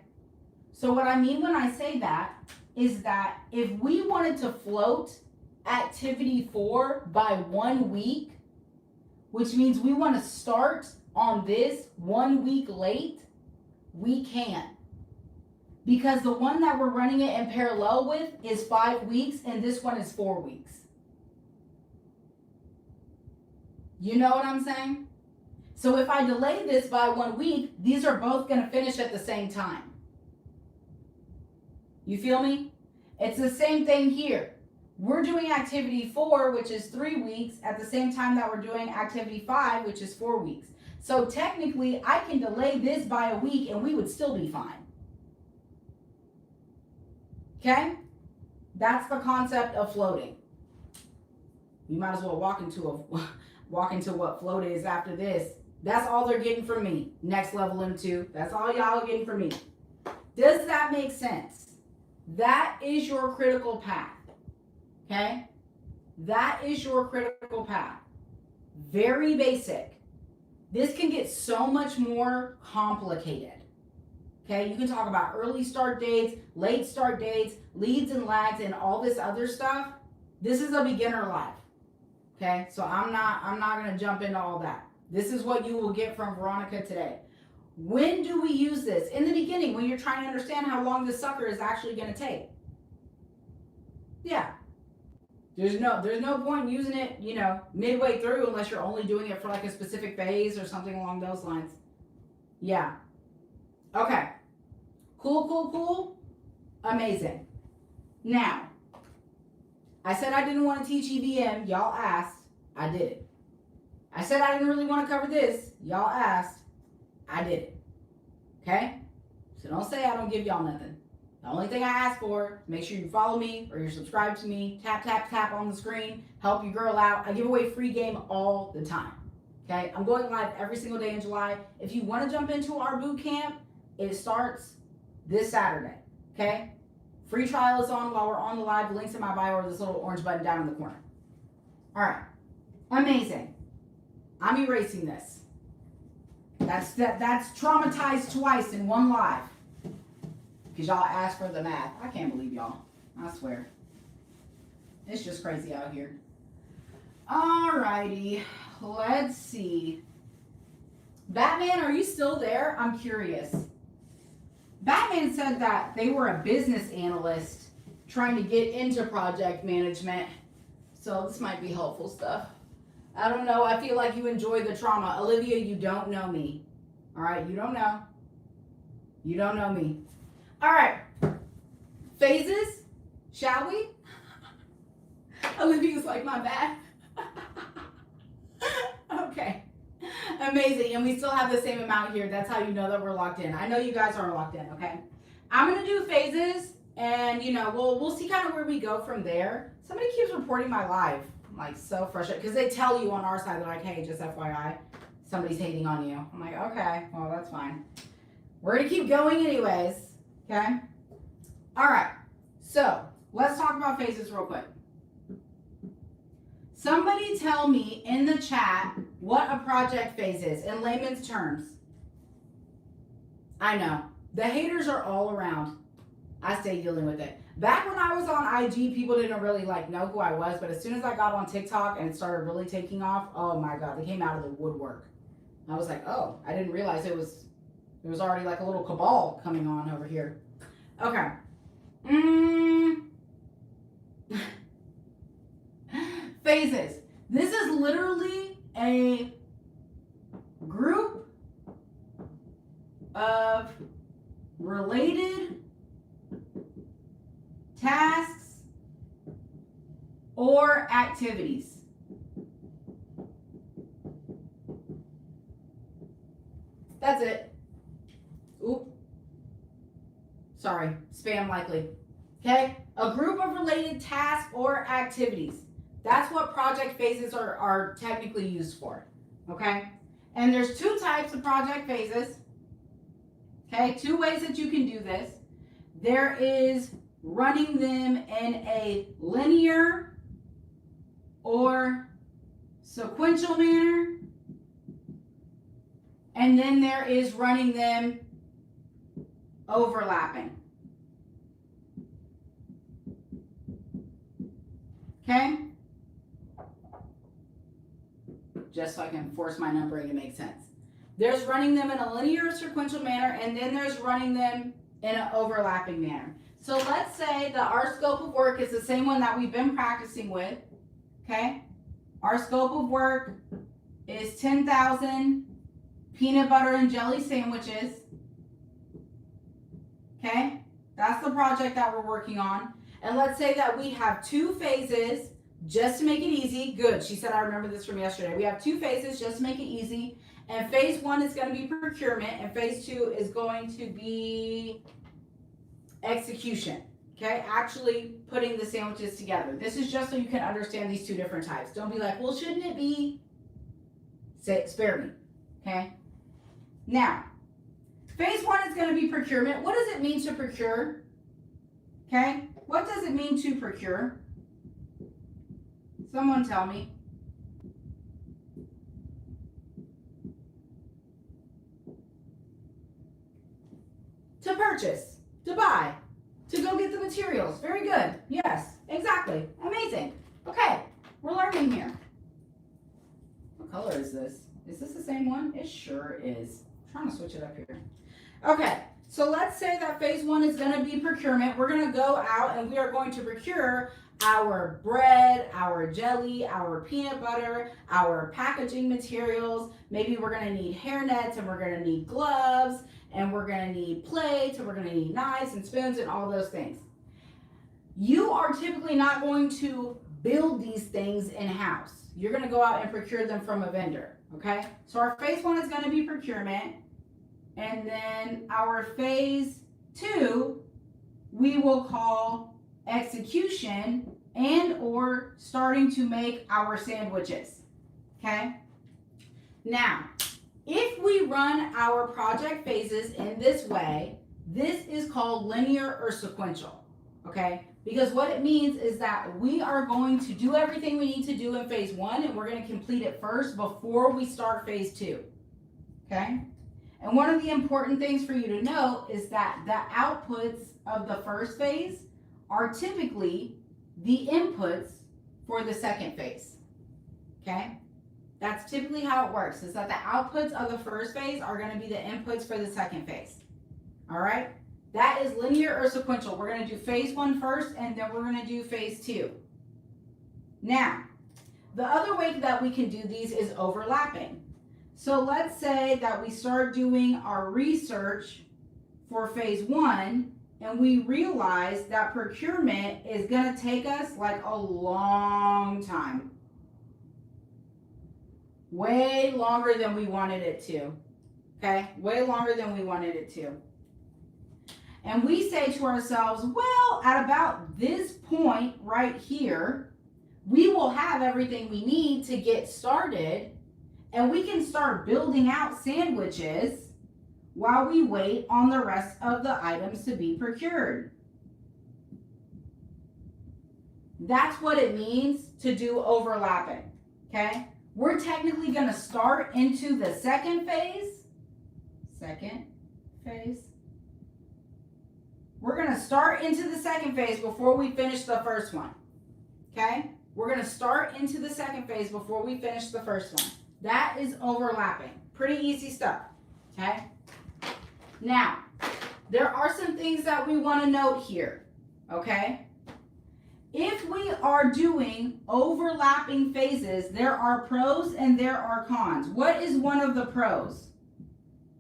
So what I mean when I say that is that if we wanted to float activity 4 by 1 week, which means we want to start on this 1 week late, we can. Because the one that we're running it in parallel with is 5 weeks and this one is 4 weeks. You know what I'm saying? So if I delay this by 1 week, these are both going to finish at the same time. You feel me? It's the same thing here. We're doing activity 4, which is 3 weeks, at the same time that we're doing activity 5, which is 4 weeks. So technically, I can delay this by a week and we would still be fine. Okay? That's the concept of floating. You might as well walk into what float is after this. That's all they're getting from me. Next level M2. That's all y'all are getting from me. Does that make sense? That is your critical path. Okay? That is your critical path. Very basic. This can get so much more complicated. Okay? You can talk about early start dates, late start dates, leads and lags, and all this other stuff. This is a beginner live. Okay? So I'm not going to jump into all that. This is what you will get from Veronica today. When do we use this? In the beginning, when you're trying to understand how long this sucker is actually going to take. Yeah. There's no point in using it, midway through unless you're only doing it for like a specific phase or something along those lines. Yeah. Okay. Cool. Amazing. Now, I said I didn't want to teach EVM. Y'all asked. I did it. I said I didn't really want to cover this. Y'all asked. I did it. Okay? So don't say I don't give y'all nothing. The only thing I ask for, make sure you follow me or you're subscribed to me. Tap on the screen. Help your girl out. I give away free game all the time. Okay? I'm going live every single day in July. If you want to jump into our boot camp, it starts this Saturday. Okay? Free trial is on while we're on the live. The link's in my bio or this little orange button down in the corner. All right. Amazing. I'm erasing this. That's traumatized twice in one live. Because y'all asked for the math. I can't believe y'all. I swear. It's just crazy out here. Alrighty. Let's see. Batman, are you still there? I'm curious. Batman said that they were a business analyst trying to get into project management. So this might be helpful stuff. I don't know. I feel like you enjoy the trauma. Olivia, you don't know me. All right? You don't know. You don't know me. All right. Phases? Shall we? Olivia's like, my bad. Okay. Amazing. And we still have the same amount here. That's how you know that we're locked in. I know you guys are locked in, okay? I'm going to do phases. And, we'll see kind of where we go from there. Somebody keeps reporting my live. I'm like so frustrated because they tell you on our side, they're like, hey, just FYI, somebody's hating on you. I'm like, okay, well, that's fine. We're going to keep going anyways, okay? All right, so let's talk about phases real quick. Somebody tell me in the chat what a project phase is in layman's terms. I know. The haters are all around. I stay dealing with it. Back when I was on IG, people didn't really know who I was, but as soon as I got on TikTok and it started really taking off, oh my God, they came out of the woodwork. I was like, oh, I didn't realize it was already like a little cabal coming on over here. Okay. Phases. This is literally a group of related tasks or activities. That's it. Oop. Sorry, spam likely. Okay? A group of related tasks or activities. That's what project phases are technically used for. Okay? And there's two types of project phases. Okay? Two ways that you can do this. There is running them in a linear or sequential manner. And then there is running them overlapping. Okay? Just so I can force my numbering to make sense. There's running them in a linear or sequential manner, and then there's running them in an overlapping manner. So let's say that our scope of work is the same one that we've been practicing with. Okay? Our scope of work is 10,000 peanut butter and jelly sandwiches. Okay? That's the project that we're working on. And let's say that we have two phases just to make it easy. Good. She said, I remember this from yesterday. We have two phases just to make it easy. And phase one is going to be procurement. And phase two is going to be execution. Okay? Actually putting the sandwiches together. This is just so you can understand these two different types. Don't be like, well, shouldn't it be? Spare me. Okay? Now, phase one is going to be procurement. What does it mean to procure? Okay? What does it mean to procure? Someone tell me. To purchase, to buy, to go get the materials. Very good. Yes, exactly. Amazing. Okay, we're learning here. What color is this? Is this the same one? It sure is. I'm trying to switch it up here. Okay, so let's say that phase one is going to be procurement. We're going to go out and we are going to procure our bread, our jelly, our peanut butter, our packaging materials. Maybe we're going to need hair nets and we're going to need gloves and we're going to need plates and we're going to need knives and spoons and all those things. You are typically not going to build these things in-house. You're going to go out and procure them from a vendor, okay? So our phase one is going to be procurement. And then our phase two, we will call execution and or starting to make our sandwiches, okay? Now, if we run our project phases in this way, this is called linear or sequential, okay? Because what it means is that we are going to do everything we need to do in phase one and we're going to complete it first before we start phase two, okay? And one of the important things for you to know is that the outputs of the first phase are typically the inputs for the second phase, okay? That's typically how it works, is that the outputs of the first phase are going to be the inputs for the second phase, all right? That is linear or sequential. We're going to do phase one first, and then we're going to do phase two. Now, the other way that we can do these is overlapping. So let's say that we start doing our research for phase one, and we realize that procurement is going to take us like a long time. Way longer than we wanted it to. Okay? Way longer than we wanted it to. And we say to ourselves, well, at about this point right here, we will have everything we need to get started, and we can start building out sandwiches while we wait on the rest of the items to be procured. That's what it means to do overlapping, okay? We're technically gonna start into the second phase. We're gonna start into the second phase before we finish the first one, okay? We're gonna start into the second phase before we finish the first one. That is overlapping. Pretty easy stuff, okay? Now, there are some things that we wanna note here, okay? If we are doing overlapping phases, there are pros and there are cons. What is one of the pros?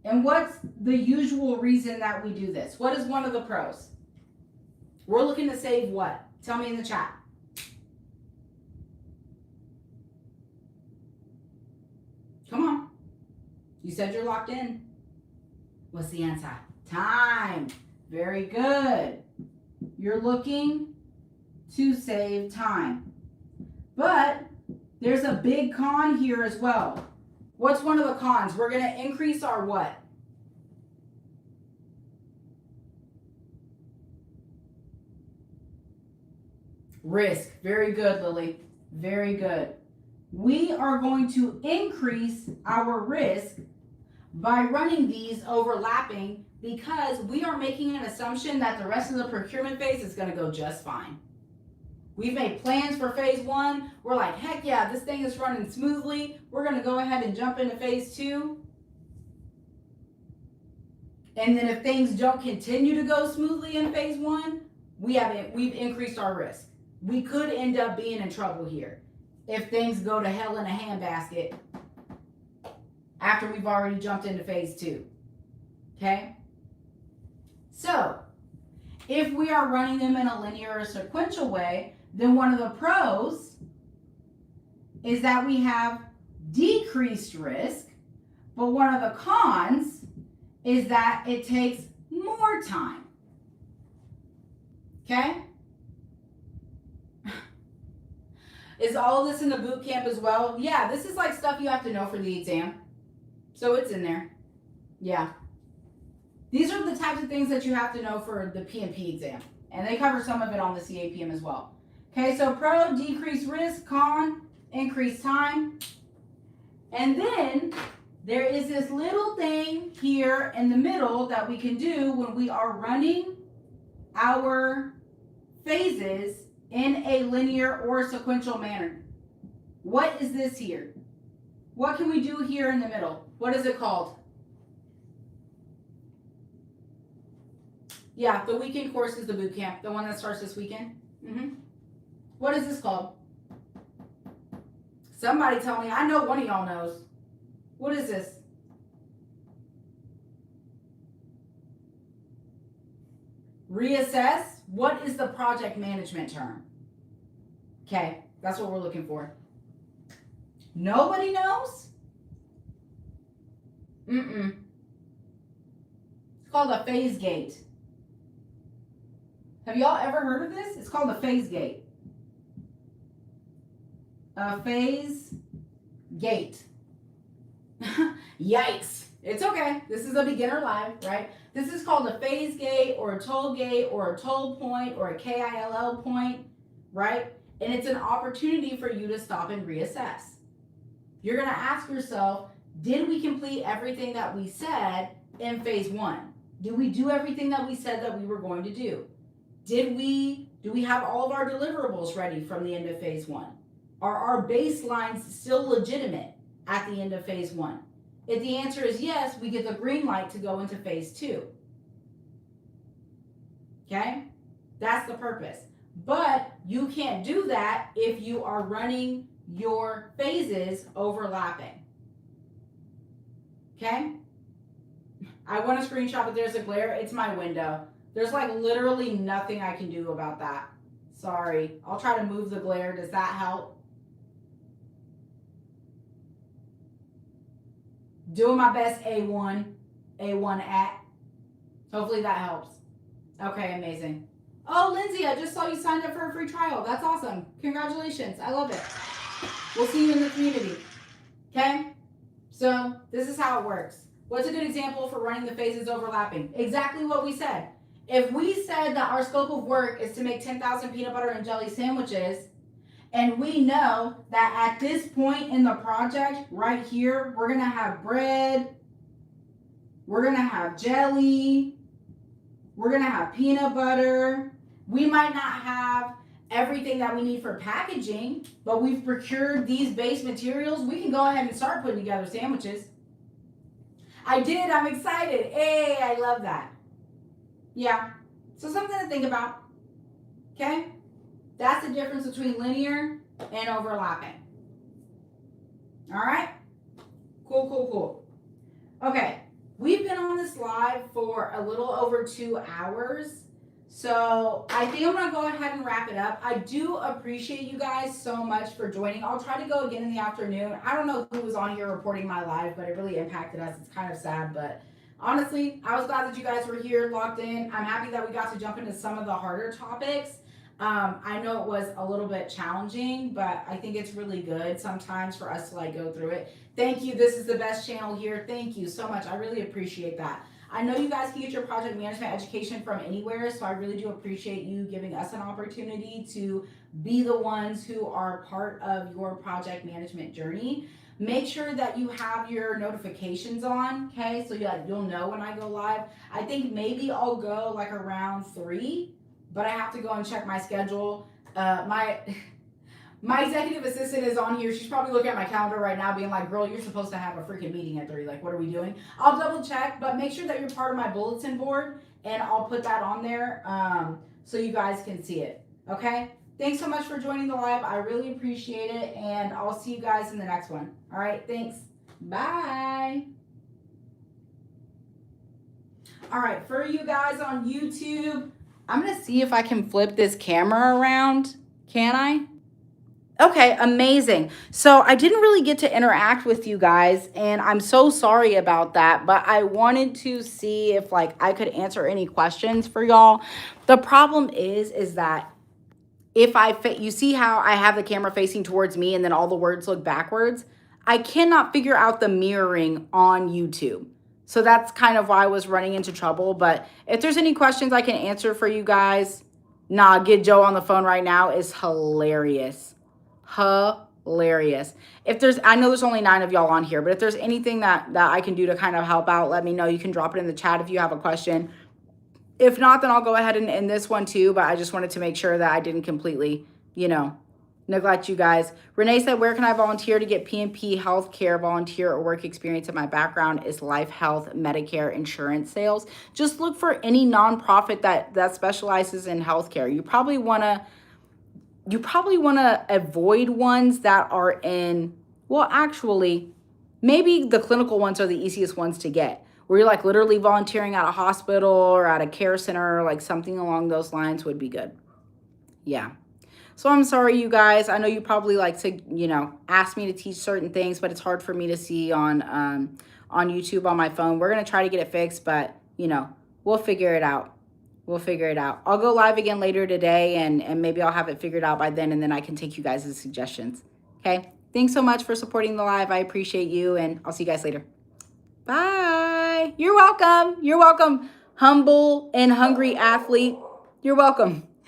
And what's the usual reason that we do this? What is one of the pros? We're looking to save what? Tell me in the chat. Come on. You said you're locked in. What's the answer? Time. Very good. You're looking to save time. But there's a big con here as well. What's one of the cons? We're going to increase our what? Risk. Very good, Lily. Very good. We are going to increase our risk by running these overlapping because we are making an assumption that the rest of the procurement phase is going to go just fine. We've made plans for phase one. We're like, heck yeah, this thing is running smoothly. We're going to go ahead and jump into phase two. And then if things don't continue to go smoothly in phase one, we've increased our risk. We could end up being in trouble here if things go to hell in a handbasket after we've already jumped into phase two. Okay? So, if we are running them in a linear or sequential way, then one of the pros is that we have decreased risk, but one of the cons is that it takes more time. Okay? Is all of this in the boot camp as well? Yeah, this is like stuff you have to know for the exam. So it's in there. Yeah. These are the types of things that you have to know for the PMP exam. And they cover some of it on the CAPM as well. Okay, so pro, decrease risk, con, increase time. And then there is this little thing here in the middle that we can do when we are running our phases in a linear or sequential manner. What is this here? What can we do here in the middle? What is it called? Yeah, the weekend course is the boot camp, the one that starts this weekend. What is this called? Somebody tell me. I know one of y'all knows. What is this? Reassess. What is the project management term? Okay, that's what we're looking for. Nobody knows? It's called a phase gate. Have y'all ever heard of this? It's called a phase gate. A phase gate. Yikes. It's okay. This is a beginner live, right? This is called a phase gate or a toll gate or a toll point or a KILL point, right? And it's an opportunity for you to stop and reassess. You're going to ask yourself, did we complete everything that we said in phase one? Did we do everything that we said that we were going to do? Do we have all of our deliverables ready from the end of phase one? Are our baselines still legitimate at the end of phase one? If the answer is yes, we get the green light to go into phase two. Okay? That's the purpose. But you can't do that if you are running your phases overlapping. Okay? I want a screenshot, but there's a glare. It's my window. There's like literally nothing I can do about that. Sorry. I'll try to move the glare. Does that help? Doing my best, A1 at. Hopefully that helps. Okay, amazing. Oh, Lindsay, I just saw you signed up for a free trial. That's awesome. Congratulations. I love it. We'll see you in the community. Okay? So this is how it works. What's a good example for running the phases overlapping? Exactly what we said. if we said that our scope of work is to make 10,000 peanut butter and jelly sandwiches, and we know that at this point in the project right here, we're gonna have bread, we're gonna have jelly, we're gonna have peanut butter. We might not have everything that we need for packaging, but we've procured these base materials. We can go ahead and start putting together sandwiches. I did, I'm excited. Hey, I love that. Yeah, so something to think about, okay? That's the difference between linear and overlapping. All right? Cool. Okay, we've been on this live for a little over 2 hours. So I think I'm gonna go ahead and wrap it up. I do appreciate you guys so much for joining. I'll try to go again in the afternoon. I don't know who was on here reporting my live, but it really impacted us. It's kind of sad, but honestly, I was glad that you guys were here locked in. I'm happy that we got to jump into some of the harder topics. I know it was a little bit challenging, but I think it's really good sometimes for us to like go through it. Thank you. This is the best channel here. Thank you so much. I really appreciate that. I know you guys can get your project management education from anywhere, so I really do appreciate you giving us an opportunity to be the ones who are part of your project management journey. Make sure that you have your notifications on, okay? So you'll know when I go live. I think maybe I'll go like around 3, but I have to go and check my schedule. My executive assistant is on here. She's probably looking at my calendar right now being like, girl, you're supposed to have a freaking meeting at 3. Like, what are we doing? I'll double check, but make sure that you're part of my bulletin board, and I'll put that on there so you guys can see it, okay? Thanks so much for joining the live. I really appreciate it, and I'll see you guys in the next one. All right, thanks. Bye. All right, for you guys on YouTube, I'm going to see if I can flip this camera around. Can I? Okay, amazing. So I didn't really get to interact with you guys, and I'm so sorry about that, but I wanted to see if like I could answer any questions for y'all. The problem is that if you see how I have the camera facing towards me and then all the words look backwards, I cannot figure out the mirroring on YouTube. So that's kind of why I was running into trouble. But if there's any questions I can answer for you guys, get Joe on the phone right now is hilarious. Hilarious. I know there's only 9 of y'all on here, but if there's anything that I can do to kind of help out, let me know. You can drop it in the chat if you have a question. If not, then I'll go ahead and end this one too, but I just wanted to make sure that I didn't completely, neglect you guys. Renee said, where can I volunteer to get PNP healthcare volunteer or work experience? In my background is life, health, Medicare, insurance sales. Just look for any nonprofit that specializes in healthcare. You probably want to avoid ones that are in, well, actually, maybe the clinical ones are the easiest ones to get, where you're like literally volunteering at a hospital or at a care center, like something along those lines would be good. Yeah. So I'm sorry, you guys. I know you probably like to, ask me to teach certain things, but it's hard for me to see on YouTube on my phone. We're going to try to get it fixed, but, we'll figure it out. I'll go live again later today, and maybe I'll have it figured out by then, and then I can take you guys' suggestions. Okay? Thanks so much for supporting the live. I appreciate you, and I'll see you guys later. Bye. You're welcome. Humble and hungry athlete. You're welcome.